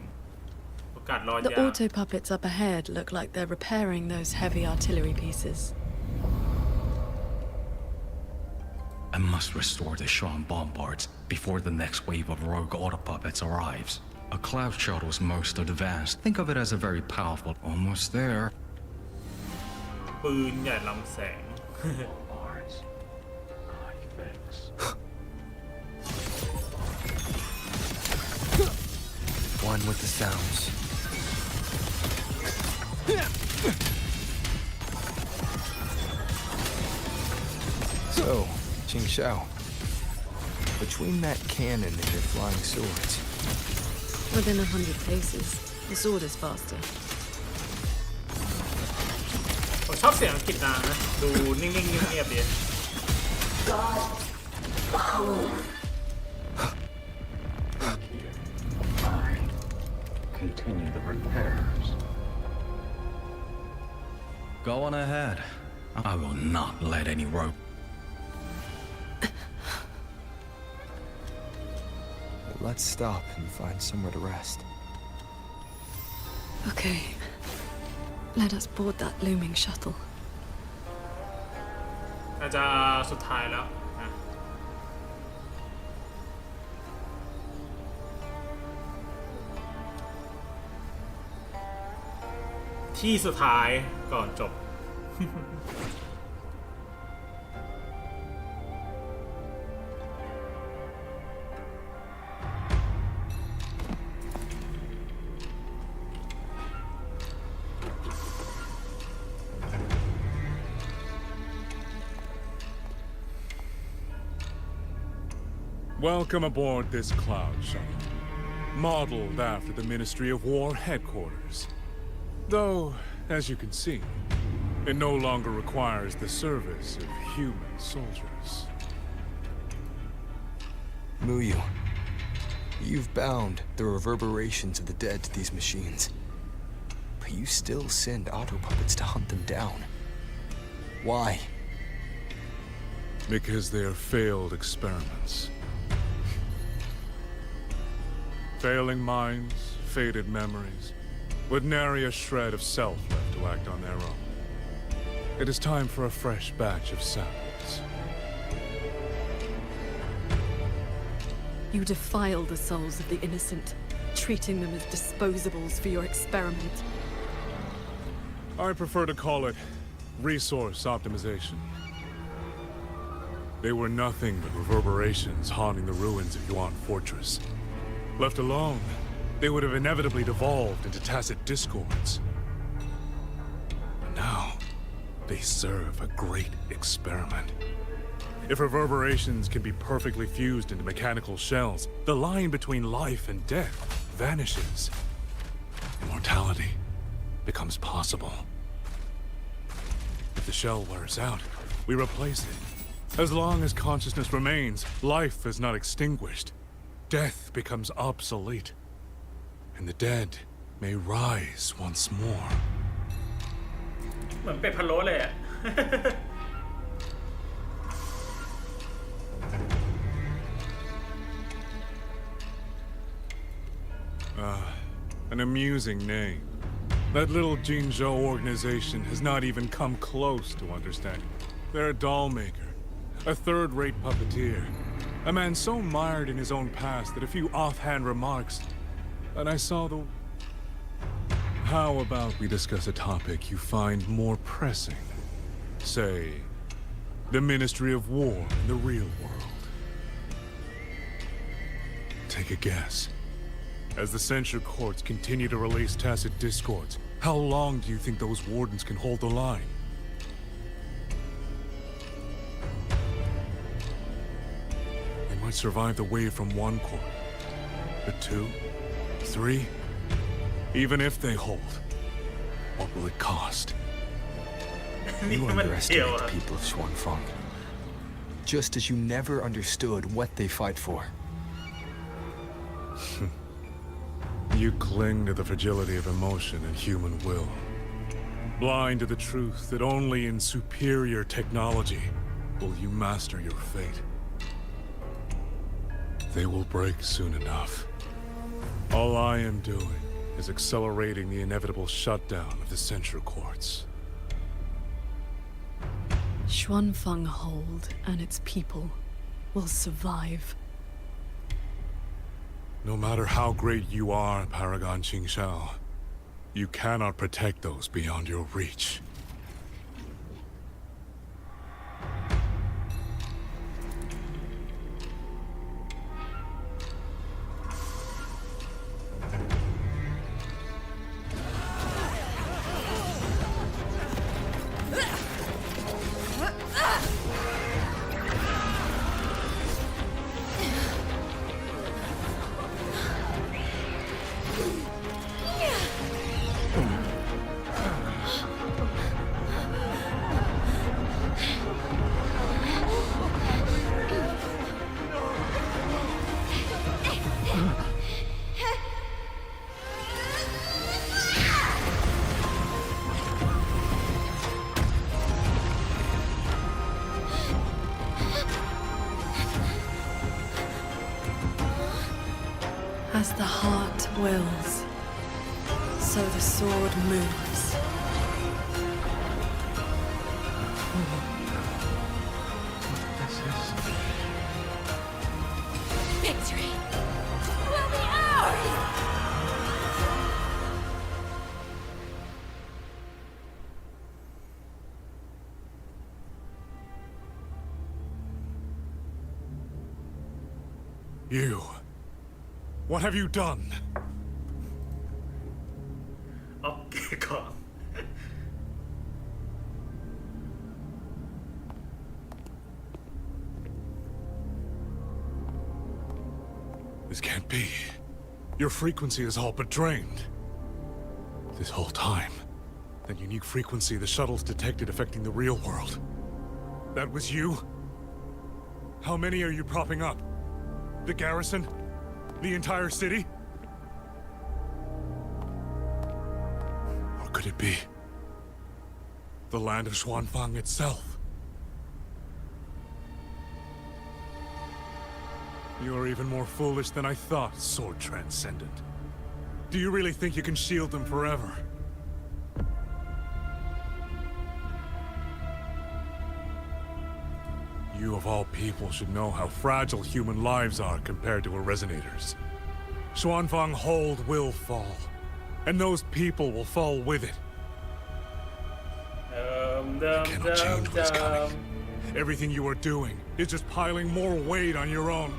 โอกาสรอดยาก The auto puppets up ahead look like they're repairing those heavy artillery pieces. I must restore the Sean bombards before the next wave of rogue auto puppets arrives. A cloud shuttle's most advanced. Think of it as a very powerful. Almost there. ปืนใหญ่ลำแสง One with the sounds. So, Qing Xiao, between that cannon and your flying swords. Within 100 paces, the sword is faster. ผมชอบเสียงอังกฤษนางนะดูนิ่งๆเงียบๆดี Continue the repairs. Go on ahead. I will not let any rope. Let's stop and find somewhere to rest. Okay. Let us board that looming shuttle. น่าจะสุดท้ายแล้วนะที่สุดท้ายก่อนจบ Welcome aboard this cloud shuttle, modeled after the Ministry of War headquarters. Though, as you can see, it no longer requires the service of human soldiers. Muyu, you've bound the reverberations of the dead to these machines. But you still send auto-puppets to hunt them down. Why? Because they are failed experiments. Failing minds, faded memories, with nary a shred of self left to act on their own. It is time for a fresh batch of samples. You defile the souls of the innocent, treating them as disposables for your experiment. I prefer to call it resource optimization. They were nothing but reverberations haunting the ruins of Yuan Fortress. Left alone, they would have inevitably devolved into tacit discords. But now, they serve a great experiment. If reverberations can be perfectly fused into mechanical shells, the line between life and death vanishes. Immortality becomes possible. If the shell wears out, we replace it. As long as consciousness remains, life is not extinguished. Death becomes obsolete, and the dead may rise once more. เหมือนเป็ดพะโล้เลยอะ An amusing name. That little Jinzhou organization has not even come close to understanding. They're a doll maker, a third-rate puppeteer, a man so mired in his own past that a few offhand remarks, and I saw the... How about we discuss a topic you find more pressing? Say, the Ministry of War in the real world. Take a guess. As the censure courts continue to release tacit discords, how long do you think those wardens can hold the line? They might survive the wave from one court, but 2, 3, even if they hold, what will it cost? You underestimate the people of Xuanfang, just as you never understood what they fight for. You cling to the fragility of emotion and human will, blind to the truth that only in superior technology will you master your fate. They will break soon enough. All I am doing is accelerating the inevitable shutdown of the censure courts. Xuanfang Hold and its people will survive. No matter how great you are, Paragon Qingshao, you cannot protect those beyond your reach. As the heart wills, so the sword moves. Victory will be ours! You. What have you done? โอเคก่อน This can't be. Your frequency is all but drained. This whole time, that unique frequency the shuttles detected affecting the real world. That was you? How many are you propping up? The garrison? The entire city? Or could it be the land of Xuanfang itself? You're even more foolish than I thought, Sword Transcendent. Do you really think you can shield them forever? You of all people should know how fragile human lives are compared to a Resonators. Xuanfang Hold will fall, and those people will fall with it. You cannot change what's coming. Everything you are doing is just piling more weight on your own.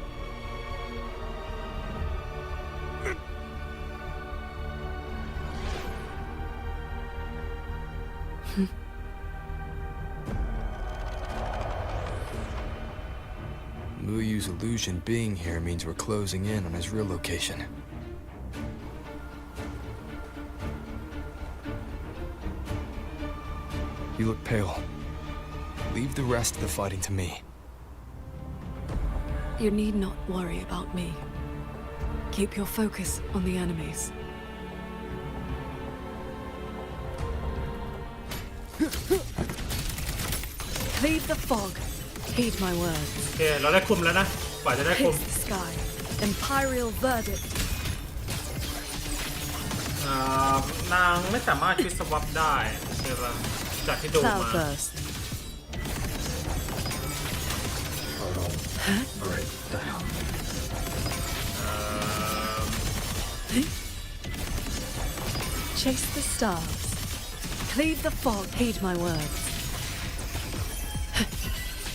Muyu's illusion being here means we're closing in on his real location. You look pale. Leave the rest of the fighting to me. You need not worry about me. Keep your focus on the enemies. Leave the fog. Heed my words. โอเคเราได้คุมแล้วนะกว่าจะได้คุม Pierce the sky. Imperial verdict. นางไม่สามารถคิดสวับได้ใช่ปะจากที่ดูมา Cloudburst. Chase the stars. Cleave the fog. Heed my words.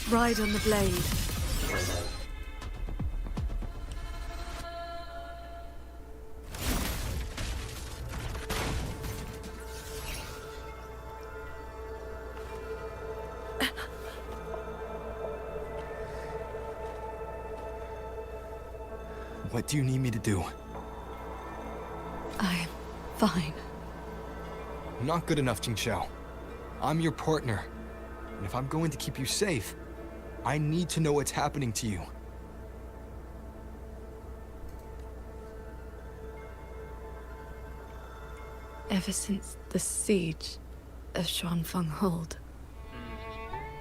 Ride on the blade. What do you need me to do? I'm fine. Not good enough, Jingxiao. I'm your partner. And if I'm going to keep you safe, I need to know what's happening to you. Ever since the siege of Xuanfeng Hold,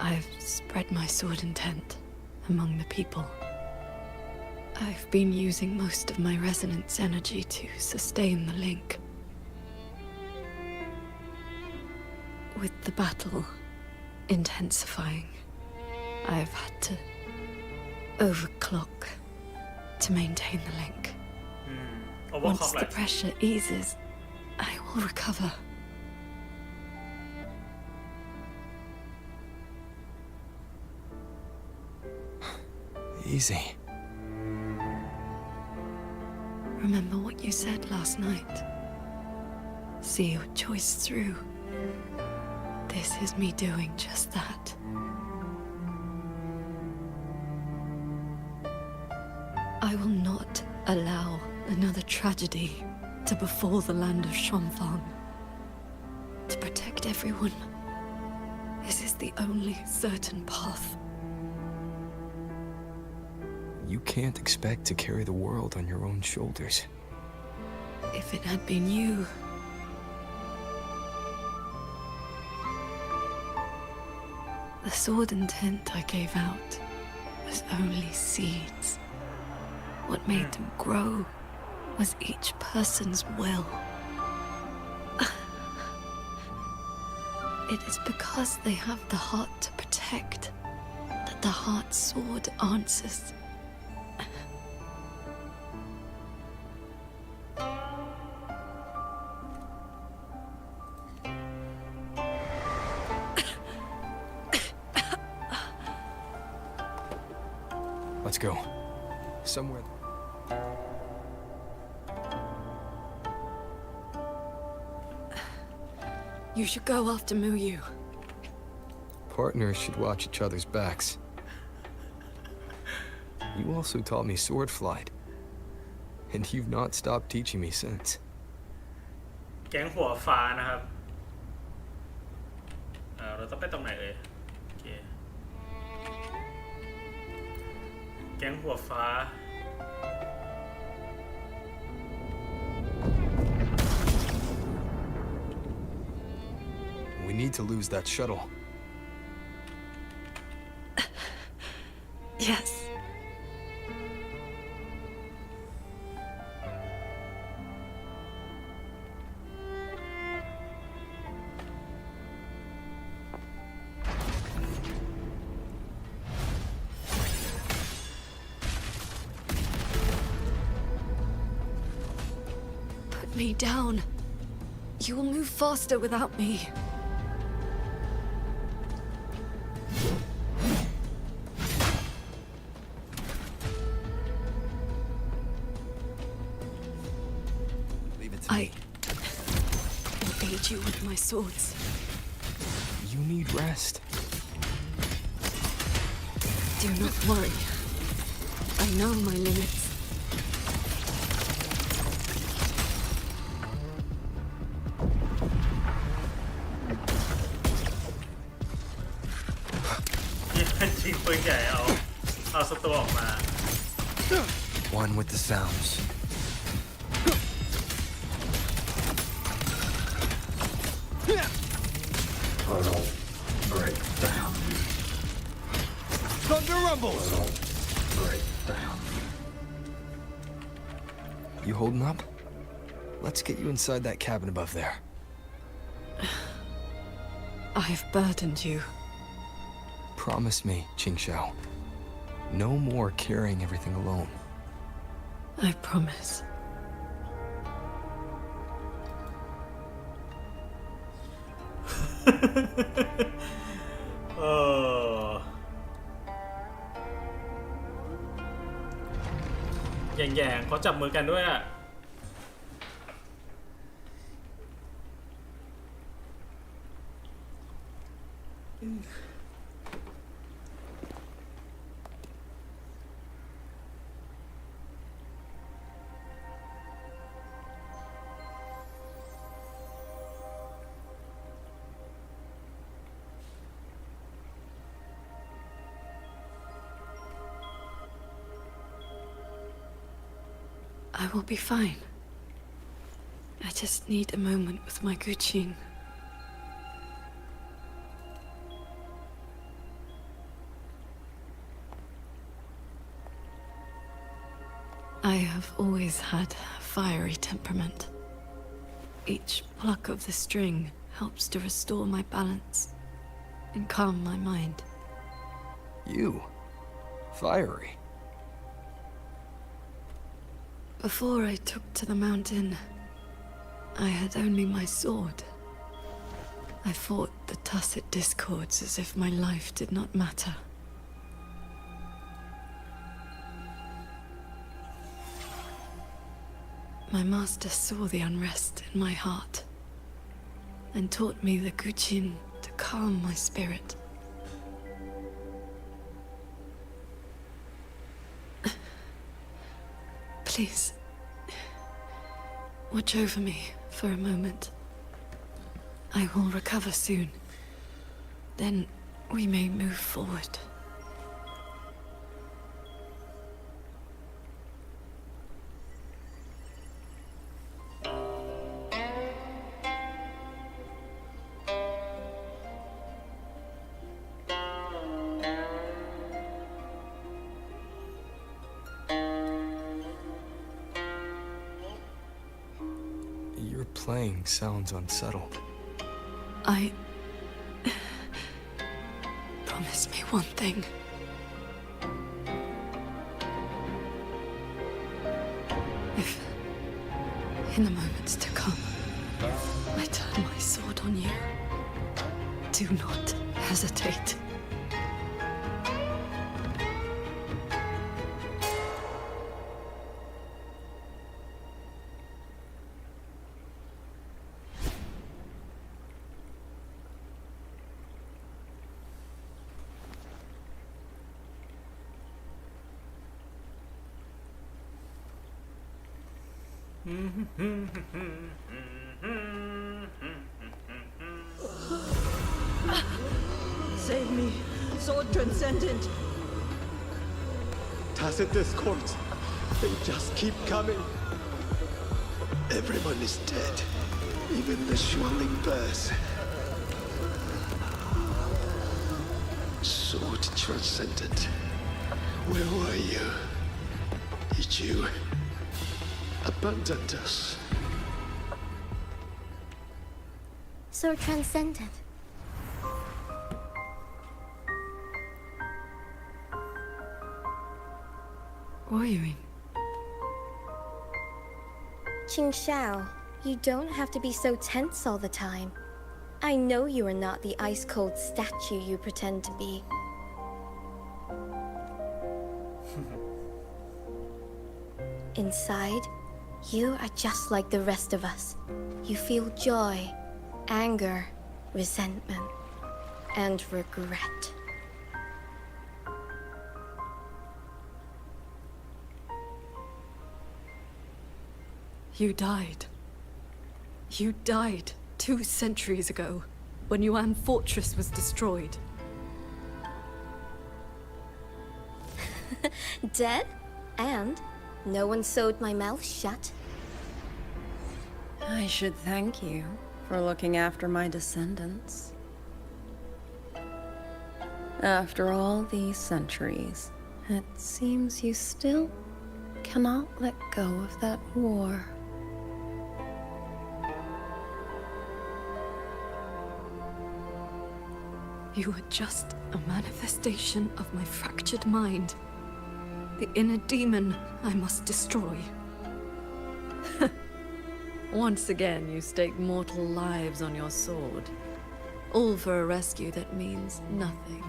I've spread my sword intent among the people. I've been using most of my resonance energy to sustain the link. With the battle intensifying, I've had to overclock to maintain the link. Once the pressure eases, I will recover. Easy. Remember what you said last night. See your choice through. This is me doing just that. I will not allow another tragedy to befall the land of Xuanfeng. To protect everyone, this is the only certain path. You can't expect to carry the world on your own shoulders. If it had been you, the sword intent I gave out was only seeds. What made them grow was each person's will. It is because they have the heart to protect that the heart sword answers. Let's go. Somewhere. You should go after Muyu. Partners should watch each other's backs. You also taught me sword flight. And you've not stopped teaching me since. แก๊งหัวฟ้านะครับเราต้องไปตรงไหนเอ่ยโอเคแก๊งหัวฟ้า We need to lose that shuttle. Yes. Put me down. You will move faster without me. I will aid you with my swords. You need rest. Do not worry. I know my limits. One with the sounds. Break down. Thunder rumbles. Break down. You holding up? Let's get you inside that cabin above there. I've burdened you. Promise me, Qingxiao. No more carrying everything alone. I promise. แย่งๆเขาจับมือกันด้วยอ่ะ I will be fine. I just need a moment with my Guqin. I have always had a fiery temperament. Each pluck of the string helps to restore my balance and calm my mind. You? Fiery? Before I took to the mountain, I had only my sword. I fought the tacit discords as if my life did not matter. My master saw the unrest in my heart and taught me the Guqin to calm my spirit. Please, watch over me for a moment. I will recover soon. Then we may move forward. Your playing sounds unsettled. Promise me one thing. If, in the moments to come, I turn my sword on you, do not hesitate. Save me, sword transcendent. Tacit discords. They just keep coming. Everyone is dead. Even the swirling bears. Sword transcendent. Where were you? Did you abandon us? So transcendent. Wuthering. Qingxiao, you don't have to be so tense all the time. I know you are not the ice-cold statue you pretend to be. Inside, you are just like the rest of us. You feel joy, anger, resentment, and regret. You died. You died 2 centuries ago, when Yuan Fortress was destroyed. Dead? And no one sewed my mouth shut. I should thank you for looking after my descendants. After all these centuries, it seems you still cannot let go of that war. You were just a manifestation of my fractured mind. The inner demon I must destroy. Once again, you stake mortal lives on your sword. All for a rescue that means nothing.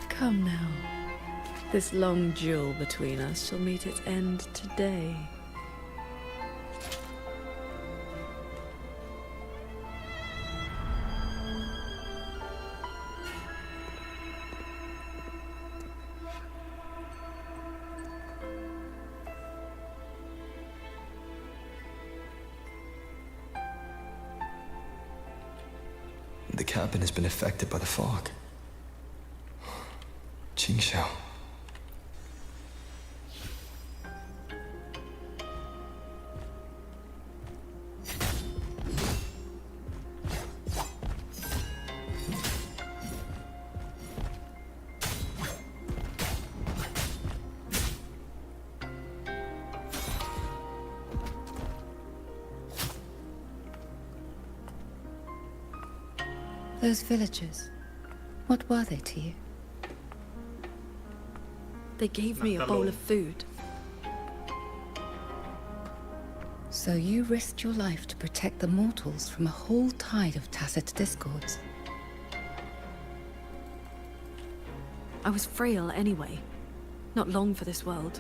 Come now. This long duel between us shall meet its end today. The cabin has been affected by the fog. Qingxiao. Those villagers, what were they to you? They gave me a bowl of food. So you risked your life to protect the mortals from a whole tide of tacit discords. I was frail anyway. Not long for this world.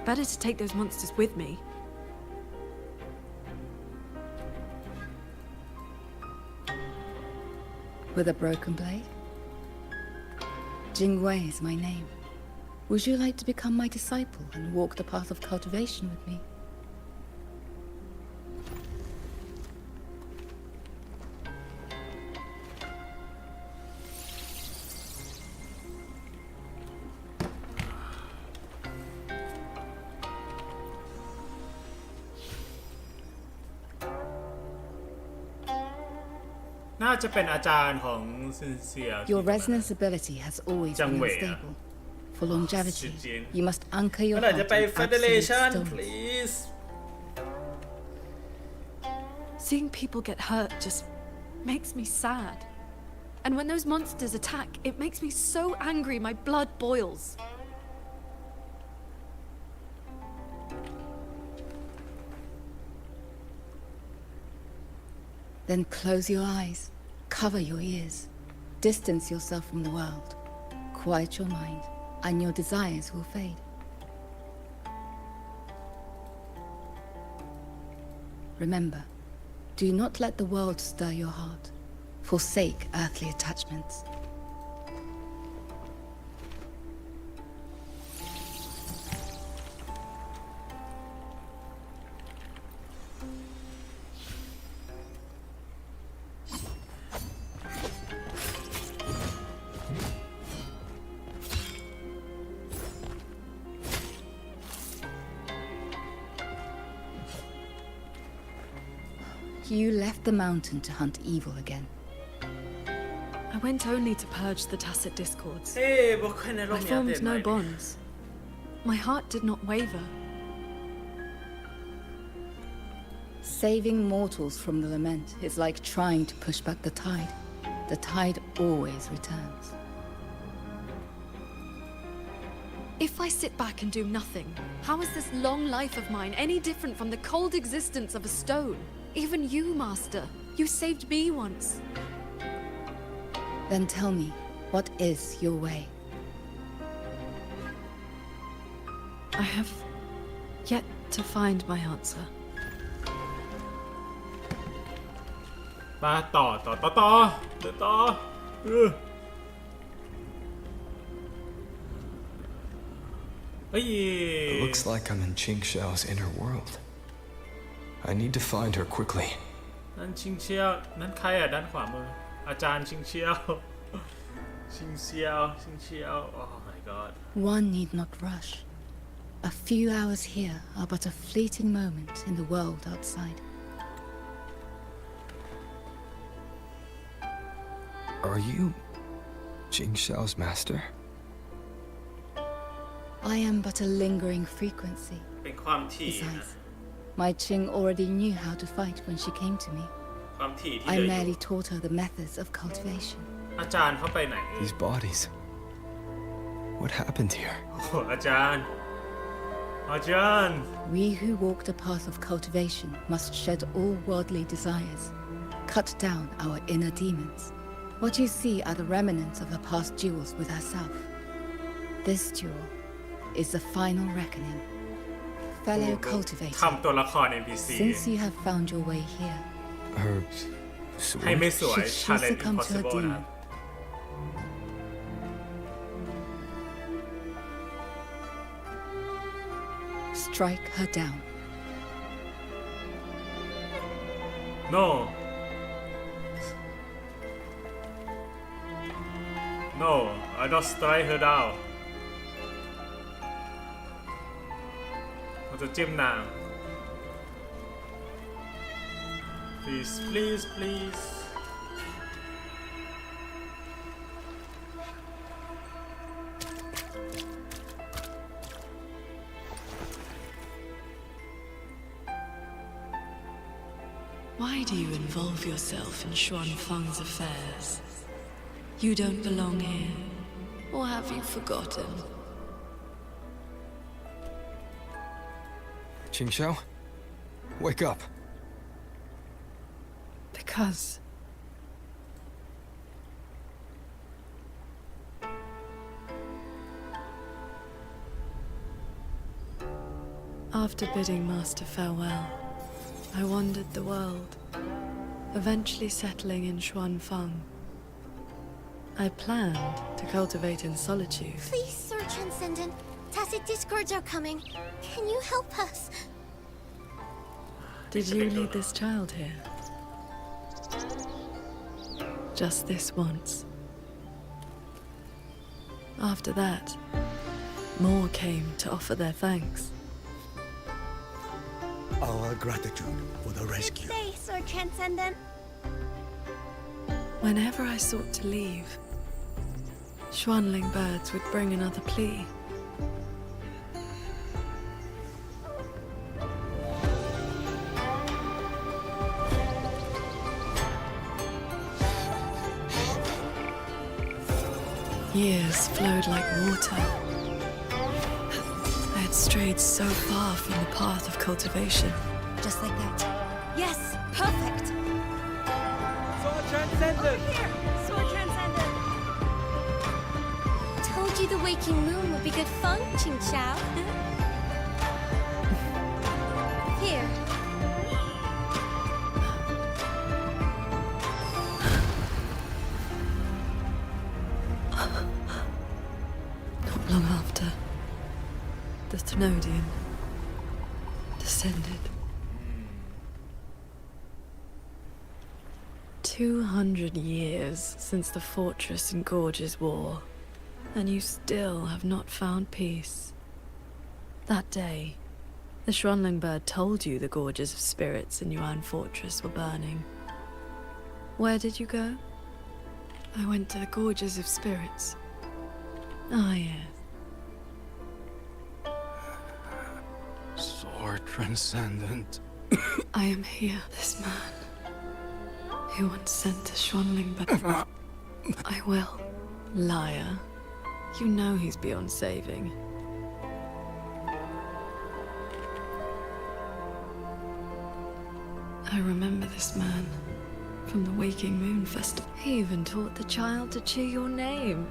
Better to take those monsters with me. With a broken blade? Jingwei is my name. Would you like to become my disciple and walk the path of cultivation with me? Your resonance ability has always been unstable. For longevity, you must anchor your heart in absolute stillness. Seeing people get hurt just makes me sad. And when those monsters attack, it makes me so angry my blood boils. Then close your eyes, cover your ears, distance yourself from the world, quiet your mind, and your desires will fade. Remember, do not let the world stir your heart. Forsake earthly attachments. You left the mountain to hunt evil again. I went only to purge the tacit discords. I formed no bonds. My heart did not waver. Saving mortals from the lament is like trying to push back the tide. The tide always returns. If I sit back and do nothing, how is this long life of mine any different from the cold existence of a stone? Even you, Master. You saved me once. Then tell me, what is your way? I have yet to find my answer. มาต่อ It looks like I'm in Qingxiao's inner world. I need to find her quickly. นั่นชิงเชียวนั่นใครอ่ะด้านขวามืออาจารย์ชิงเชียว oh my god. One need not rush. A few hours here are but a fleeting moment in the world outside. Are you Jing Xiao's master? I am but a lingering frequency. เป็นความถี่นะ Besides, my Qing already knew how to fight when she came to me. ความถี่ที่ I เหลืออยู่ merely taught her the methods of cultivation. อาจารย์เข้าไปไหน These bodies. What happened here? โอ้โหอาจารย์ We who walk the path of cultivation must shed all worldly desires, cut down our inner demons. What you see are the remnants of her past duels with herself. This duel is the final reckoning. Fellow cultivator, ทำตัวละคร NPC since you have found your way here, Her ให้ไม่สวย should she challenge succumb to her impossible นะ demon, strike her down. No No I don't strike her down เราจะจิ้มนาง Please please please Why do you involve yourself in Xuan Feng's affairs? You don't belong here, or have you forgotten? Jing Xiao, wake up. Because after bidding Master farewell, I wandered the world, eventually settling in Xuan Feng. I planned to cultivate in solitude. Please, Sir Transcendent. Tacit discords are coming. Can you help us? Did you lead this child here? Just this once. After that, more came to offer their thanks. Our gratitude for the rescue. Stay, Sir Transcendent. Whenever I sought to leave, Xuanling birds would bring another plea. Years flowed like water. I had strayed so far from the path of cultivation. Just like that. Yes, perfect. Sword Transcendent! Over here, Sword Transcendent. Told you the waking moon would be good fun, Qing Xiao. Here. Not long after, the Thenodian descended. 200 years since the fortress and gorges war, and you still have not found peace. That day, the Xuanling bird told you the gorges of spirits in Yuan Fortress were burning. Where did you go? I went to the gorges of spirits. Ah, yes. Sword Transcendent. I am here, this man. He once sent a Xuanling bird. I will. Liar. You know he's beyond saving. I remember this man from the Waking Moon Festival. He even taught the child to cheer your name.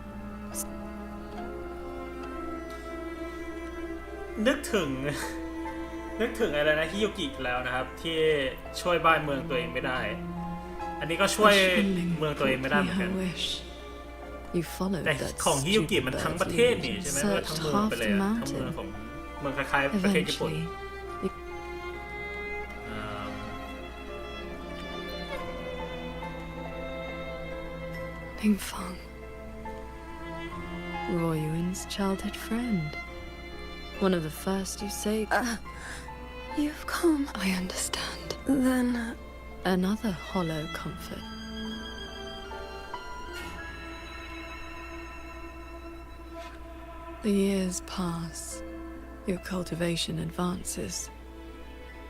นึกถึงอะไรนะฮิยุกิแล้วนะครับที่ช่วยบ้านเมืองตัวเองไม่ได้ อันนี้ก็ช่วยเมืองตัวเองไม่ได้เหมือนกัน แต่ของฮิยุกิมันทั้งประเทศนี่ใช่ไหมว่าทั้งเมืองไปเลยอะทั้งเมืองของเมืองคล้ายๆประเทศญี่ปุ่น Ping Fong, Royuin's childhood friend. One of the first you say. You've come. I understand. Then... Another hollow comfort. The years pass, your cultivation advances,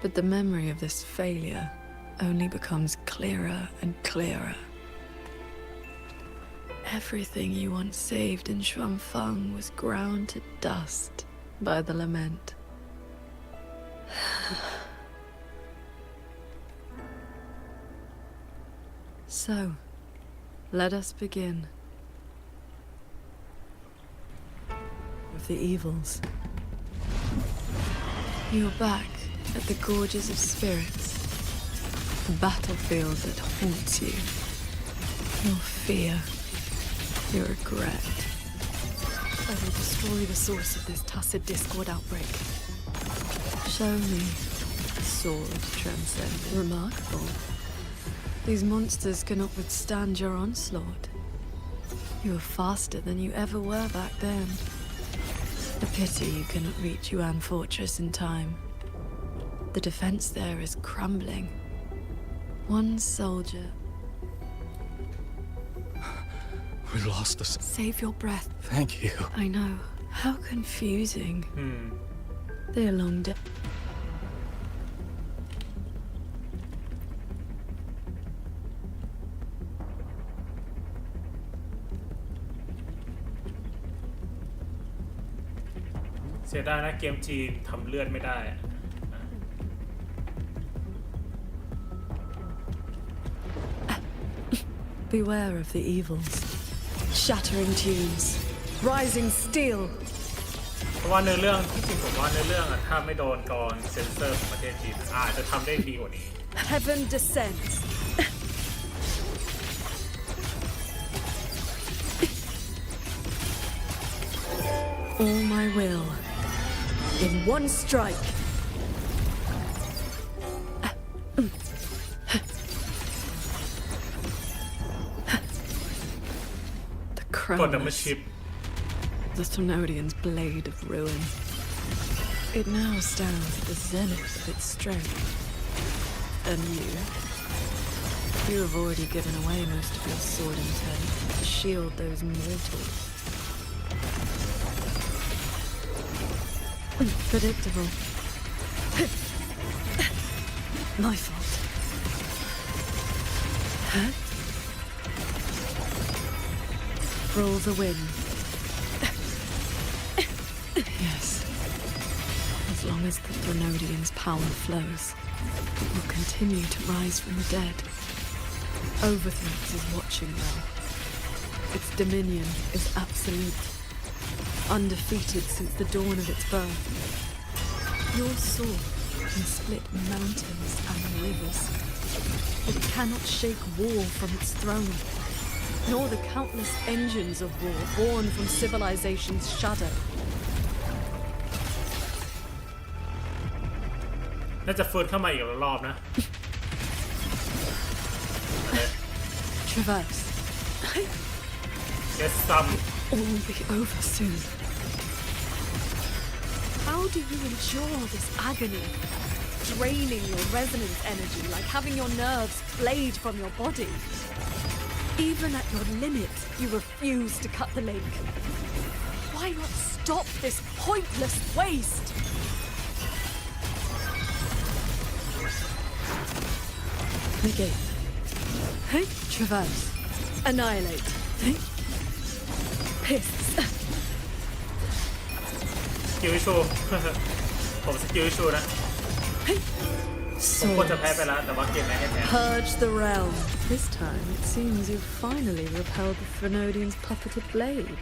but the memory of this failure only becomes clearer and clearer. Everything you once saved in Shuangfang was ground to dust by the lament. So, let us begin. With the evils. You're back at the Gorges of Spirits, the battlefield that haunts you. Your fear, your regret. I will destroy the source of this tacit discord outbreak. Show me the sword transcendent. Remarkable. These monsters cannot withstand your onslaught. You are faster than you ever were back then. A pity you cannot reach Yuan Fortress in time. The defense there is crumbling. One soldier. We lost us. Save your breath. Thank you. I know. How confusing. They are long dead.เสียดายนะเกมจีนทำเลื่อนไม่ได้ Beware of the evils. Shattering tunes. Rising steel. เพราะว่าเนื้อเรื่องที่จริงผมว่าเนื้อเรื่องอะถ้าไม่โดนกรเซ็นเซอร์ของประเทศจีนอาจจะทำได้ดีกว่านี้ Heaven descends. All my will. In one strike. The crown. The Thenodian's blade of ruin. It now stands at the zenith of its strength. And you have already given away most of your sword intent to shield those mortals. Predictable. My fault. Huh? Roll the wind. Yes. As long as the Thenodian's power flows, it will continue to rise from the dead. Overthrow is watching now. Its dominion is absolute. Undefeated since the dawn of its birth. Your sword can split mountains and rivers, but it cannot shake war from its throne, nor the countless engines of war born from civilization's shadow. น่าจะฟื้นเข้ามาอีกรอบนะ Traverse. Yes, some. All will be over soon. How do you endure this agony? Draining your resonance energy like having your nerves flayed from your body. Even at your limit, you refuse to cut the link. Why not stop this pointless waste? Negate. Hey, traverse. Annihilate. Hey. Piss. สกิลชู ผมสกิลชูนะผมควรจะแพ้ไปแล้วแต่ว่าเกมแม่ให้แพ้ Purge the realm. This time it seems you've finally repelled the Thenodian's puppeted blade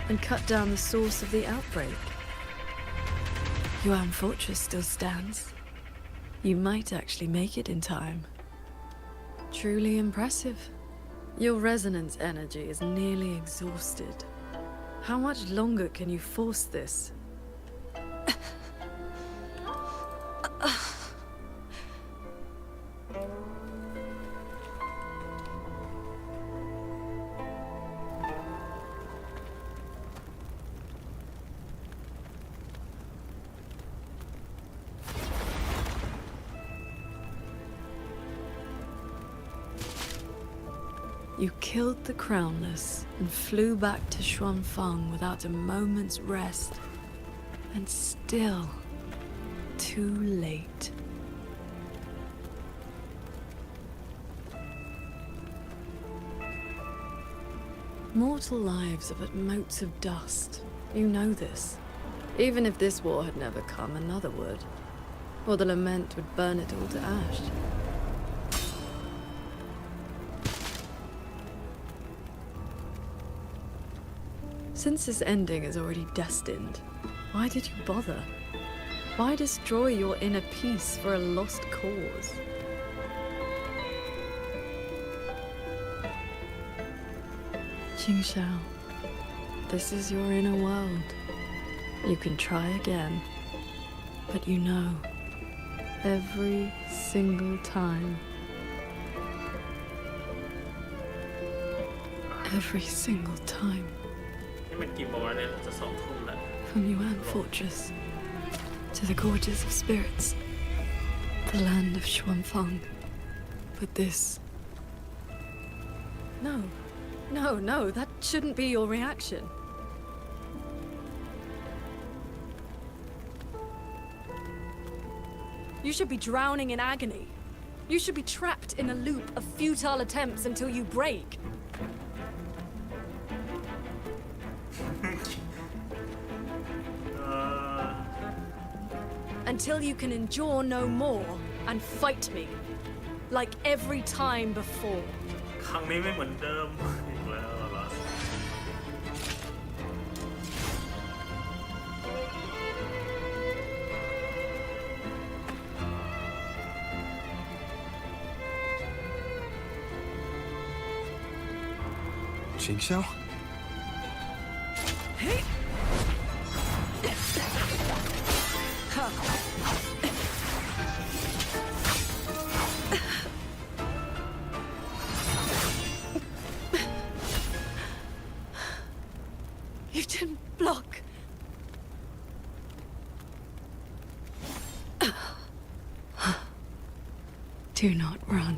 and cut down the source of the outbreak. Yuan Fortress still stands. You might actually make it in time. Truly impressive. Your resonance energy is nearly exhausted. How much longer can you force this? You killed the crownless and flew back to Xuanfang without a moment's rest. And still, too late. Mortal lives are but motes of dust. You know this. Even if this war had never come, another would. Or the lament would burn it all to ash. Since this ending is already destined, why did you bother? Why destroy your inner peace for a lost cause? Qingxiao, this is your inner world. You can try again, but you know, every single time, every single time, from Yuan Fortress to the gorges of spirits, the land of Xuanfang. But this... No, that shouldn't be your reaction. You should be drowning in agony. You should be trapped in a loop of futile attempts until you break. Until you can endure no more and fight me, like every time before. ครั้งนี้ไม่เหมือนเดิมอีกแล้วเหรอ Qingxiao? You didn't block. Do not run.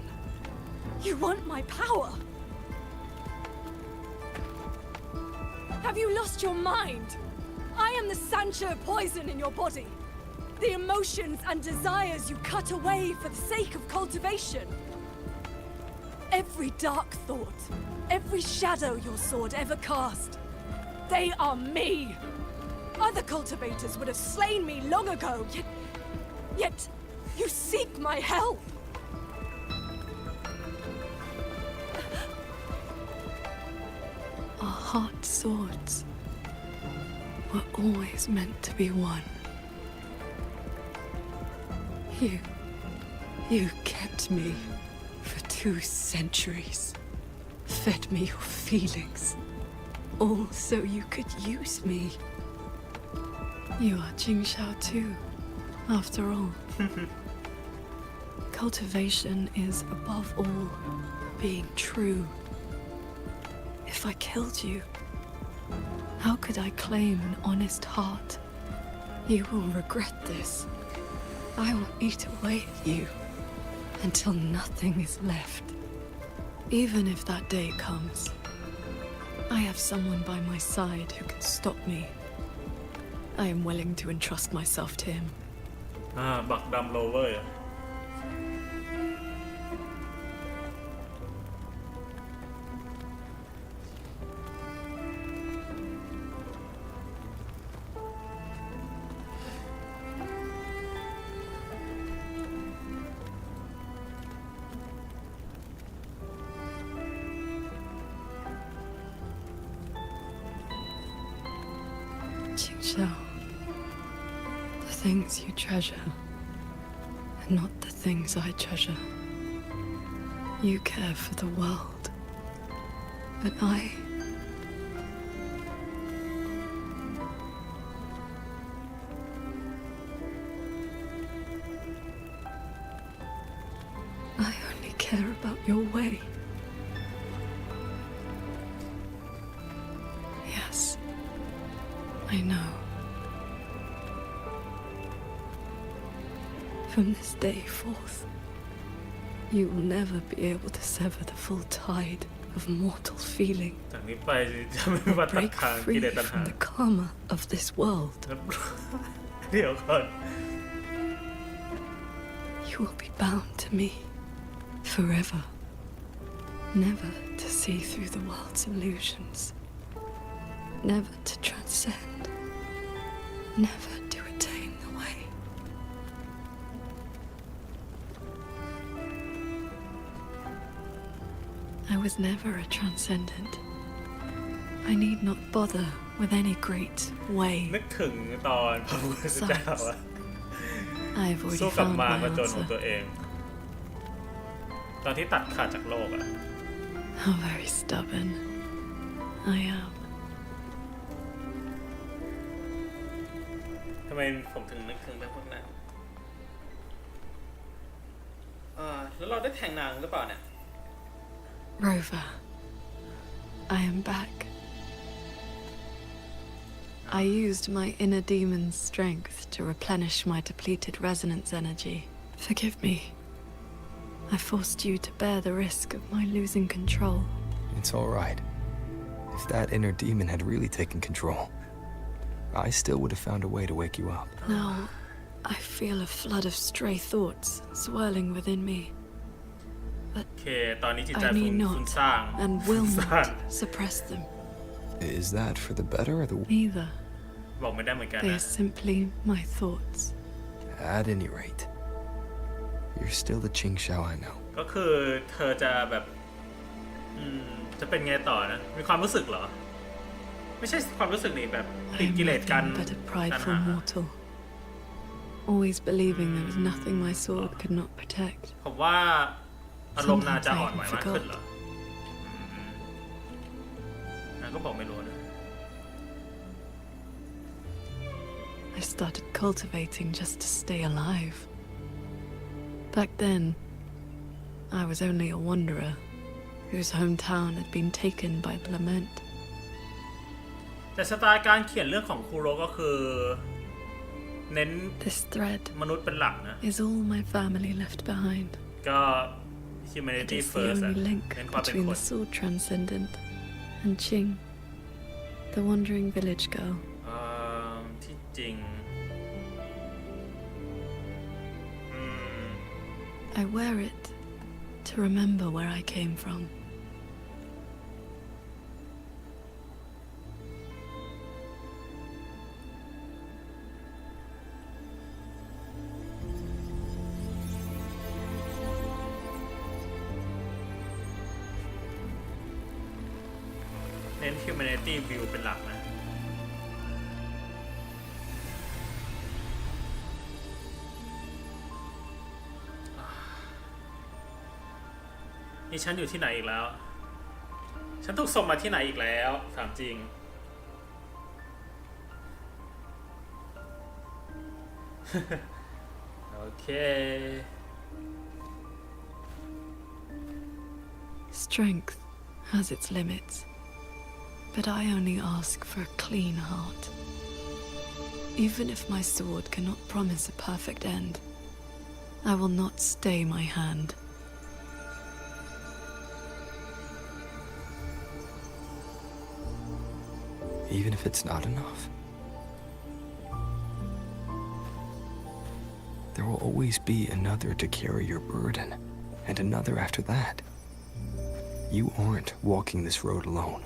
You want my power? Have you lost your mind? I am the Sancho poison in your body. The emotions and desires you cut away for the sake of cultivation. Every dark thought, every shadow your sword ever cast, they are me. Other cultivators would have slain me long ago, yet you seek my help. Our heart swords were always meant to be one. You kept me for 2 centuries, fed me your feelings, all so you could use me. You are Qingxiao too, after all. Cultivation is, above all, being true. If I killed you, how could I claim an honest heart? You will regret this. I will eat away at you until nothing is left. Even if that day comes, I have someone by my side who can stop me. I am willing to entrust myself to him. บักดำโลเวอร์ Qingxiao, the things you treasure are not the things I treasure. You care for the world, but I only care about your way. Yes, I know. From this day forth, you will never be able to sever the full tide of mortal feeling. จากนี้ไปจะไม่มีวันตัด Break ขาด free กิเลสตัณหา from the karma of this world. เดี๋ยวก่อน You will be bound to me forever, never to see through the world's illusions, never to transcend, never to attain the way. I was never a transcendent. I need not bother with any great way. นึกถึงตอนพระพุทธเจ้าอะ I have สู้ already กับ found มาร my ผจญของ answer. ตัวเอง ตอนที่ตัดขาดจากโลกอะ How very stubborn I am. ทำไมผมถึงนึกถึงเรื่องพวกนั้นแล้วเราได้แทงนางหรือเปล่าเนี่ย Rover, I am back. I used my inner demon's strength to replenish my depleted resonance energy. Forgive me. I forced you to bear the risk of my losing control. It's all right. If that inner demon had really taken control, I still would have found a way to wake you up. Now, I feel a flood of stray thoughts swirling within me. But โอเค ตอนนี้จิตใจ I ฟุ้ need ง not ซ่าน and will ฟุ้งซ่าน not suppress them. Is that for the better or the worse? Neither. บอกไม่ได้เหมือนกัน They นะ are simply my thoughts. At any rate, you're still the Qing Xiao I know. ก็คือเธอจะแบบจะเป็นไงต่อนะ มีความรู้สึกเหรอ ไม่ใช่ความรู้สึกนี่แบบ I ติด am กิเลสกัน nothing but a กัน prideful หา mortal. Always believing there was nothing my sword could not protect. ผมว่าอารมณ์น่าจะอ่อนไหวมากขึ้นเหรอก็บอกไม่รู้นะ I started cultivating just to stay alive. Back then, I was only a wanderer whose hometown had been taken by the lament. แต่สไตล์การเขียนเรื่องของคูโรก็คือ เน้น This thread มนุษย์เป็นหลักนะ is all my family left behind. ก็ It humanity is the first อะ only link เน้นความเป็น between ค the น sword transcendent and Qing, the wandering village girl. ที่จริงI wear it to remember where I came from. humanity view เป็นหลักนะนี่ฉันอยู่ที่ไหนอีกแล้ว ฉันถูกส่งมาที่ไหนอีกแล้วถามจริง โอเค Strength has its limits, but I only ask for a clean heart. Even if my sword cannot promise a perfect end, I will not stay my hand. Even if it's not enough? There will always be another to carry your burden, and another after that. You aren't walking this road alone.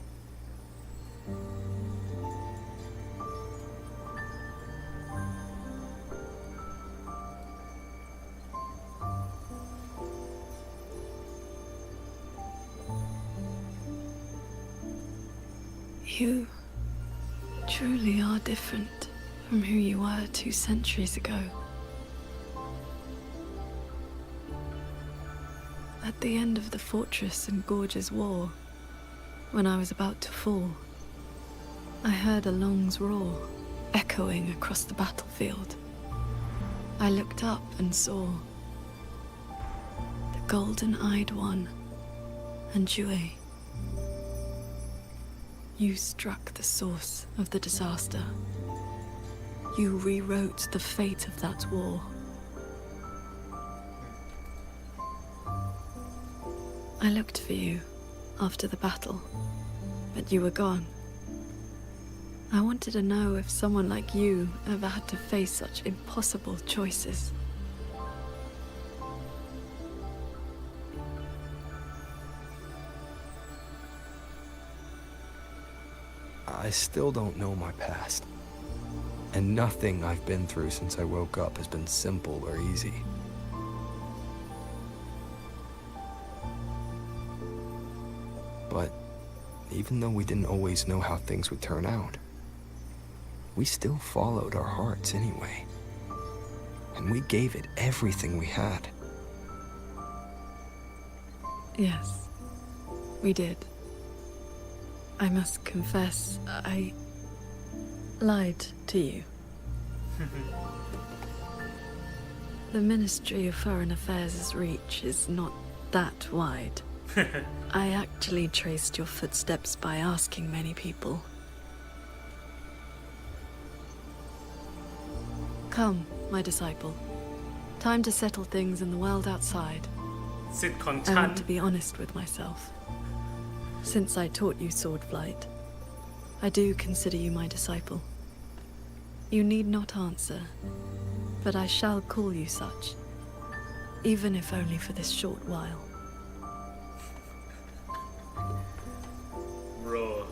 You truly are different from who you were 2 centuries ago. At the end of the Fortress and Gorge's War, when I was about to fall, I heard a Long's roar echoing across the battlefield. I looked up and saw the golden-eyed one and Jue. You struck the source of the disaster. You rewrote the fate of that war. I looked for you after the battle, but you were gone. I wanted to know if someone like you ever had to face such impossible choices. I still don't know my past. And nothing I've been through since I woke up has been simple or easy. But even though we didn't always know how things would turn out, we still followed our hearts anyway. And we gave it everything we had. Yes, we did. I must confess, I lied to you. The Ministry of Foreign Affairs' reach is not that wide. I actually traced your footsteps by asking many people. Come, my disciple. Time to settle things in the world outside. I want to be honest with myself. Since I taught you sword flight, I do consider you my disciple. You need not answer, but I shall call you such, even if only for this short while. Bro,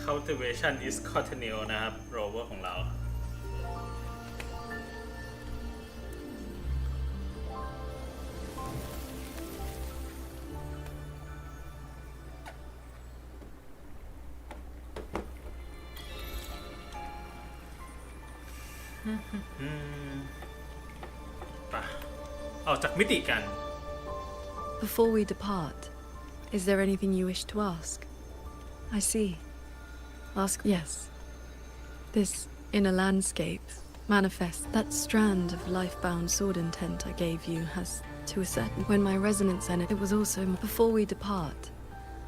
cultivation is continue นะครับ rover ของเรา ไปออกจากมิติกัน Before we depart, is there anything you wish to ask? I see. Ask, yes. This inner landscape manifests that strand of life-bound sword intent I gave you has, to a certain... When my resonance in it was also... Before we depart,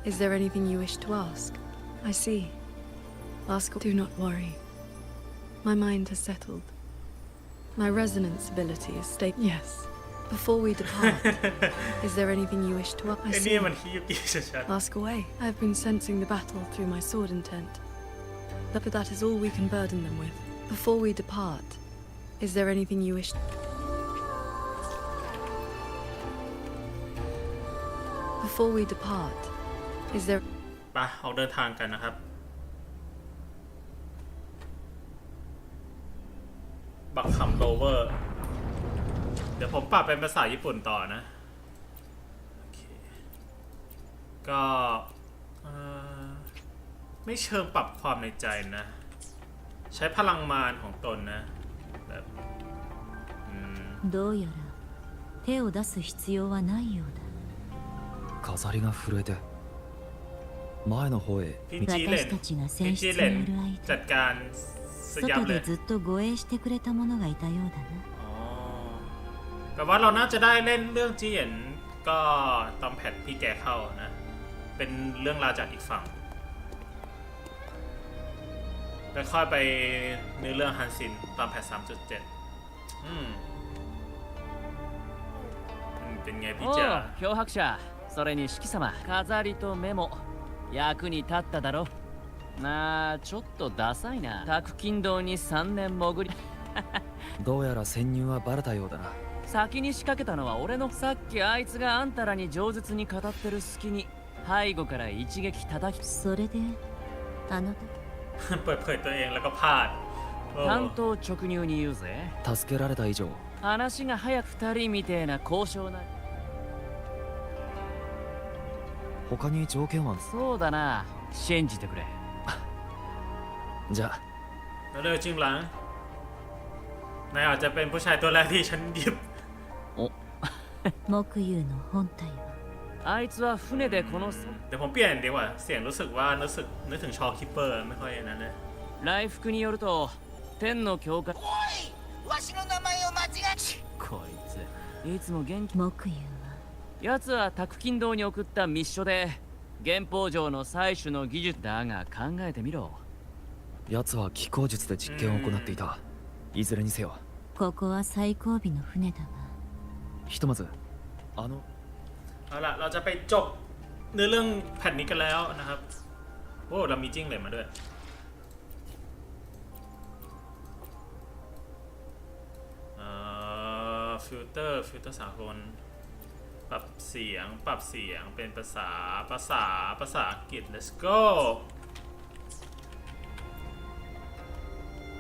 is there anything you wish to ask? I see. Ask, do not worry. My mind has settled. My resonance ability is stable. Yes. Before we depart, is there anything you wish to ask? I see. Ask away. I have been sensing the battle through my sword intent. But that is all we can burden them with. Before we depart, is there anything you wish... Before we depart, is there... ไปออกเดินทางกันนะครับ บักคำโรเวอร์เดี๋ยวผมปรับเป็นภาษาญี่ปุ่นต่อนะโอเคก็ไม่เชิงปรับความในใจนะใช้พลังมารของตนนะแบบどうやら手を出す必要はないようだ飾りが震えて前の方へ私たちが選出にいる間外でずっと護衛してくれた者がいたようだなแปลว่าเราน่าจะได้เล่นเรื่องจีเหยนก็ตอนแพทพี่แกเข้านะเป็นเรื่องราวจากอีกฝั่งแล้วค่อยไปเนื้อเรื่องฮันซินตอนแพท 3.7 เป็นไงพี่จ๋า漂白者それに四季様飾りとメモ役に立っただろまあちょっとダサいな宅金堂に3年潜りどうやら潜入はバレたようだな先に仕掛けたのは俺のさっきあいつがあんたらに饒舌に語ってる隙に背後から一撃叩きそれであのเปิดเผยตัวเองแล้วก็พลาด単刀直入に言うぜ助けられた以上話が早く2人みてえな交渉な他に条件はそうだな信じてくれじゃあแล้วเร็วจริงหลังนายอาจจะเป็นผู้ชายตัวแรกที่ฉันหยิบ木優の本体はあいつは船でこのเดี๋ยวผมเปลี่ยนดีกว่าเสียงรู้สึกว่านึกถึงชอคิปเปอร์ไม่ค่อยนั้นนะ来福によると天の教会おいわしの名前を間違えこいついつも元気木優は奴は宅金堂に送った密書で原宝城の採取の技術だが考えてみろ奴は気候術で実験を行っていたいずれにせよここは最後尾の船だがひとまずเอาล่ะเราจะไปจบเนื้อเรื่องแผ่นนี้กันแล้วนะครับโอ้เรามีจิ้งเหลนมาด้วยฟิลเตอร์สากลปรับเสียงเป็นภาษาอังกฤษ let's go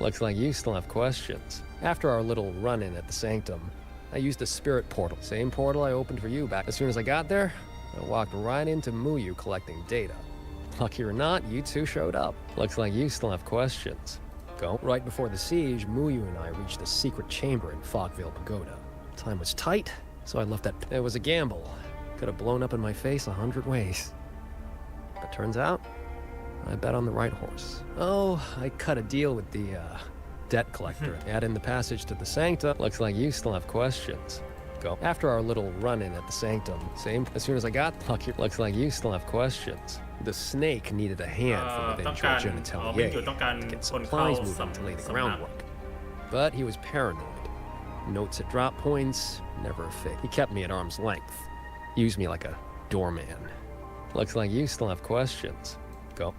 Looks like you still have questions. After our little run-in at the Sanctum, I used a spirit portal. Same portal I opened for you back. As soon as I got there, I walked right into Muyu collecting data. Lucky or not, you two showed up. Looks like you still have questions. Go. Right before the siege, Muyu and I reached the secret chamber in Fogville Pagoda. Time was tight, so I left that. It was a gamble. Could have blown up in my face 100 ways. But turns out, I bet on the right horse. Oh, I cut a deal with the, debt collector. Add in the passage to the Sanctum. Looks like you still have questions. Go. After our little run-in at the Sanctum, as soon as I got lucky. Looks like you still have questions. The snake needed a hand from within Georgia and Atelier to get supplies moving to lay the groundwork. But he was paranoid. Notes at drop points, never a fit. He kept me at arm's length. Used me like a doorman. Looks like you still have questions. Go.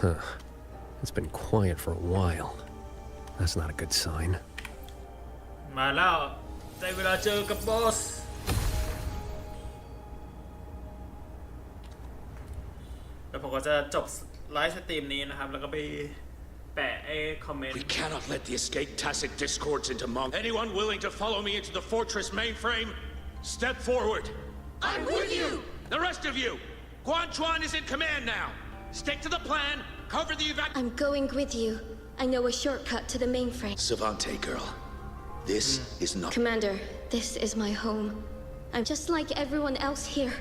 Huh. It's been quiet for a while. That's not a good sign. มาแล้วได้เวลาเจอกับบอสแล้วผมก็จะจบไลฟ์สตรีมนี้นะครับแล้วก็ไปแปะไอ้คอมเมนต์ We cannot let the escaped tacit discords into Mong. Anyone willing to follow me into the fortress mainframe? Step forward. I'm with you. The rest of you, Quan Chuan is in command now. Stick to the plan. Cover the evac. I'm going with you. I know a shortcut to the mainframe. Savante girl, this is not. Commander, this is my home. I'm just like everyone else here.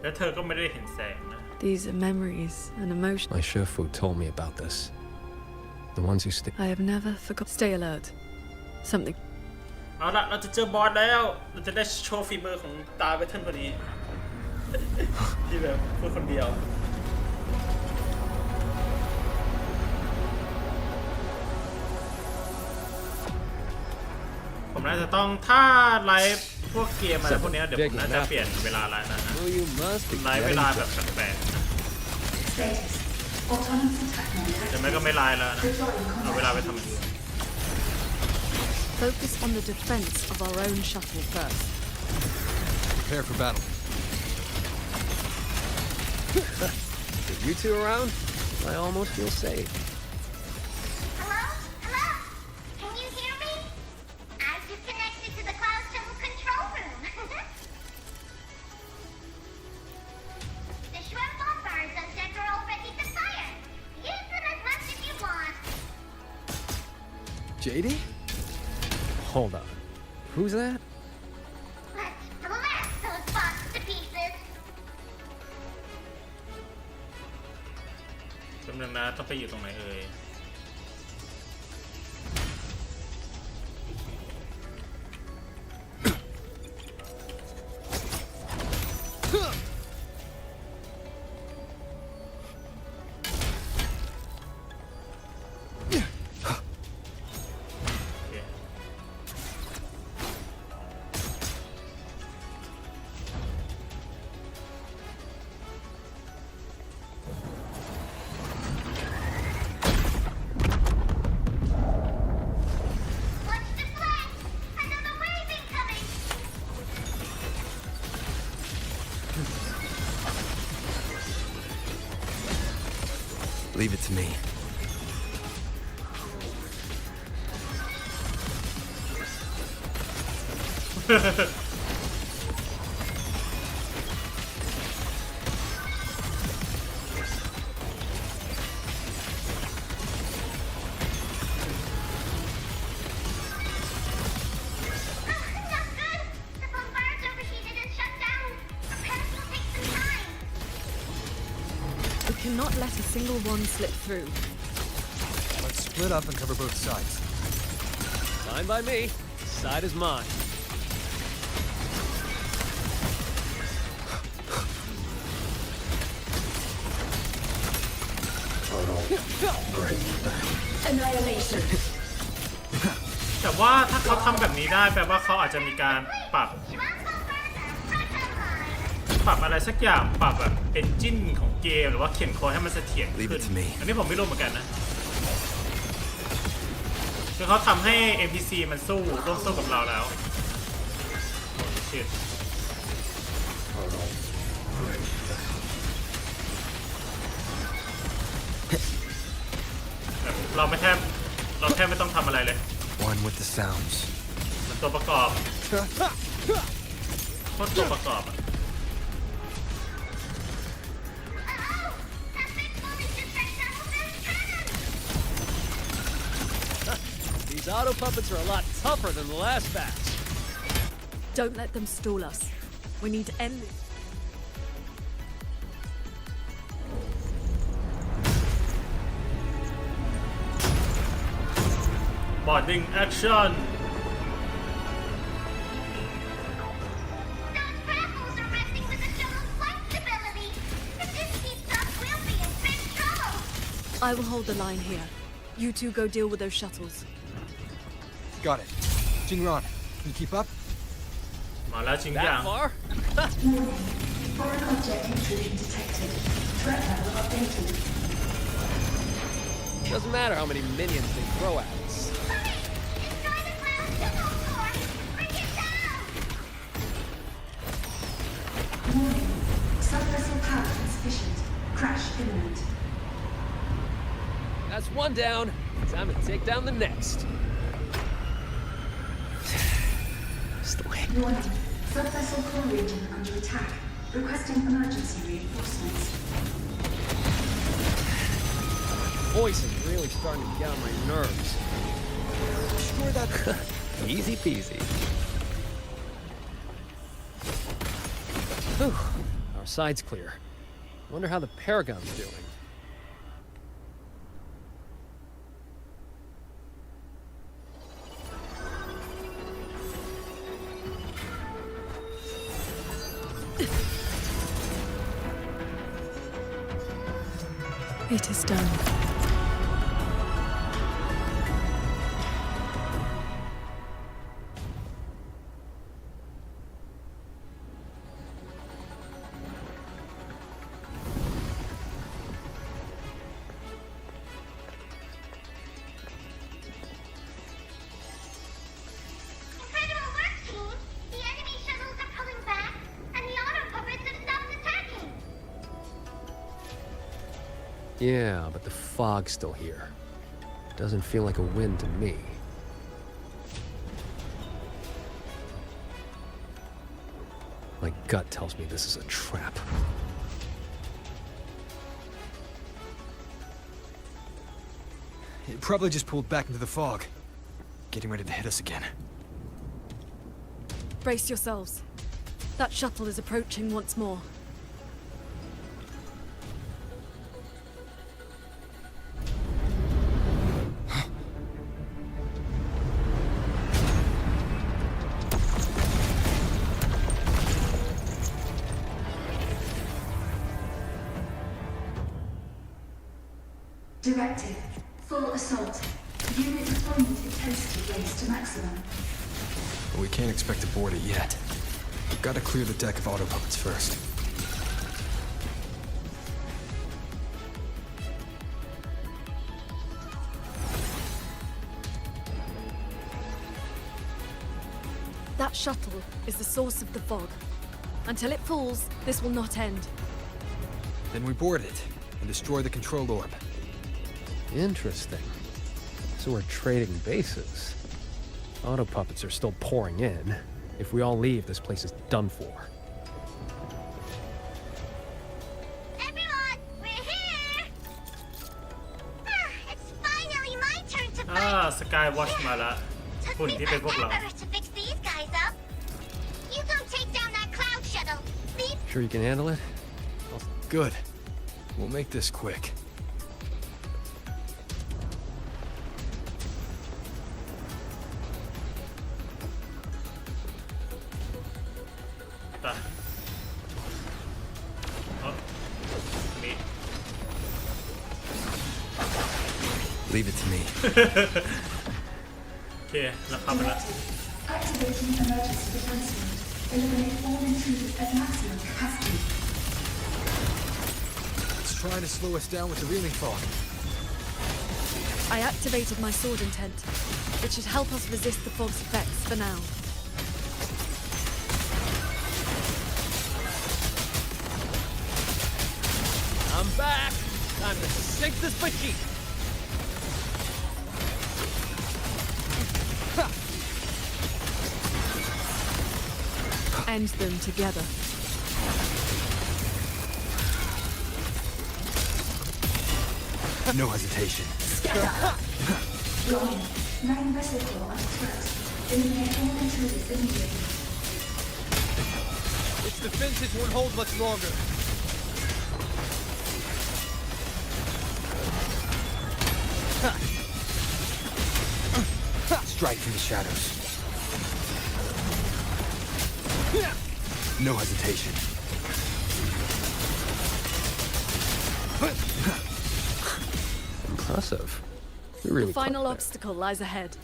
แล้วเธอก็ไม่ได้เห็นแสงนะ These are memories and emotions. My Shifu told me about this. The ones who stick. I have never forgot. Stay alert. Something. เอาละเราจะเจอบอสแล้วเราจะได้โชว์ฝีมือของตาเวทเทิลคนนี้ ที่แบบพูดคนเดียวผมน่าจะต้องถ้าไลฟ์พวกเกมอะไรพวกนี้เดี๋ยวผมน่าจะเปลี่ยนเวลาไลฟ์นะไลฟ์เวลาแบบแปลกๆแต่ไม่ก็ไม่ไลฟ์แล้วนะเอาเวลาไปทำอย่างอื่น Focus on the defense of our own shuttle first. Prepare for battle. With you two around, I almost feel safe. Hello? Hello? Can you hear me? I've disconnected to the Cloud Shuttle control room. The shrimp bombers on deck are all ready to fire. Use them as much as you want. JD? Hold on. Who's that? Let's blast those bots to pieces. จำนวนนะต้องไปอยู่ตรงไหนเอ่ยLeave it to me. We cannot let a single one slip through. Let's split up and cover both sides. Fine by me. Side is mine. Annihilation. แต่ ว่าถ้าเขาทำแบบนี้ได้แปลว่าเขาอาจจะมีการปรับอะไรสักอย่างปรับแบบเอนจินของเกมหรือว่าเขียนโค้ดให้มันเสถียรขึ้นอันนี้ผมไม่รู้เหมือนกันนะคือเขาทำให้ NPC มันร่วมสู้กับเราแล้วเราแทบไม่ต้องทำอะไรเลย One with the sounds มันตัวประกอบโคตรตัวประกอบ These auto puppets are a lot tougher than the last batch. Don't let them stall us. We need to end this. Boarding action. I will hold the line here. You two go deal with those shuttles. Got it. Jingran, can you keep up? มาแล้วจริงจัง Foreign object intrusion detected. Threat level updated. Doesn't matter how many minions they throw at us. Warning. Subvessel power insufficient. Crash imminent. That's one down. Time to take down the next. Warning. Subvessel core region under attack. Requesting emergency reinforcements. Voice is really starting to get on my nerves. Destroy that. Easy peasy. Whew. Our side's clear. Wonder how the Paragon's doing. It is done. Yeah, but the fog's still here. Doesn't feel like a win to me. My gut tells me this is a trap. It probably just pulled back into the fog. Getting ready to hit us again. Brace yourselves. That shuttle is approaching once more. Directive. Full assault. Unit deployment intensity raised to maximum. But we can't expect to board it yet. We've got to clear the deck of auto puppets first. That shuttle is the source of the fog. Until it falls, this will not end. Then we board it and destroy the control orb. Interesting. So we're trading bases. Auto puppets are still pouring in. If we all leave, this place is done for. Everyone, we're here! It's finally my turn to fight! Sky Watch มาละหุ่นที่เป็นพวกเรา to fix these guys up. You go take down that cloud shuttle. Leave. Sure you can handle it? Good. We'll make this quick. Leave it to me. เคแล้วเข้าไปแล้ว Activating emergency defense mode. Eliminate all intruders at maximum capacity. It's trying to slow us down with the reeling fog. I activated my sword intent. It should help us resist the fog's effects for now. I'm back. Time to sink this machine. End them together. No hesitation. Warning. Main vessel core under threat. Eliminate all intruders immediately. Its defenses won't hold much longer. Strike from the shadows. No hesitation. Impressive. You really The final clicked there. obstacle lies ahead.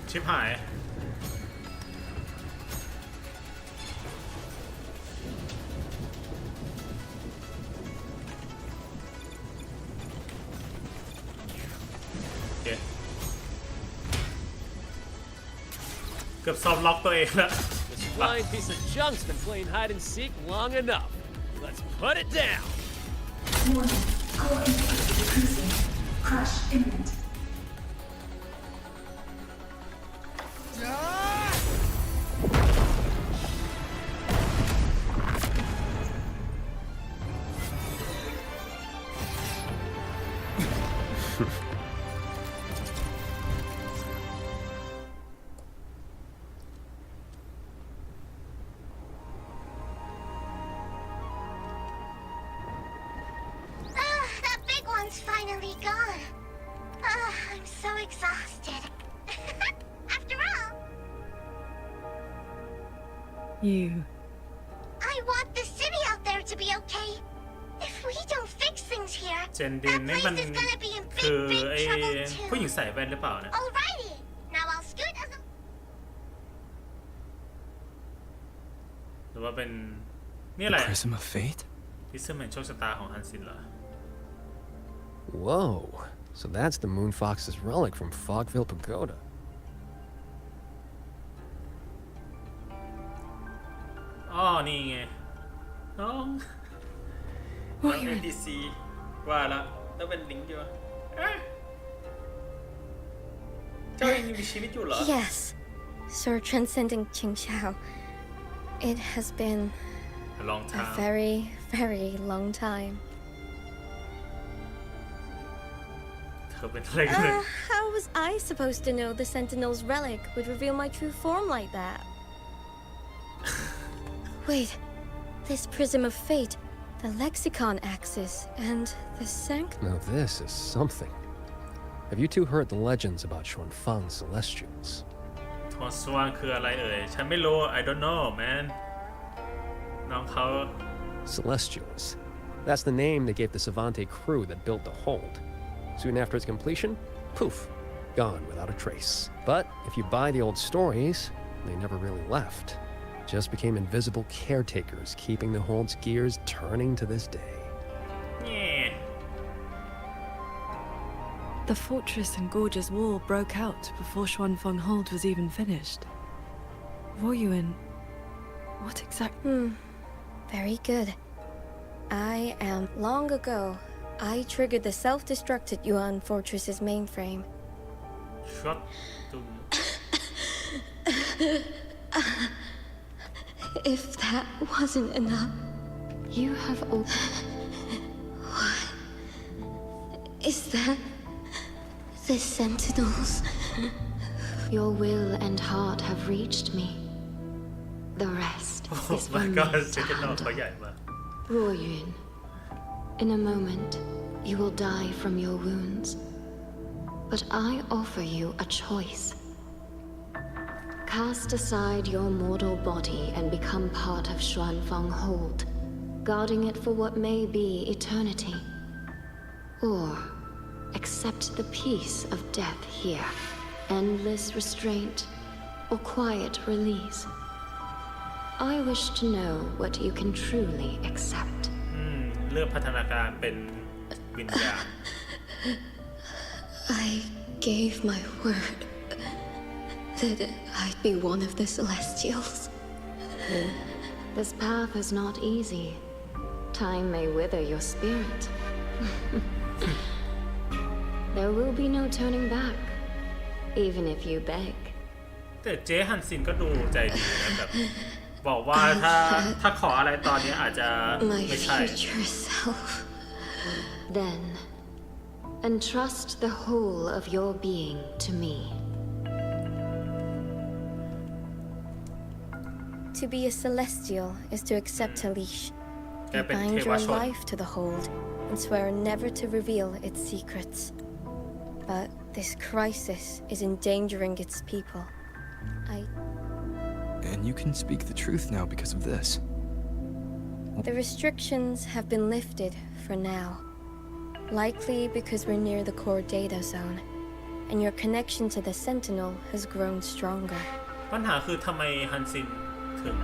ชิบหาย เกือบซอฟต์ล็อกตัวเองแล้ว This flying piece of junk's been playing hide and seek long enough. Let's put it down. Warning. Core integrity decreasing. Crash imminent. That big one's finally gone. I'm so exhausted. After all, You. I want the city out there to be okay. If we don't fix things here, เจนดิน that นี่มัน place is gonna be in คือ big ไอ้ trouble ผู้หญิ too. งใส่แว่นหรือเปล่านะ Alrighty, now I'll scoot as a หรือว่าเป็นนี่อะไร Prism of Fate? พิซซ่าแมนโชคชะตาของฮันซินเหรอ Whoa. So that's the Moon Fox's relic from Fogville Pagoda. อ๋อนี่ไงน้องNPC ว่าแล้วต้องเป็นลิงก์อยู่เจ้ายังมีชีวิตอยู่เหรอ Yes, Sir Transcending Qingxiao. It has been A long a time very, very long time. เธอเป็นอะไรกัน How was I supposed to know the Sentinel's relic would reveal my true form like that? Wait, this Prism of Fate, the Lexicon Axis, and the Sanct... Now this is something. Have you two heard the legends about Xuanfang Celestials? ทอสวางคืออะไรเอ่ยฉันไม่รู้ I don't know man น้องเขา Celestials. That's the name they gave the Savante crew that built the hold. Soon after its completion, poof, gone without a trace. But if you buy the old stories, they never really left. Just became invisible caretakers, keeping the hold's gears turning to this day. Yeah. The fortress and gorgeous wall broke out before Xuanfeng Hold was even finished. Voyuin, what exactly? Very good. Long ago, I triggered the self-destructed Yuan Fortress's mainframe. Shut If that wasn't enough, you have opened... What? Is that... the Sentinels? Your will and heart have reached me. The rest Oh is my for god me to เจ๊กันนอน handle. เขาใหญ่มาก Ruoyun, in a moment, you will die from your wounds. But I offer you a choice. Cast aside your mortal body and become part of Xuanfang Hold. guarding it for what may be eternity, or accept the peace of death here, endless restraint, or quiet release. I wish to know what you can truly accept. เลือกพัฒนาการเป็นวิญญาณ I gave my word that I'd be one of the Celestials. This path is not easy. Time may wither your spirit. There will be no turning back, even if you beg. แต่เจ๊ฮันซินก็ดูใจดีนะแบบบอกว่าถ้าขออะไรตอนนี้อาจจะไม่ใช่ My future self. Then, entrust the whole of your being to me. To be a celestial is to accept a leash. You bind your life to the hold and swear never to reveal its secrets. But this crisis is endangering its people. And you can speak the truth now because of this. The restrictions have been lifted for now. Likely because we're near the core data zone, and your connection to the Sentinel has grown stronger. ปัญหาคือทำไมฮันซินถึง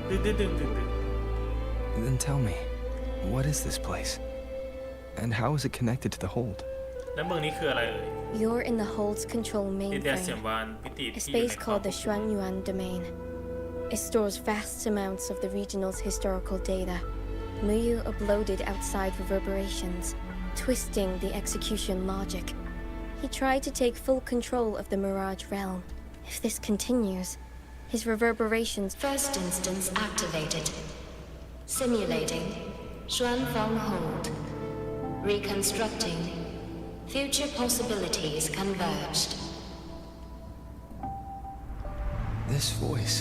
ดึง Then tell me, what is this place? And how is it connected to the hold? แล้วเมืองนี้คืออะไรเอ่ย You're in the hold's control ดินแดนเสียง mainframe, วานพิติ a ที่อยู่ space ใน called the Xuanyuan Domain. It stores vast amounts of the regional's historical data. Muyu uploaded outside reverberations, twisting the execution logic. He tried to take full control of the Mirage realm. If this continues, his reverberations... First instance activated. Simulating. Xuanfeng hold. Reconstructing. Future possibilities converged. This voice.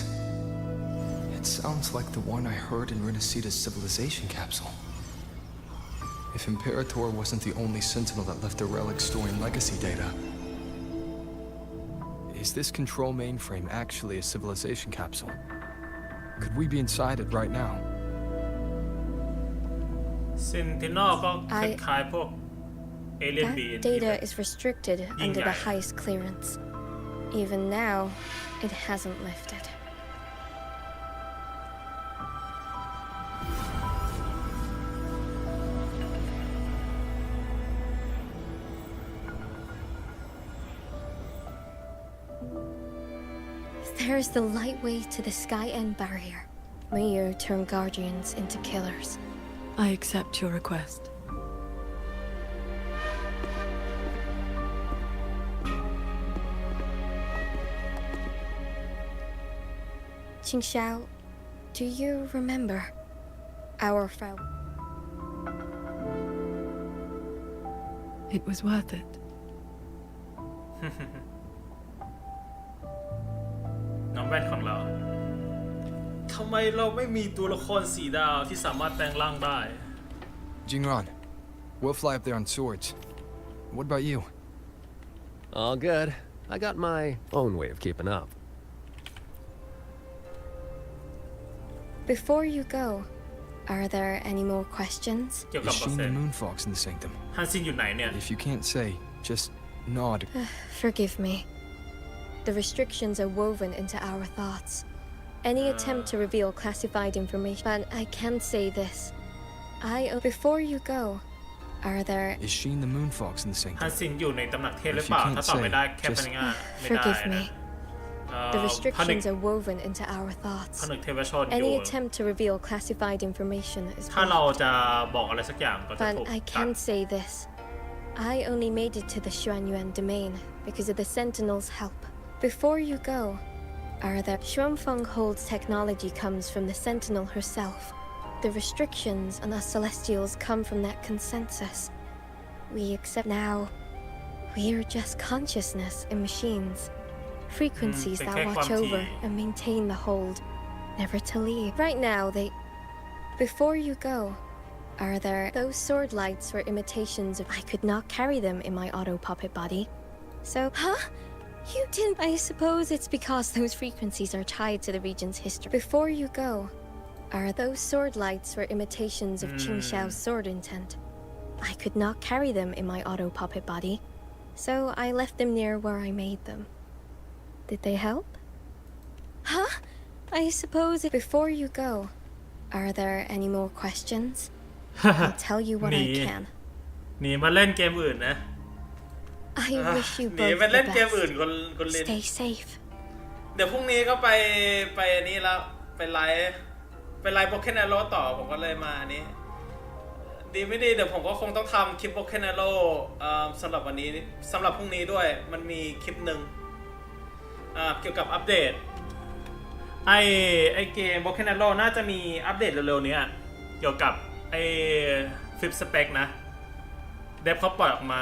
It sounds like the one I heard in Renacita's civilization capsule. If Imperator wasn't the only sentinel that left a relic storing legacy data, is this control mainframe actually a civilization capsule? Could we be inside it right now? Sentinel ก็คล้ายๆพวก Alien That Being data is restricted under the highest clearance. Even now, it hasn't lifted. There's the lightway to the sky end barrier. Muyu turned guardians into killers. I accept your request. Qingxiao, do you remember our foul? It was worth it. น้องแว่นของเราทำไมเราไม่มีตัวละครสีดาวที่สามารถแปลงร่างได้ Jingran, we'll fly up there on swords. What about you? All good. I got my own way of keeping up. Before you go, are there any more questions? Is she the Moonfox in the Sanctum? ฮันซินอยู่ไหนเนี่ย If you can't say, just nod. Forgive me. The restrictions are woven into our thoughts. Any attempt to reveal classified information, but I can say this. Before you go, are there... Is she the Moonfox in the Sanctum? ฮันซินอยู่ในตำหนักเทพหรือเปล่า ถ้าตอบไม่ได้แค่พนักงานไม่ได้ Forgive นะ me. The restrictions are woven into our thoughts. ผนึกเทวชนอยู่ Any attempt to reveal classified information is ถ้าเราจะบอกอะไรสักอย่างก็จะ But ถูก I ตัด can say this. I only made it to the Xuanyuan domain because of the Sentinel's help. Before you go, are there... Xuanfeng Hold's technology comes from the Sentinel herself. The restrictions on us Celestials come from that consensus. We accept now. We're just consciousness in machines. Frequencies that watch over and maintain the hold, never to leave. Right now, they... Before you go, are there... Those sword lights were imitations of... I could not carry them in my auto-puppet body. So... Huh? You didn't... I suppose it's because those frequencies are tied to the region's history. Before you go, Are those sword lights were imitations of Qing Xiao's sword intent? I could not carry them in my auto puppet body, so I left them near where I made them. Did they help? Huh? I suppose before you go, are there any more questions? I'll tell you what I can. หนีมาเล่นเกมอื่นนะ I wish you หนี both มา the เล่นเกมอื่น best. คนเล่น Stay safe. เดี๋ยวพรุ่งนี้ก็ไปนี่แล้วไปไลฟ์โปเกนโรต่อผมก็เลยมาอันนี้ดีไม่ดีเดี๋ยวผมก็คงต้องทำคลิปโปเกนโรสำหรับวันนี้สำหรับพรุ่งนี้ด้วยมันมีคลิปหนึ่งเกี่ยวกับอัปเดตไอเกมโปเกนโรน่าจะมีอัปเดตเร็วๆนี้เกี่ยวกับไอฟิปสเปคนะเดฟเขาปล่อยออกมา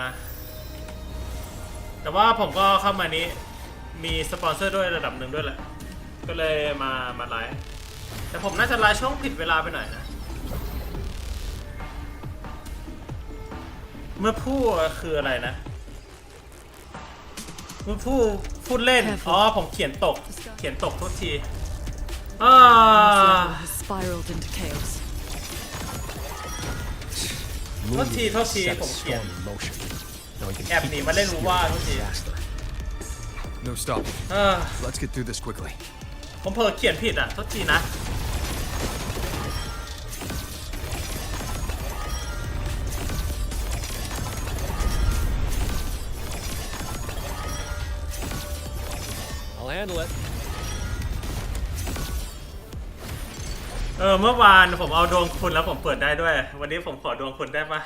แต่ว่าผมก็เข้ามานี้มีสปอนเซอร์ด้วยระดับหนึ่งด้วยแหละก็เลยมาไลฟ์แต่ผมน่าจะไลฟ์ช่วงผิดเวลาไปหน่อยนะเมื่อพูดคืออะไรนะเมื่อพูดเล่นอ๋อผมเขียนตกทุกทีspiraled into chaos ทุกทีผมเขียนแอบหนีมาเล่นรู้ว่าทุกที No stop. Let's get through this quickly. ผมเผลอเขียนผิดอ่ะทุกทีนะI'll handle it. เมื่อวานผมเอาดวงคุณแล้วผมเปิดได้ด้วยวันนี้ผมขอดวงคุณได้ปะ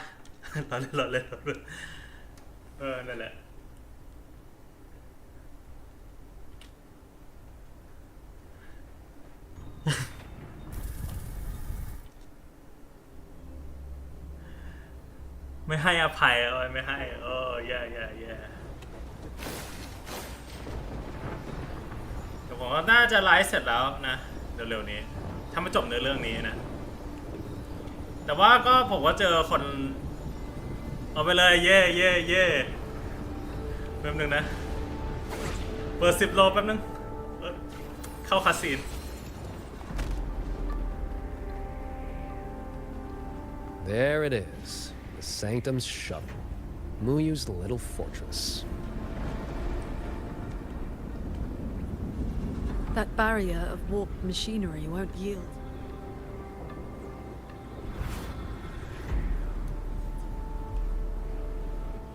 รอเลยนั่นแหละไม่ให้อภัยไม่ให้แย่แต่ผมว่าน่าจะไลฟ์เสร็จแล้วนะเร็วๆนี้ถ้าไม่จบเนื้อเรื่องนี้นะแต่ว่าก็ผมว่าเจอคนเอาไปเลยเย่แป๊บนึงนะเปิด10 โลแป๊บนึงเข้าคาสิโน There it is, the Sanctum's shuttle, Muyu's little fortress. That barrier of warped machinery won't yield.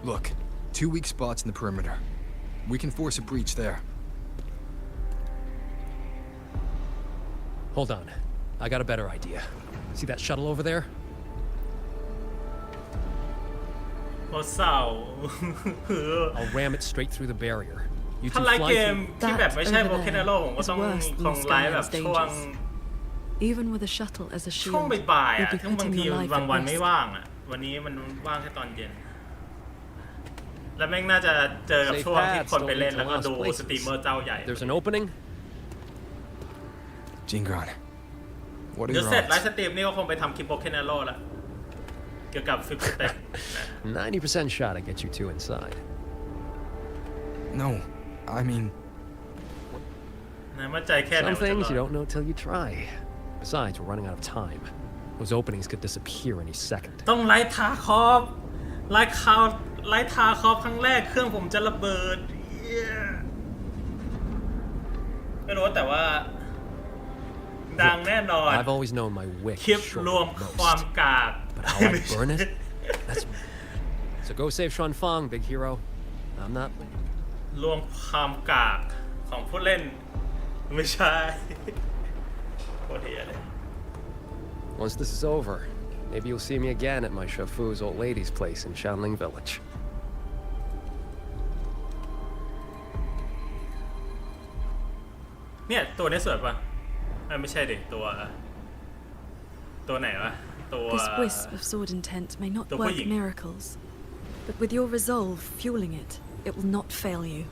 Look, 2 weak spots in the perimeter. We can force a breach there. Hold on, I got a better idea. See that shuttle over there? โคตรเศร้า I'll ram it straight through the barrier. You ถ้า two ไลฟ์ fly เกม through. ที่แบบไม่ใช่โปเกนโรผมก็ต้องคงไลฟ์แบบช่วง Even with a shuttle as a ช่วง shield, บ่ายๆ you'd อ่ะ be ทั้งบาง putting ที your life บาง at วันไม่ risk. ว่างอ่ะวันนี้มันว่างแค่ตอนเย็นแล้วแม่งน่าจะเจอกับช่วงที่คนไปเล่นแล้วก็ดูสตรีมเมอร์เจ้าใหญ่ There's an opening. Jingron, what are เดี๋ยว your เสร็จไล odds? ฟ์สตรีมนี่ก็คงไปทำคลิปโปเกนโรละเกี่ยวกับฟิปสเต็ป 90% shot to get you two inside. No, I mean, นะมั่นใจแค่ไหน Some ว่าจะร things you อด don't know till you try. Besides, we're running out of time. Those openings could disappear any second. ต้องไลฟ์ทาคอฟไลฟ์คอฟครั้งแรกเครื่องผมจะระเบิดไม่รู้แต่ว่าดังแน่นอน I've always known my wick คลิป is short รวม at ความ most. กาก But how I burn it? That's me. So go save Xuan Fang, big hero. I'm not. รวมความกากของผู้เล่นไม่ใช่ โคตรเหี้ยเลย Once this is over, maybe you'll see me again at my Shafu's old lady's place in Shanling Village. เนี่ยตัวนี้สวยป่ะไม่ใช่ดิตัวไหนวะตัว This wisp of sword intent may not The work Wuthering. miracles, but with your resolve fueling it, it will not fail you.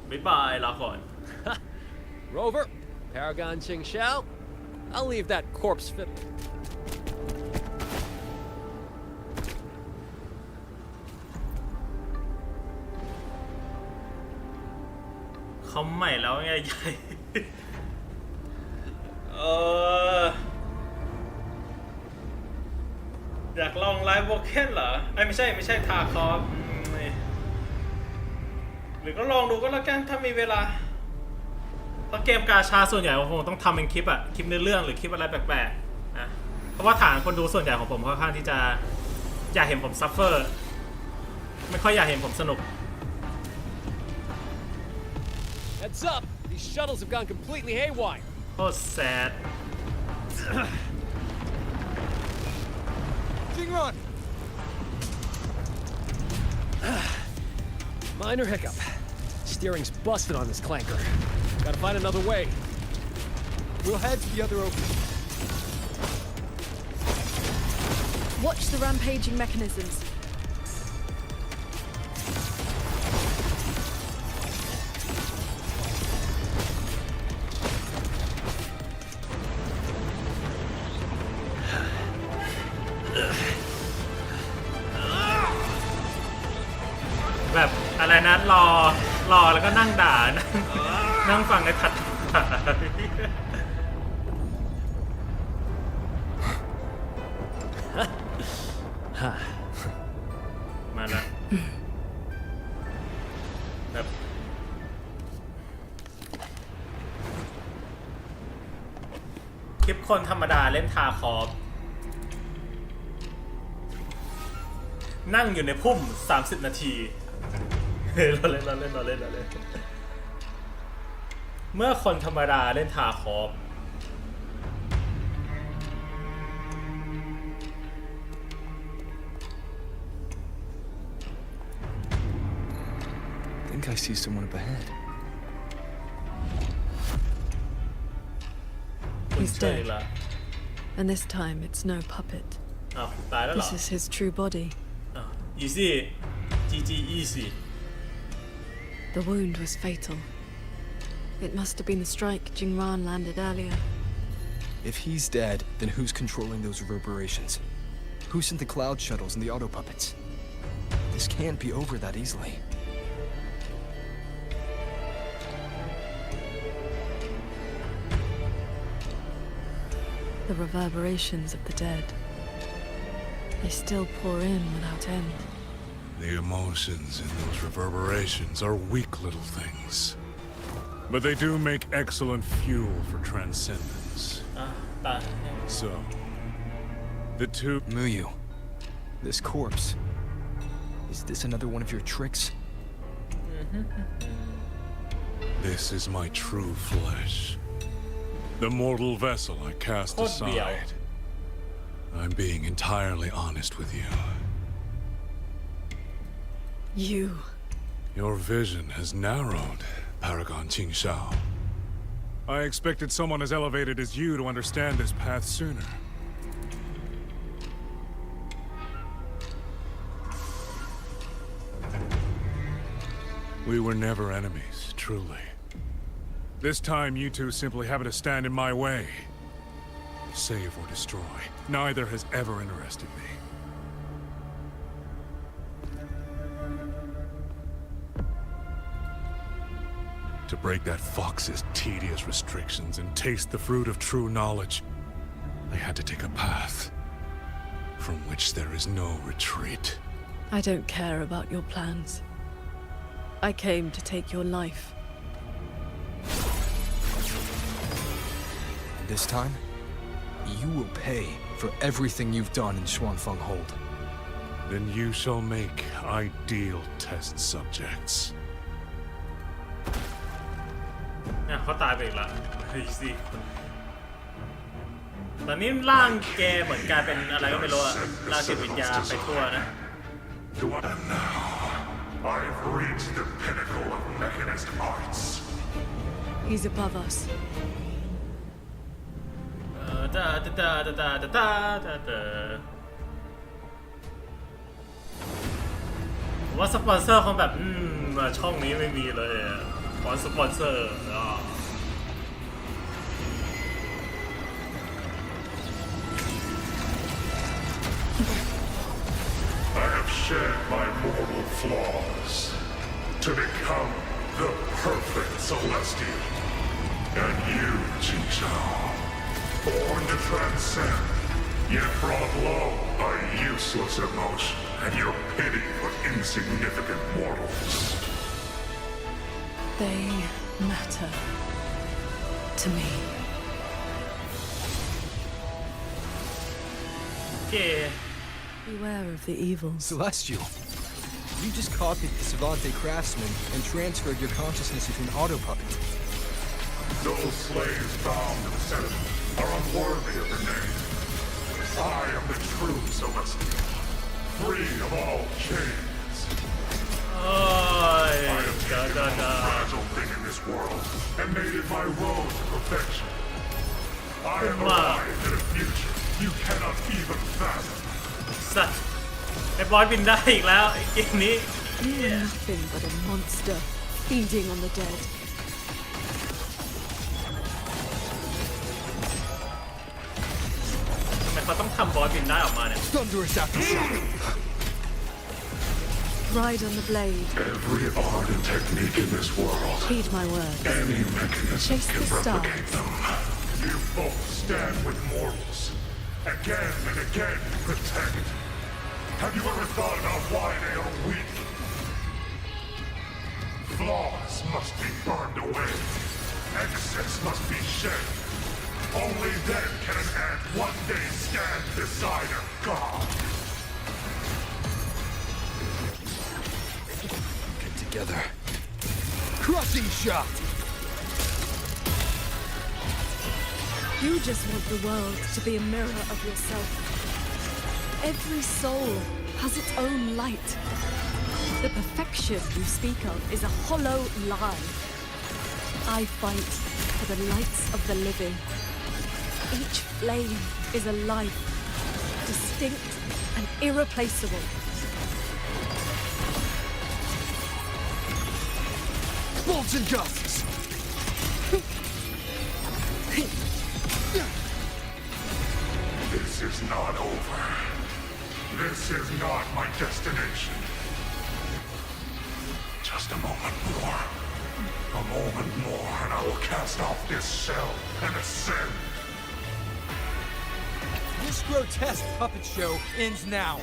บ๊ายบายลาก่อน Rover, Paragon Ching Xiao. I'll leave that corpse fit. เขาใหม่แล้วไงใหญ่อยากลองไลฟ์โวเคนเหรอไม่ใช่ทาคอฟหรือก็ลองดูก็แล้วกันถ้ามีเวลาเพราะเกมกาชาส่วนใหญ่ผมคงต้องทำเป็นคลิปคลิปเนื้อเรื่องหรือคลิปอะไรแปลกๆนะเพราะว่าฐานคนดูส่วนใหญ่ของผมค่อนข้างที่จะอยากเห็นผมซัฟเฟอร์ไม่ค่อยอยากเห็นผมสนุก Heads up! These shuttles have gone completely haywire. โคตรแซด Run. Minor hiccup. Steering's busted on this clanker. Gotta find another way. We'll head to the other opening. Watch the rampaging mechanisms.แบบอะไรนะรอแล้วก็นั่งด่านั่งฟังในถัดมาแล้วแบบคลิปคนธรรมดาเล่นทาคอฟนั่งอยู่ในพุ่ม30 นาทีเราเล่นเมื่อคนธรรมดาเล่นทาคอฟ I think I see someone up ahead. He's dead. And this time it's no puppet. This is his true body. Easy. GG easy. The wound was fatal. It must have been the strike Jingran landed earlier. If he's dead, then who's controlling those reverberations? Who sent the cloud shuttles and the auto puppets? This can't be over that easily. The reverberations of the dead. They still pour in without end. The emotions in those reverberations are weak little things. But they do make excellent fuel for transcendence. So, the two... Muyu, this corpse. Is this another one of your tricks? This is my true flesh. The mortal vessel I cast aside. I'm being entirely honest with you. You. Your vision has narrowed, Paragon Qingshao. I expected someone as elevated as you to understand this path sooner. We were never enemies, truly. This time, you two simply happen to stand in my way. Save or destroy. Neither has ever interested me. To break that fox's tedious restrictions and taste the fruit of true knowledge, I had to take a path from which there is no retreat. I don't care about your plans. I came to take your life. This time, you will pay for everything you've done in Xuanfeng Hold. Then you shall make ideal test subjects. เขาตายไปอีกแล้วเฮ้ยสิตอนนี้ร่างแกเหมือนกลายเป็นอะไรก็ไม่รู้อะร่างจิตวิญญาณไปทั่วนะ I've reached the pinnacle of mechanist arts. He's above us. ผมว่าสปอนเซอร์คงแบบช่องนี้ไม่มีเลยขอสปอนเซอร์I have shed my mortal flaws to become The perfect Celestial. And you, Jingzhou, born to transcend, yet brought low by useless emotion and your pity for insignificant mortals. They matter to me. Yeah. Beware of the evil. Celestial, you just copied the Savante craftsman and transferred your consciousness into an auto puppet. Those slaves bound and set are unworthy of the name. I am the true Celestial, free of all chains. I have taken the most fragile thing in this world and made it my road to perfection. I have arrived at a future you cannot even fathom. สัตว์ไอ้บอสบินได้อีกแล้วไอ้เกมนี้ You are nothing but a monster feeding on the dead. ทำไมเขาต้องทำบอสบินได้ออกมาเนี่ย Thunderous aftershock. Ride on the blade. Every art and technique in this world, Heed my words. any mechanism Chase can the replicate stars. them. You both stand with mortals. Again and again you protect. Have you ever thought about why they are weak? Flaws must be burned away. Excess must be shed. Only then can an ant one day stand beside a god. Get together. Crushing shot! You just want the world to be a mirror of yourself. Every soul has its own light. The perfection you speak of is a hollow lie. I fight for the lights of the living. Each flame is a life, distinct and irreplaceable. Bolts and gusts! This is not over. This is not my destination. Just a moment more. A moment more and I will cast off this shell and ascend. This grotesque puppet show ends now.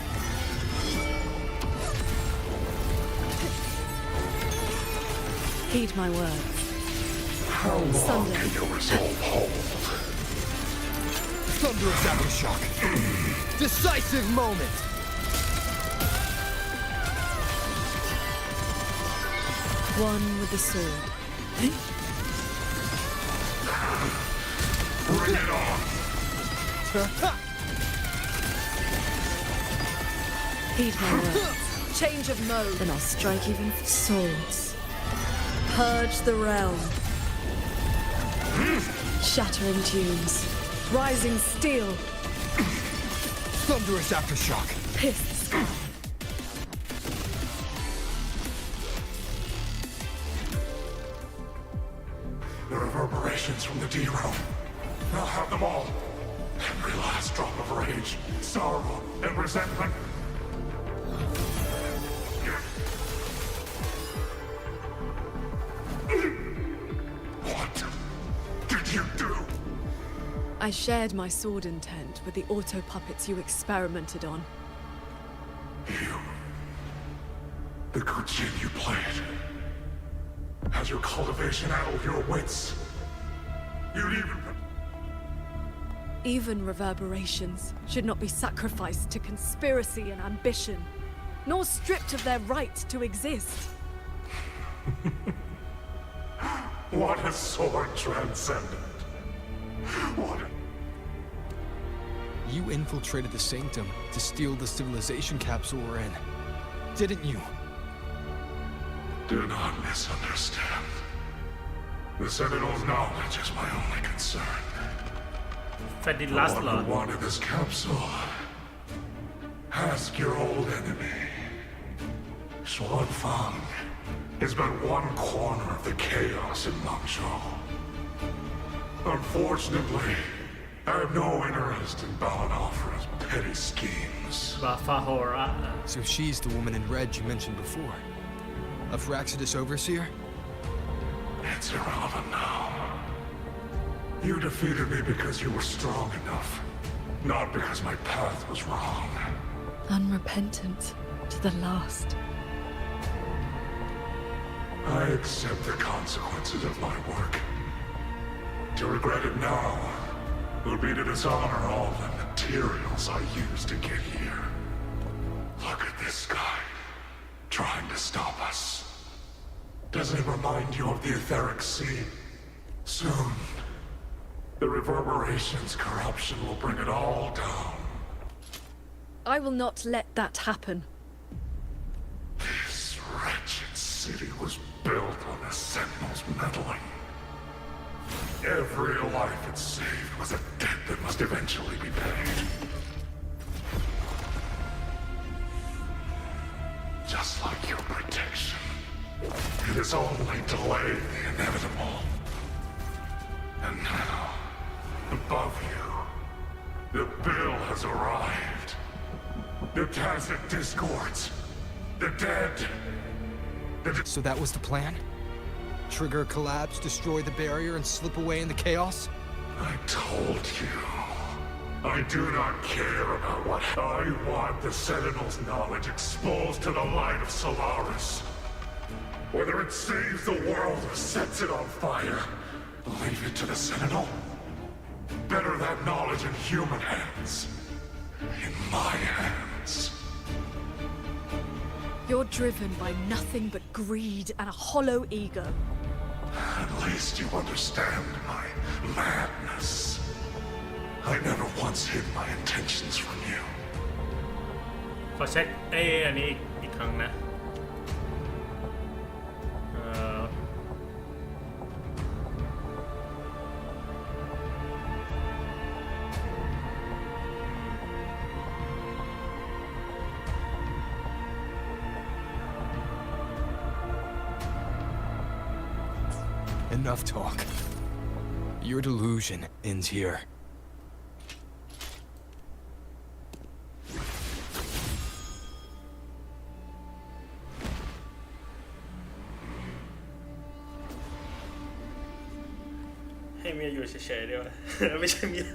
Heed my words. How long can your resolve hold? Thunderous aftershock. Decisive moment. One with the sword. Bring it on. Heed my words. Change of mode. Then I'll strike even swords. Purge the realm. Shattering tunes. Rising steel. Thunderous aftershock. Pierce the sky. The reverberations from the D-Realm. I'll have them all. Every last drop of rage, sorrow, and resentment. What did you do? I shared my sword intent with the auto puppets you experimented on. You. The good game you played. Has your cultivation addled your wits? You'd Even reverberations should not be sacrificed to conspiracy and ambition, nor stripped of their right to exist. What a sword transcendent. What You infiltrated the Sanctum to steal the civilization capsule we're in, didn't you? Do not misunderstand. The Sentinel's knowledge is my only concern. The one who wanted this capsule. Ask your old enemy. Xuanfang is but one corner of the chaos in Mangzhou. Unfortunately, I have no interest in Balan Alfred's petty schemes. So she's the woman in red you mentioned before. A Fraxidus overseer? It's irrelevant now. You defeated me because you were strong enough, not because my path was wrong. Unrepentant to the last. I accept the consequences of my work. To regret it now would be to dishonor all the materials I used to get here. Look at this guy, trying to stop us. Doesn't it remind you of the etheric sea? Soon, the reverberation's corruption will bring it all down. I will not let that happen. This wretched city was built on the Sentinel's meddling. Every life it saved was a debt that must eventually be paid. Just like your protection, it has only delayed the inevitable. And now, above you, the bill has arrived. The tacit discords, the dead. So that was the plan? Trigger a collapse, destroy the barrier, and slip away in the chaos? I told you. I do not care about what I want the Sentinel's knowledge exposed to the light of Solaris. Whether it saves the world or sets it on fire, leave it to the Sentinel. Better that knowledge in human hands. In my hands. You're driven by nothing but greed and a hollow ego. At least you understand my madness. I never once hid my intentions from you. ขอเช็คอันนี้อีกครั้งนะ Enough talk. Your delusion ends here. Hey, เมียอยู่เฉยๆดีกว่า ไม่ใช่เมีย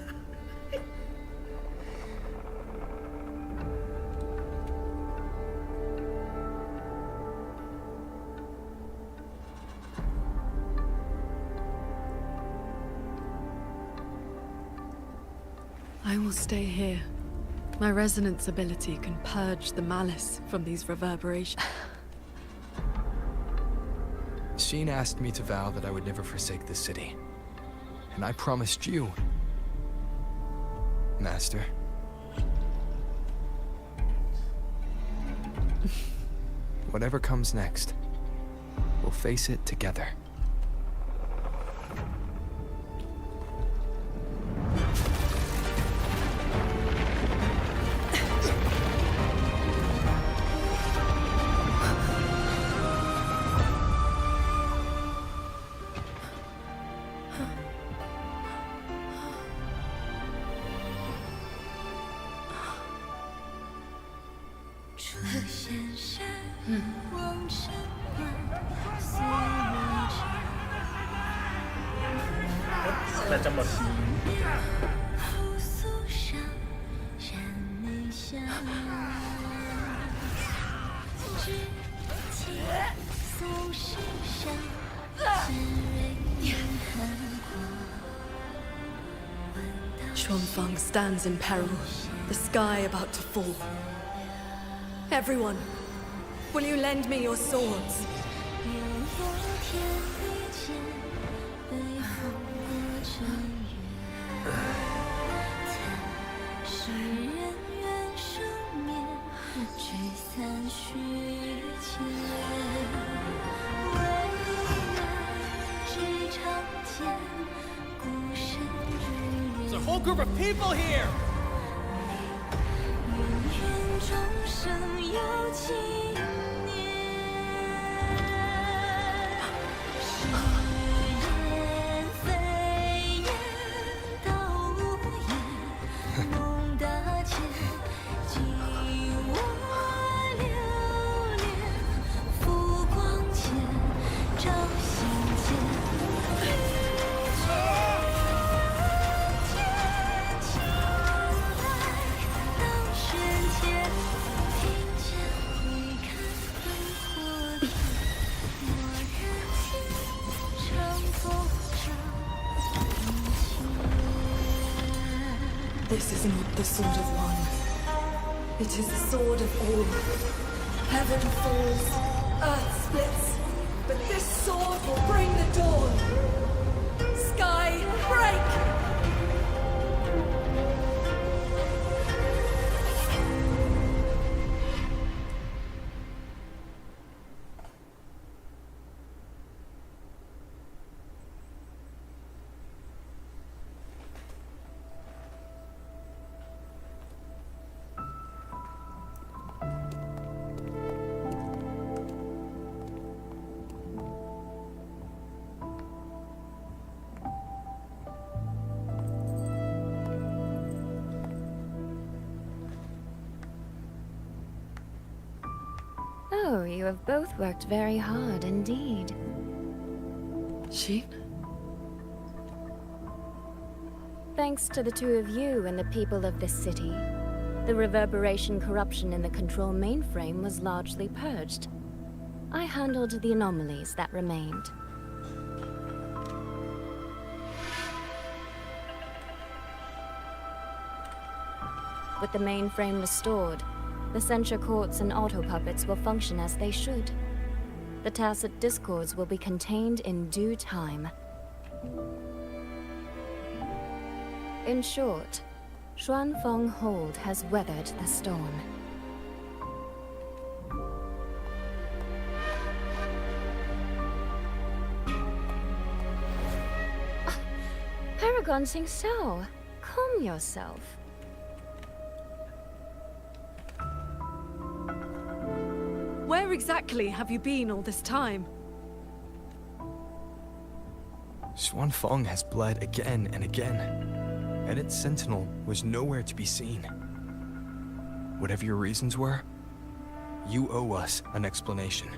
I will stay here. My resonance ability can purge the malice from these reverberations. Sheen asked me to vow that I would never forsake the city. And I promised you, Master. Whatever comes next, we'll face it together.แต่จะหมด Xuanfang stands in peril, the sky about to fall. Everyone, will you lend me your swords? There's a whole group of people here! This is not the sword of one. It is the sword of all. Heaven falls, earth splits, but this sword will bring the dawn. Sky, break! Oh, you have both worked very hard indeed. She? Thanks to the two of you and the people of this city, the reverberation corruption in the control mainframe was largely purged. I handled the anomalies that remained. With the mainframe restored, the censure courts and auto-puppets will function as they should. The tacit discords will be contained in due time. In short, Xuanfeng Hold has weathered the storm. Paragon Sing Sao, calm yourself. Where exactly have you been all this time? Xuanfeng has bled again and again, and its sentinel was nowhere to be seen. Whatever your reasons were, you owe us an explanation.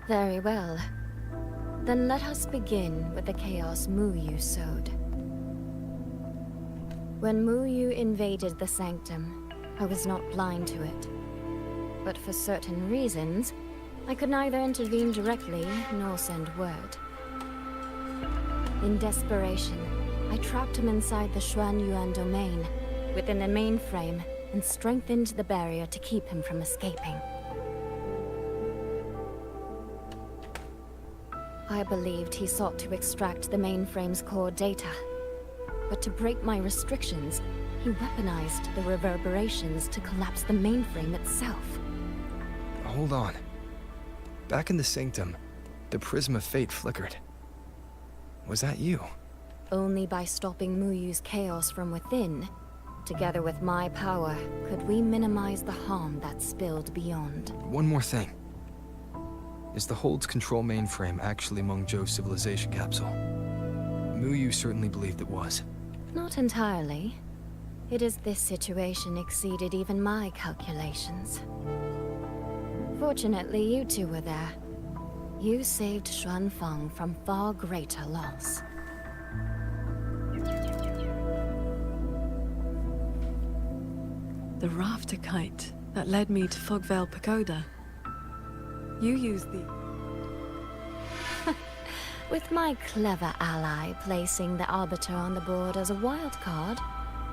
Very well. Then let us begin with the chaos Mu Yu sowed. When Mu Yu invaded the sanctum, I was not blind to it. But for certain reasons, I could neither intervene directly nor send word. In desperation, I trapped him inside the Xuan Yuan domain, within the mainframe, and strengthened the barrier to keep him from escaping. I believed he sought to extract the mainframe's core data. But to break my restrictions, he weaponized the reverberations to collapse the mainframe itself. Hold on. Back in the sanctum, the prism of fate flickered. Was that you? Only by stopping Mu Yu's chaos from within, together with my power, could we minimize the harm that spilled beyond. One more thing. Is the Hold's control mainframe actually Meng Zhou's civilization capsule? Mu Yu certainly believed it was. Not entirely. It is this situation exceeded even my calculations. Fortunately, you two were there. You saved Xuanfeng from far greater loss. The rafter kite that led me to Fogvale Pagoda. You used the... With my clever ally placing the Arbiter on the board as a wild card,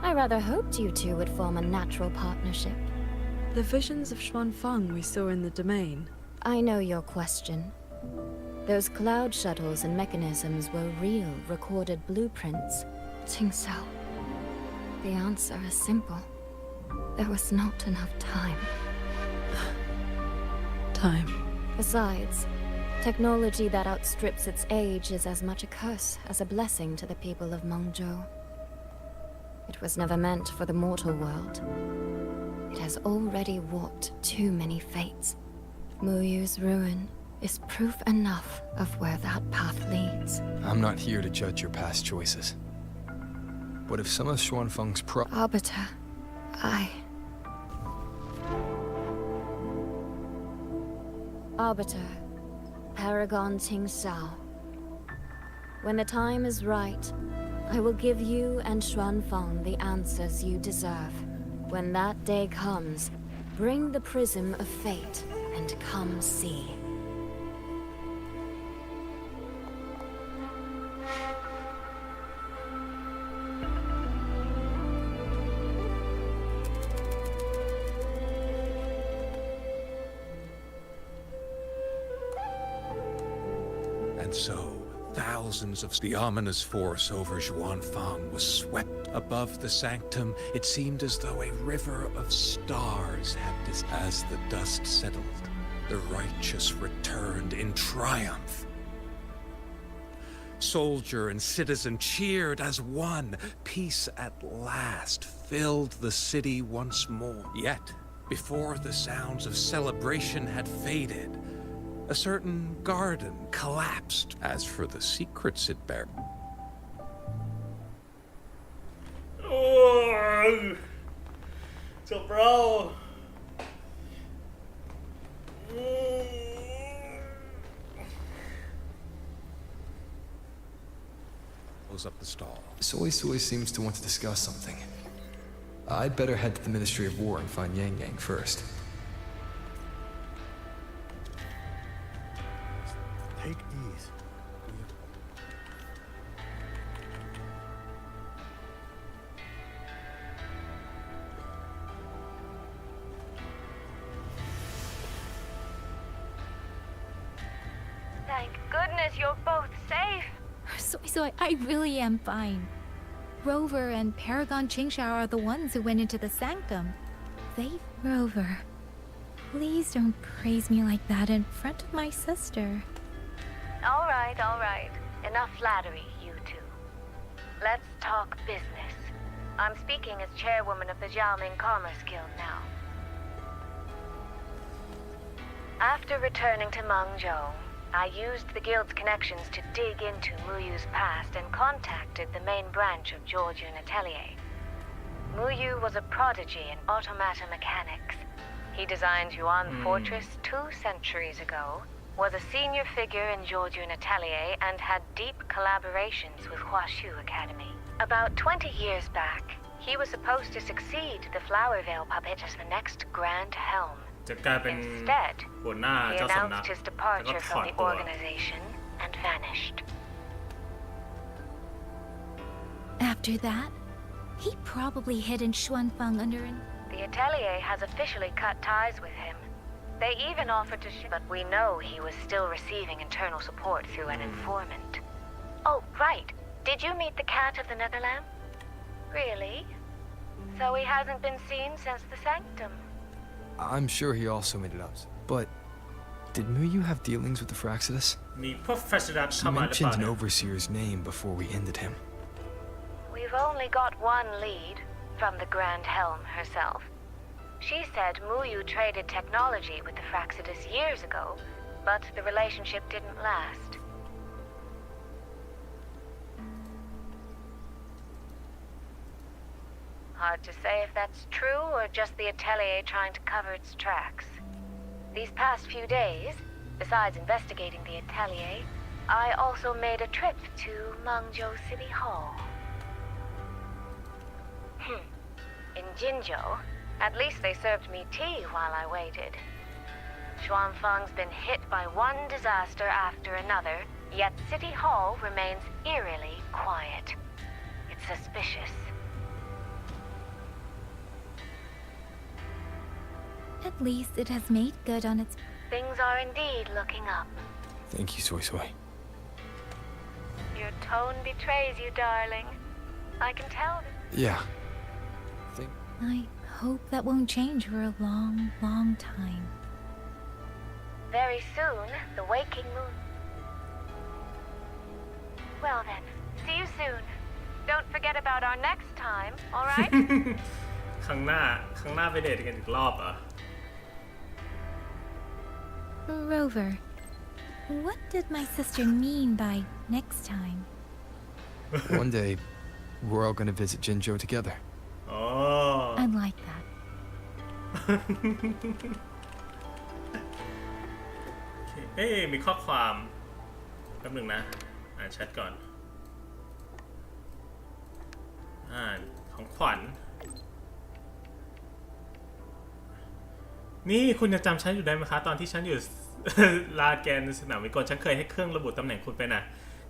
I rather hoped you two would form a natural partnership. The visions of Xuanfeng we saw in the domain. I know your question. Those cloud shuttles and mechanisms were real, recorded blueprints. Tingxiao. The answer is simple. There was not enough time. Time. Besides, technology that outstrips its age is as much a curse as a blessing to the people of Meng Zhou. It was never meant for the mortal world. It has already warped too many fates. Mu Yu's ruin is proof enough of where that path leads. I'm not here to judge your past choices. But if some of Xuanfeng's Arbiter, Arbiter, Paragon Tingxiao. When the time is right, I will give you and Xuanfeng the answers you deserve. When that day comes, bring the prism of fate and come see. And so, thousands of the ominous force over Xuanfang was swept above the sanctum. It seemed as though a river of stars had this. As the dust settled, the righteous returned in triumph. Soldier and citizen cheered as one. Peace at last filled the city once more. Yet, before the sounds of celebration had faded, a certain garden collapsed. As for the secrets it bare. Oh, so bro. Close up the stall. Soy seems to want to discuss something. I'd better head to the Ministry of War and find Yang Yang first. Take these. Thank goodness you're both safe. Soy, I really am fine. Rover and Paragon Qingshao are the ones who went into the sanctum. Rover, please don't praise me like that in front of my sister. All right. Enough flattery, you two. Let's talk business. I'm speaking as chairwoman of the Xiaoming Commerce Guild now. After returning to Mengzhou, I used the guild's connections to dig into Muyu's past and contacted the main branch of Georgian Atelier. Muyu was a prodigy in automata mechanics. He designed Yuan Fortress 2 centuries ago, was a senior figure in Georgian Atelier, and had deep collaborations with Huashu Academy. About 20 years back, he was supposed to succeed the Flower Veil puppet as the next Grand Helm. Instead, he announced his departure from the organization and vanished. After that, he probably hid in Xuanfang under an... The Atelier has officially cut ties with him. They even offered to but we know he was still receiving internal support through an informant. Oh, right. Did you meet the cat of the Netherland? Really? So he hasn't been seen since the Sanctum. I'm sure he also made it up. But did Muyu have dealings with the Fraxidus? She mentioned an overseer's name before we ended him. We've only got one lead, from the Grand Helm herself. She said Muyu traded technology with the Fraxidus years ago, but the relationship didn't last. Hard to say if that's true or just the Atelier trying to cover its tracks. These past few days, besides investigating the Atelier, I also made a trip to Mengzhou City Hall. In Jinzhou, at least they served me tea while I waited. Xuanfang's been hit by one disaster after another, yet City Hall remains eerily quiet. It's suspicious. At least it has made good on its... Things are indeed looking up. Thank you, Soy. Your tone betrays you, darling. I can tell. Yeah. I hope that won't change for a long, long time. Very soon, the waking moon. Well then, see you soon. Don't forget about our next time, all right? ครั้งหน้าไปเดทกันอีกรอบเหรอ Rover, what did my sister mean by next time? One day, we're all gonna visit Jinzhou together. Oh. I'd like that. เอ๊ะมีข้อความแป๊บหนึ่งนะอ่านแชทก่อนของขวัญนี่คุณยังจำฉันอยู่ได้ไหมคะตอนที่ฉันอยู่ ลาแกนสนามวิกลฉันเคยให้เครื่องระบุตำแหน่งคุณไปนะ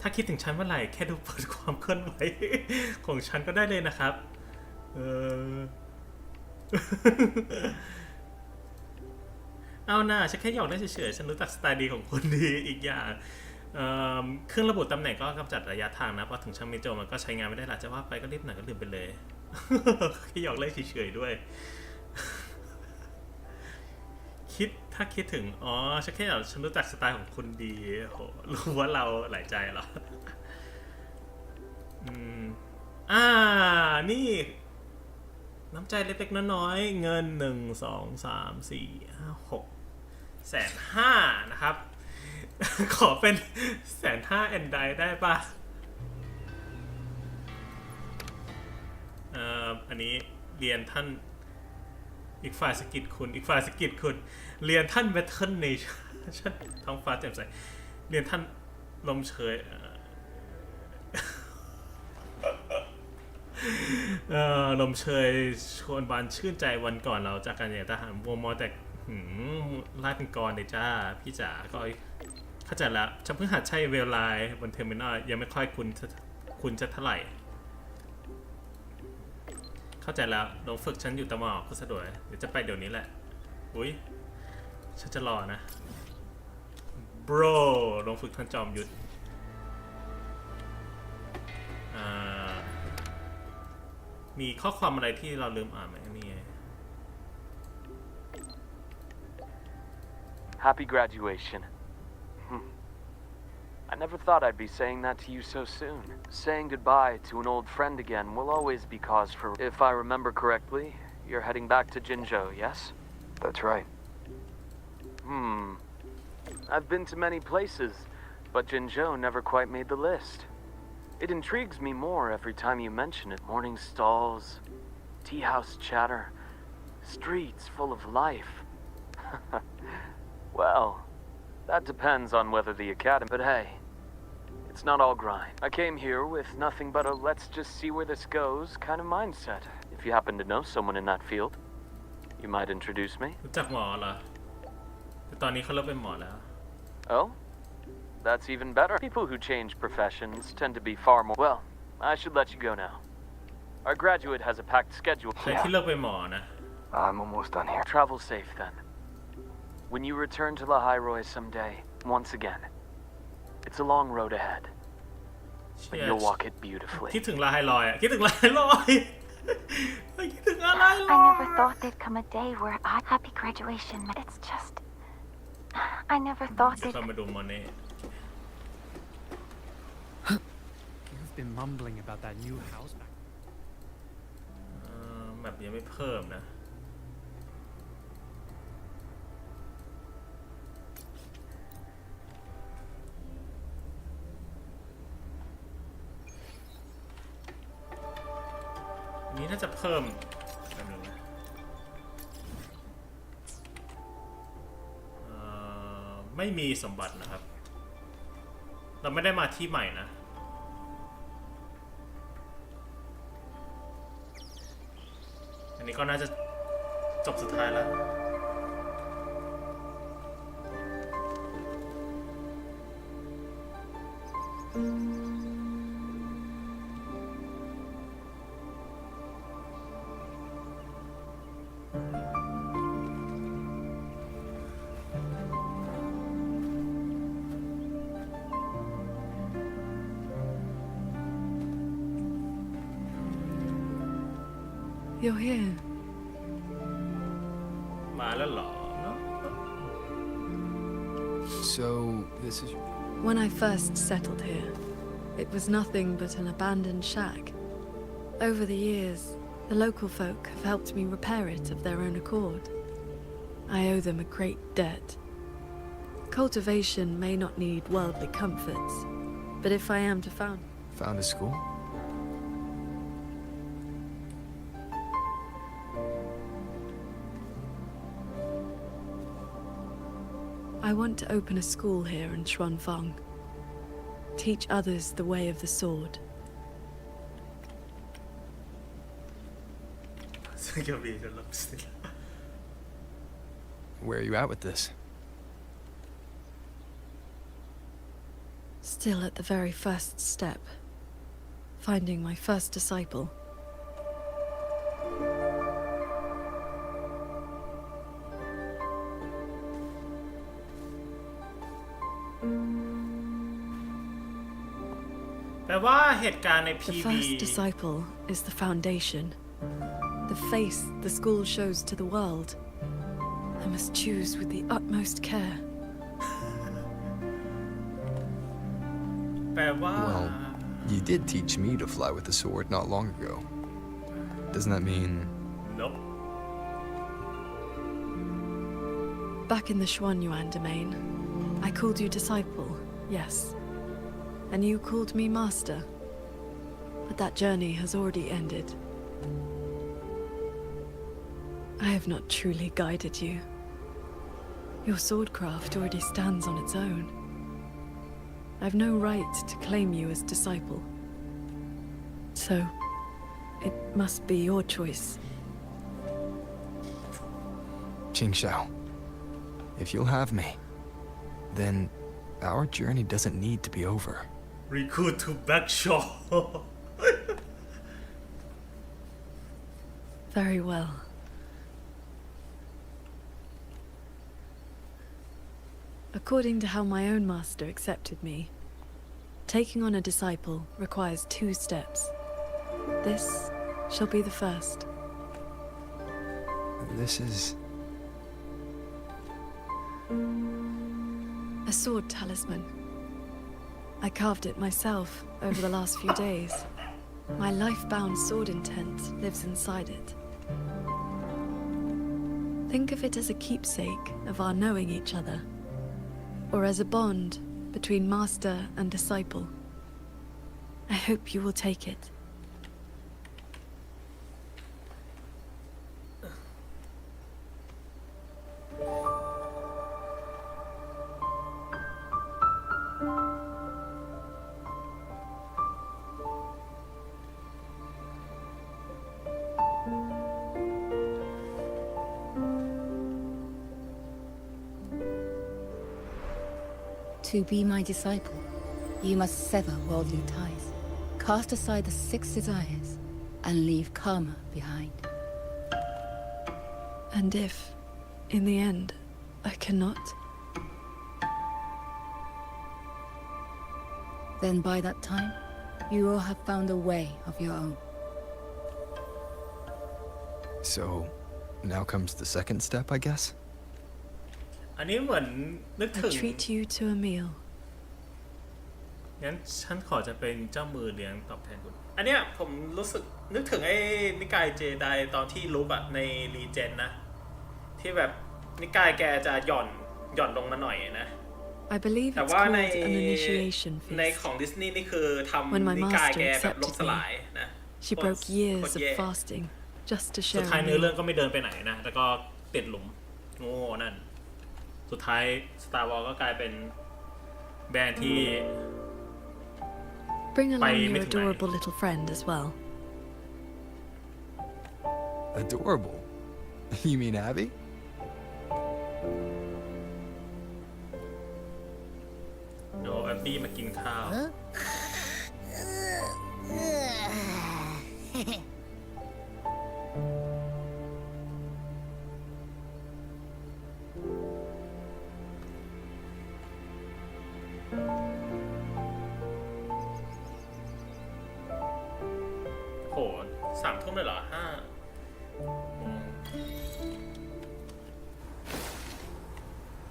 ถ้าคิดถึงฉันเมื่อไหร่แค่ดูเปิดความเคลื่อนไหว ของฉันก็ได้เลยนะครับเอาหน้าฉันแค่หยอกได้เฉยๆฉันรู้จักสไตล์ดีของคนดีอีกอย่าง เครื่องระบุตำแหน่งก็กำจัดระยะทางนะพอถึงช่างมิโจมันก็ใช้งานไม่ได้ละจะว่าไปก็รีบหน่อยก็ลืมไปเลย ที่หยอกเล่นเฉยๆด้วย ถ้าคิดถึงอ๋อฉันแค่ฉันรู้จักสไตล์ของคุณดีโหรู้ว่าเราหลายใจเหรอ นี่น้ำใจเล็กๆน้อยๆเงิน1 2 3 4 5 6,500,000นะครับ ขอเป็น150,000แอนไดได้ปะอันนี้เรียนท่านอีกฝ่ายสกิดคุณอีกฝ่ายสกิดคุณเรียนท่านเวทเทิลเนชั่นท้องฟ้าแจ่มใสเรียนท่านลมเชยลมเชยชวนบานชื่นใจวันก่อนเราจากการอย่างทหารมัวมอแต่ลาดเป็นกรเลยจ้าพี่จ๋าก็เข้าใจแล้วฉันเพิ่งหัดใช้เวลไลน์บนเทอร์มินอลยังไม่ค่อยคุณจะเท่าไหร่เข้าใจแล้วลงฝึกฉันอยู่ตะวันออกก็สะดวกเดี๋ยวจะไปเดี๋ยวนี้แหละอุ้ยฉันจะรอนะ bro ลงฝึกท่านจอมยุทธมีข้อความอะไรที่เราลืมอ่านไหมนี่ Happy graduation. I never thought I'd be saying that to you so soon. Saying goodbye to an old friend again will always be cause for... If I remember correctly, you're heading back to Jinzhou, yes? That's right. I've been to many places, but Jinzhou never quite made the list. It intrigues me more every time you mention it. Morning stalls, tea house chatter, streets full of life. Well, that depends on whether the academy... But hey, it's not all grind. I came here with nothing but a let's just see where this goes kind of mindset. If you happen to know someone in that field, you might introduce me. รู้จักหมอเหรอแต่ตอนนี้เขาเลิกเป็นหมอแล้ว Oh? That's even better. People who change professions tend to be far more... Well, I should let you go now. Our graduate has a packed schedule. ใครที่เลิกเป็นหมอนะ I'm almost done here. Travel safe then. When you return to La Hairoi someday, once again, it's a long road ahead. But you'll walk it beautifully. คิดถึงลาไฮลอยคิดถึงลาไฮลอยคิดถึงอะไรลอย I never thought there'd come a day where happy graduation. It's just I never thought it. มาดูมอเน่ You've been mumbling about that new house back. แบบยังไม่เพิ่มนะนี้น่าจะเพิ่มอันนึงไม่มีสมบัตินะครับเราไม่ได้มาที่ใหม่นะอันนี้ก็น่าจะจบสุดท้ายแล้วYou're here. มาแล้วเหรอ So, this is... When I first settled here, it was nothing but an abandoned shack. Over the years, the local folk have helped me repair it of their own accord. I owe them a great debt. Cultivation may not need worldly comforts, but if I am to Found a school? I want to open a school here in Xuanfang. Teach others the way of the sword. Where are you at with this? Still at the very first step. Finding my first disciple. เหตุการณ์ใน The PV first disciple is the foundation, the face the school shows to the world. I must choose with the utmost care. แปลว่า Well, you did teach me to fly with a sword not long ago. Doesn't that mean... Nope. Back in the Xuanyuan domain, I called you disciple, yes. And you called me master. But that journey has already ended. I have not truly guided you. Your swordcraft already stands on its own. I've no right to claim you as disciple. So, it must be your choice. Qingxiao, if you'll have me, then our journey doesn't need to be over. Recruit to Backshaw. Very well. According to how my own master accepted me, taking on a disciple requires 2 steps. This shall be the first. This is... A sword talisman. I carved it myself over the last few days. My life-bound sword intent lives inside it. Think of it as a keepsake of our knowing each other, or as a bond between master and disciple. I hope you will take it. To be my disciple, you must sever worldly ties, cast aside the 6 desires, and leave karma behind. And if, in the end, I cannot, then by that time, you will have found a way of your own. So, now comes the second step, I guess? อันนี้เหมือนนึกถึ I ง treat you to a meal. งั้นฉันขอจะเป็นเจ้ามือเลี้ยงตอบแทนคุณ อันเนี้ยผมรู้สึกนึกถึงไอ้นิกายเจไดตอนที่ลุกอะในรีเจนนะ ที่แบบนิกายแกจะหย่อนลงมาหน่อยนะ I believe แต่ it's ว่า called ใน an initiation ใน feast. ของดิสนีย์นี่คือทำ When my นิกาย master แกแบบล่ม accepted สลาย me, นะ she broke โค years ตร of แย่ fasting just to สุด share ท้าย a เนื้อ meal. เรื่องก็ไม่เดินไปไหนนะ แล้วก็ติดหลุมโง่นั่น สุดท้าย Star Wars ก็กลายเป็นแบรนด์ที่ Bring along Bye, your Midnight. adorable little friend as well. Adorable? You mean Abby? เดี๋ยวแอบบี้มากินข้าว โห3 ทุ่มเลยเหรอ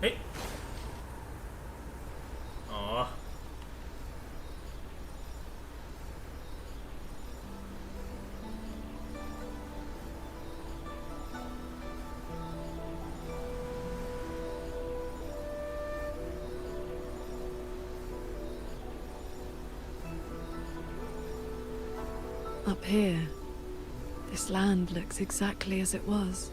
เฮ้ย อ๋อ Up here, this land looks exactly as it was.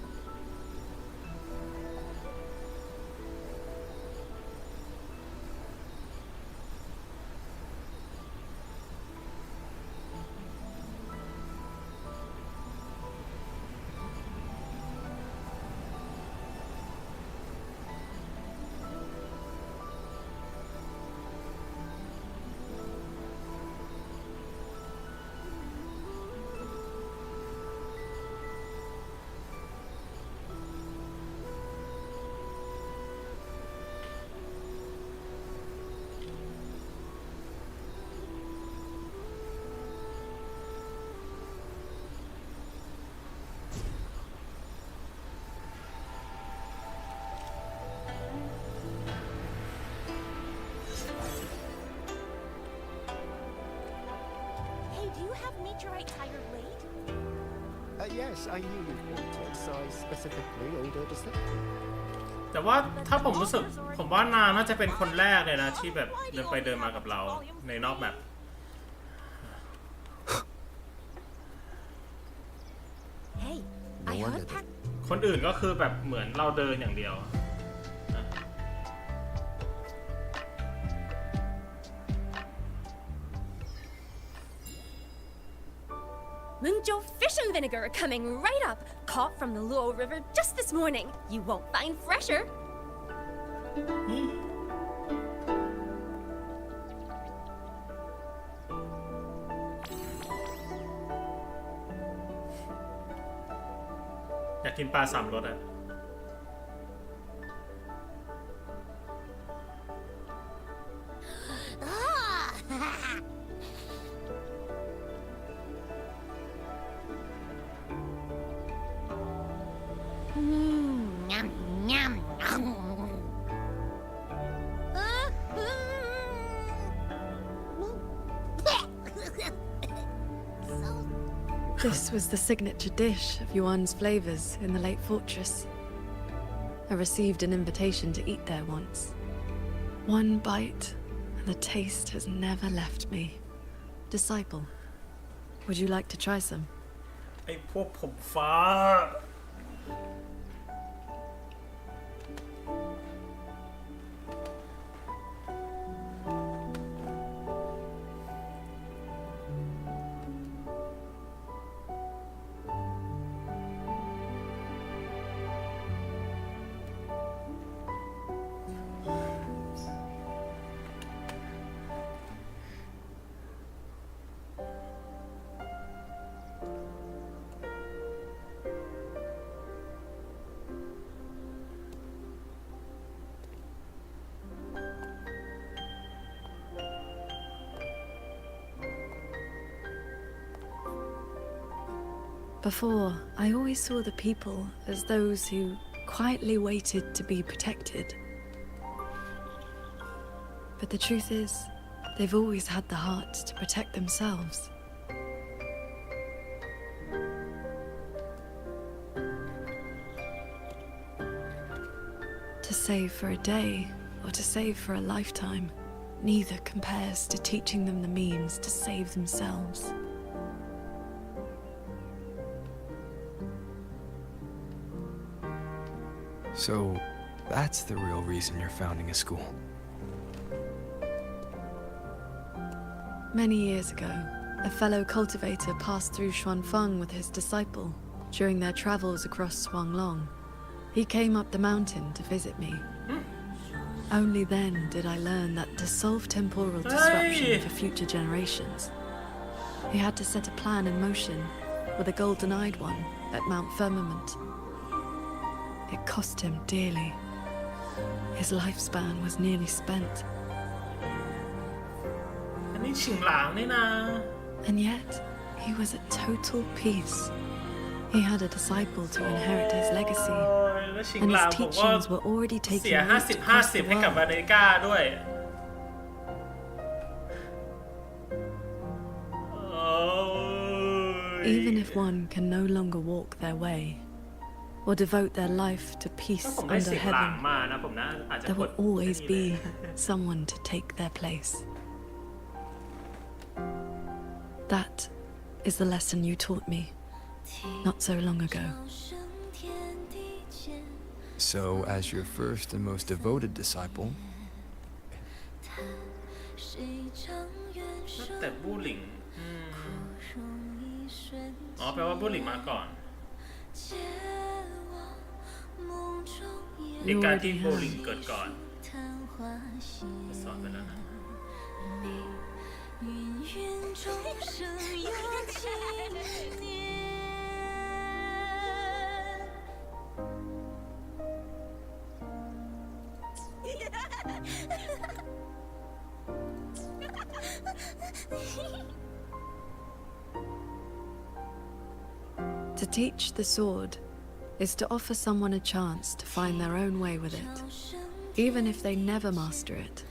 do you have meteorite tire blade? Yes, I knew you'd want it, so I specifically ordered a set. แต่ว่าถ้าผมรู้สึกผมว่านางน่าจะเป็นคนแรกเลยนะที่แบบเดินไปเดินมากับเราในนอกแบบคนอื่นก็คือแบบเหมือนเราเดินอย่างเดียวMungjo fish and vinegar are coming right up. Caught from the Luo River just this morning. You won't find fresher. อยากกินปลาสามรสอะ This was the signature dish of Yuan's flavors in the Lake Fortress. I received an invitation to eat there once. One bite, and the taste has never left me. Disciple, would you like to try some? ไอ้พวกผมฟ้า Before, I always saw the people as those who quietly waited to be protected. But the truth is, they've always had the heart to protect themselves. To save for a day, or to save for a lifetime, neither compares to teaching them the means to save themselves. So, that's the real reason you're founding a school. Many years ago, a fellow cultivator passed through Xuanfeng with his disciple during their travels across Shuanglong. He came up the mountain to visit me. Only then did I learn that to solve temporal disruption for future generations, he had to set a plan in motion with a golden-eyed one at Mount Firmament. It cost him dearly. His lifespan was nearly spent. And yet, he was at total peace. He had a disciple to inherit his legacy, and his teachings were already taking root across the world. Even if one can no longer walk their way, or devote their life to peace under heaven, there will always be someone to take their place. That is the lesson you taught me not so long ago. So, as your first and most devoted disciple, แต่บูหลิงอ๋อแปลว่าบูหลิงมาก่อนเหตุการณ์ที่บูหลิงเกิดก่อนสอนไปแล้วนะ To teach the sword is to offer someone a chance to find their own way with it, even if they never master it.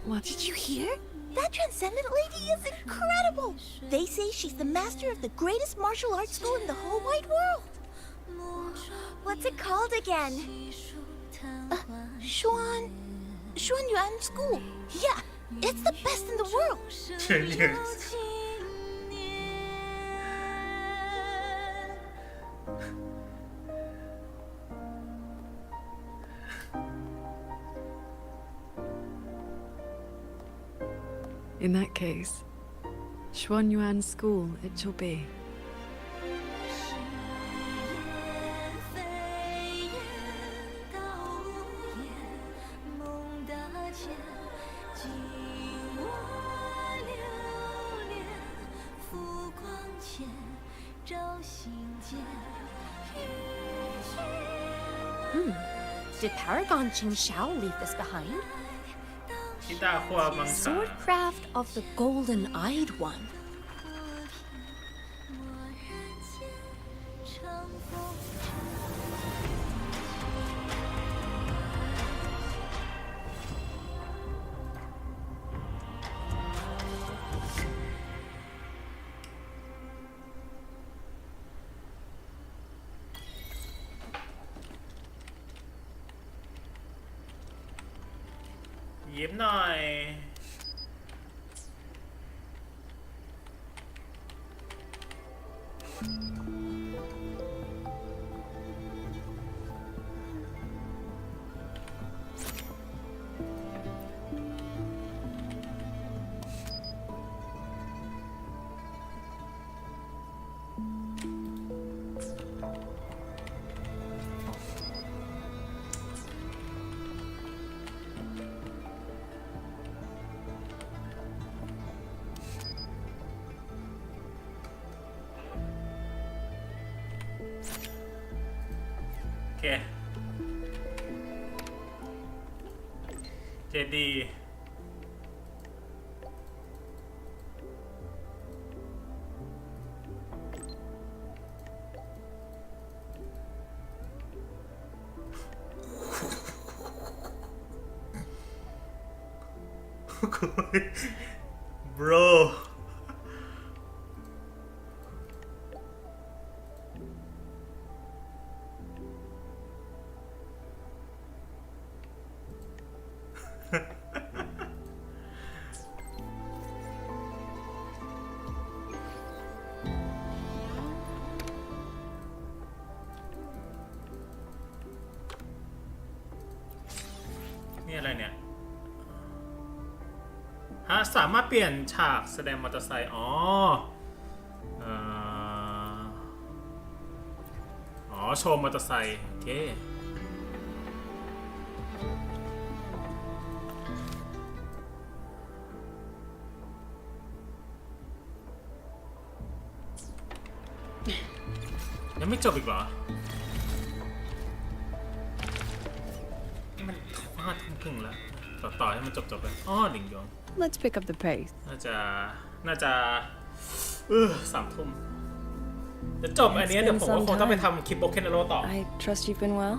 What? Did you hear? That transcendent lady is incredible! They say she's the master of the greatest martial arts school in the whole wide world! What's it called again? Xuan Yuan School. Yeah, it's the best in the world! In that case, Xuan Yuan School it shall be. Did Paragon Qingxiao leave this behind? ทิดาครัวมังสา Swordcraft of the Golden-Eyed One.ยิ้มหน่อย โอเค เจดี bro นี่อะไรเนี่ยฮะสามารถเปลี่ยนฉากแสดงมอเตอร์ไซค์อ๋อโชว์มอเตอร์ไซค์โอเคยังไม่จบอีกเหรอมัน5 ทุ่มครึ่งแล้วต่อให้มันจบไปอ๋อดิ่งยง Let's pick up the pace. น่าจะ3 ทุ่มจะจบอันนี้เดี๋ยวผมก็คงต้องไปทำคลิปโบเคนโรต่อ I trust you've been well.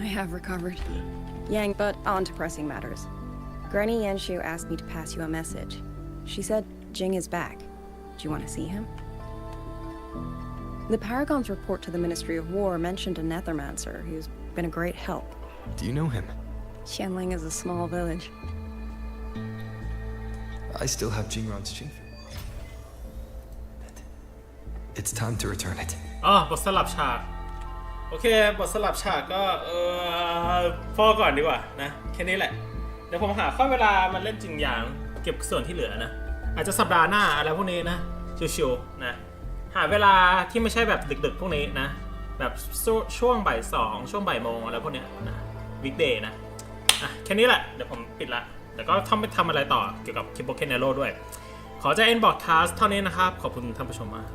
I have recovered. Yang, but on to pressing matters. Granny Yanshu asked me to pass you a message. She said Jing is back. Do you want to see him? The Paragon's report to the Ministry of War mentioned a Nethermancer who's been a great help. Do you know him? Qianling is a small village. I still have Jingran's Qingfu. It's time to return it. บทสลับฉากโอเคบทสลับฉากก็พอก่อนดีกว่านะแค่นี้แหละเดี๋ยวผมหาข้อเวลามันเล่นจริงอย่างเก็บส่วนที่เหลือนะอาจจะสัปดาห์หน้าอะไรพวกนี้นะชิวๆนะหาเวลาที่ไม่ใช่แบบดึกๆพวกนี้นะแบบช่วงบ่าย 2ช่วงบ่ายโมงอะไรพวกเนี้ยนะวิกเดย์นะแค่นี้แหละเดี๋ยวผมปิดละแต่ก็ทำอะไรต่อเกี่ยวกับคิปโปเคนเนโร่ด้วยขอจะเอ็นบอร์ดคาสเท่านี้นะครับขอบคุณท่านผู้ชมมาก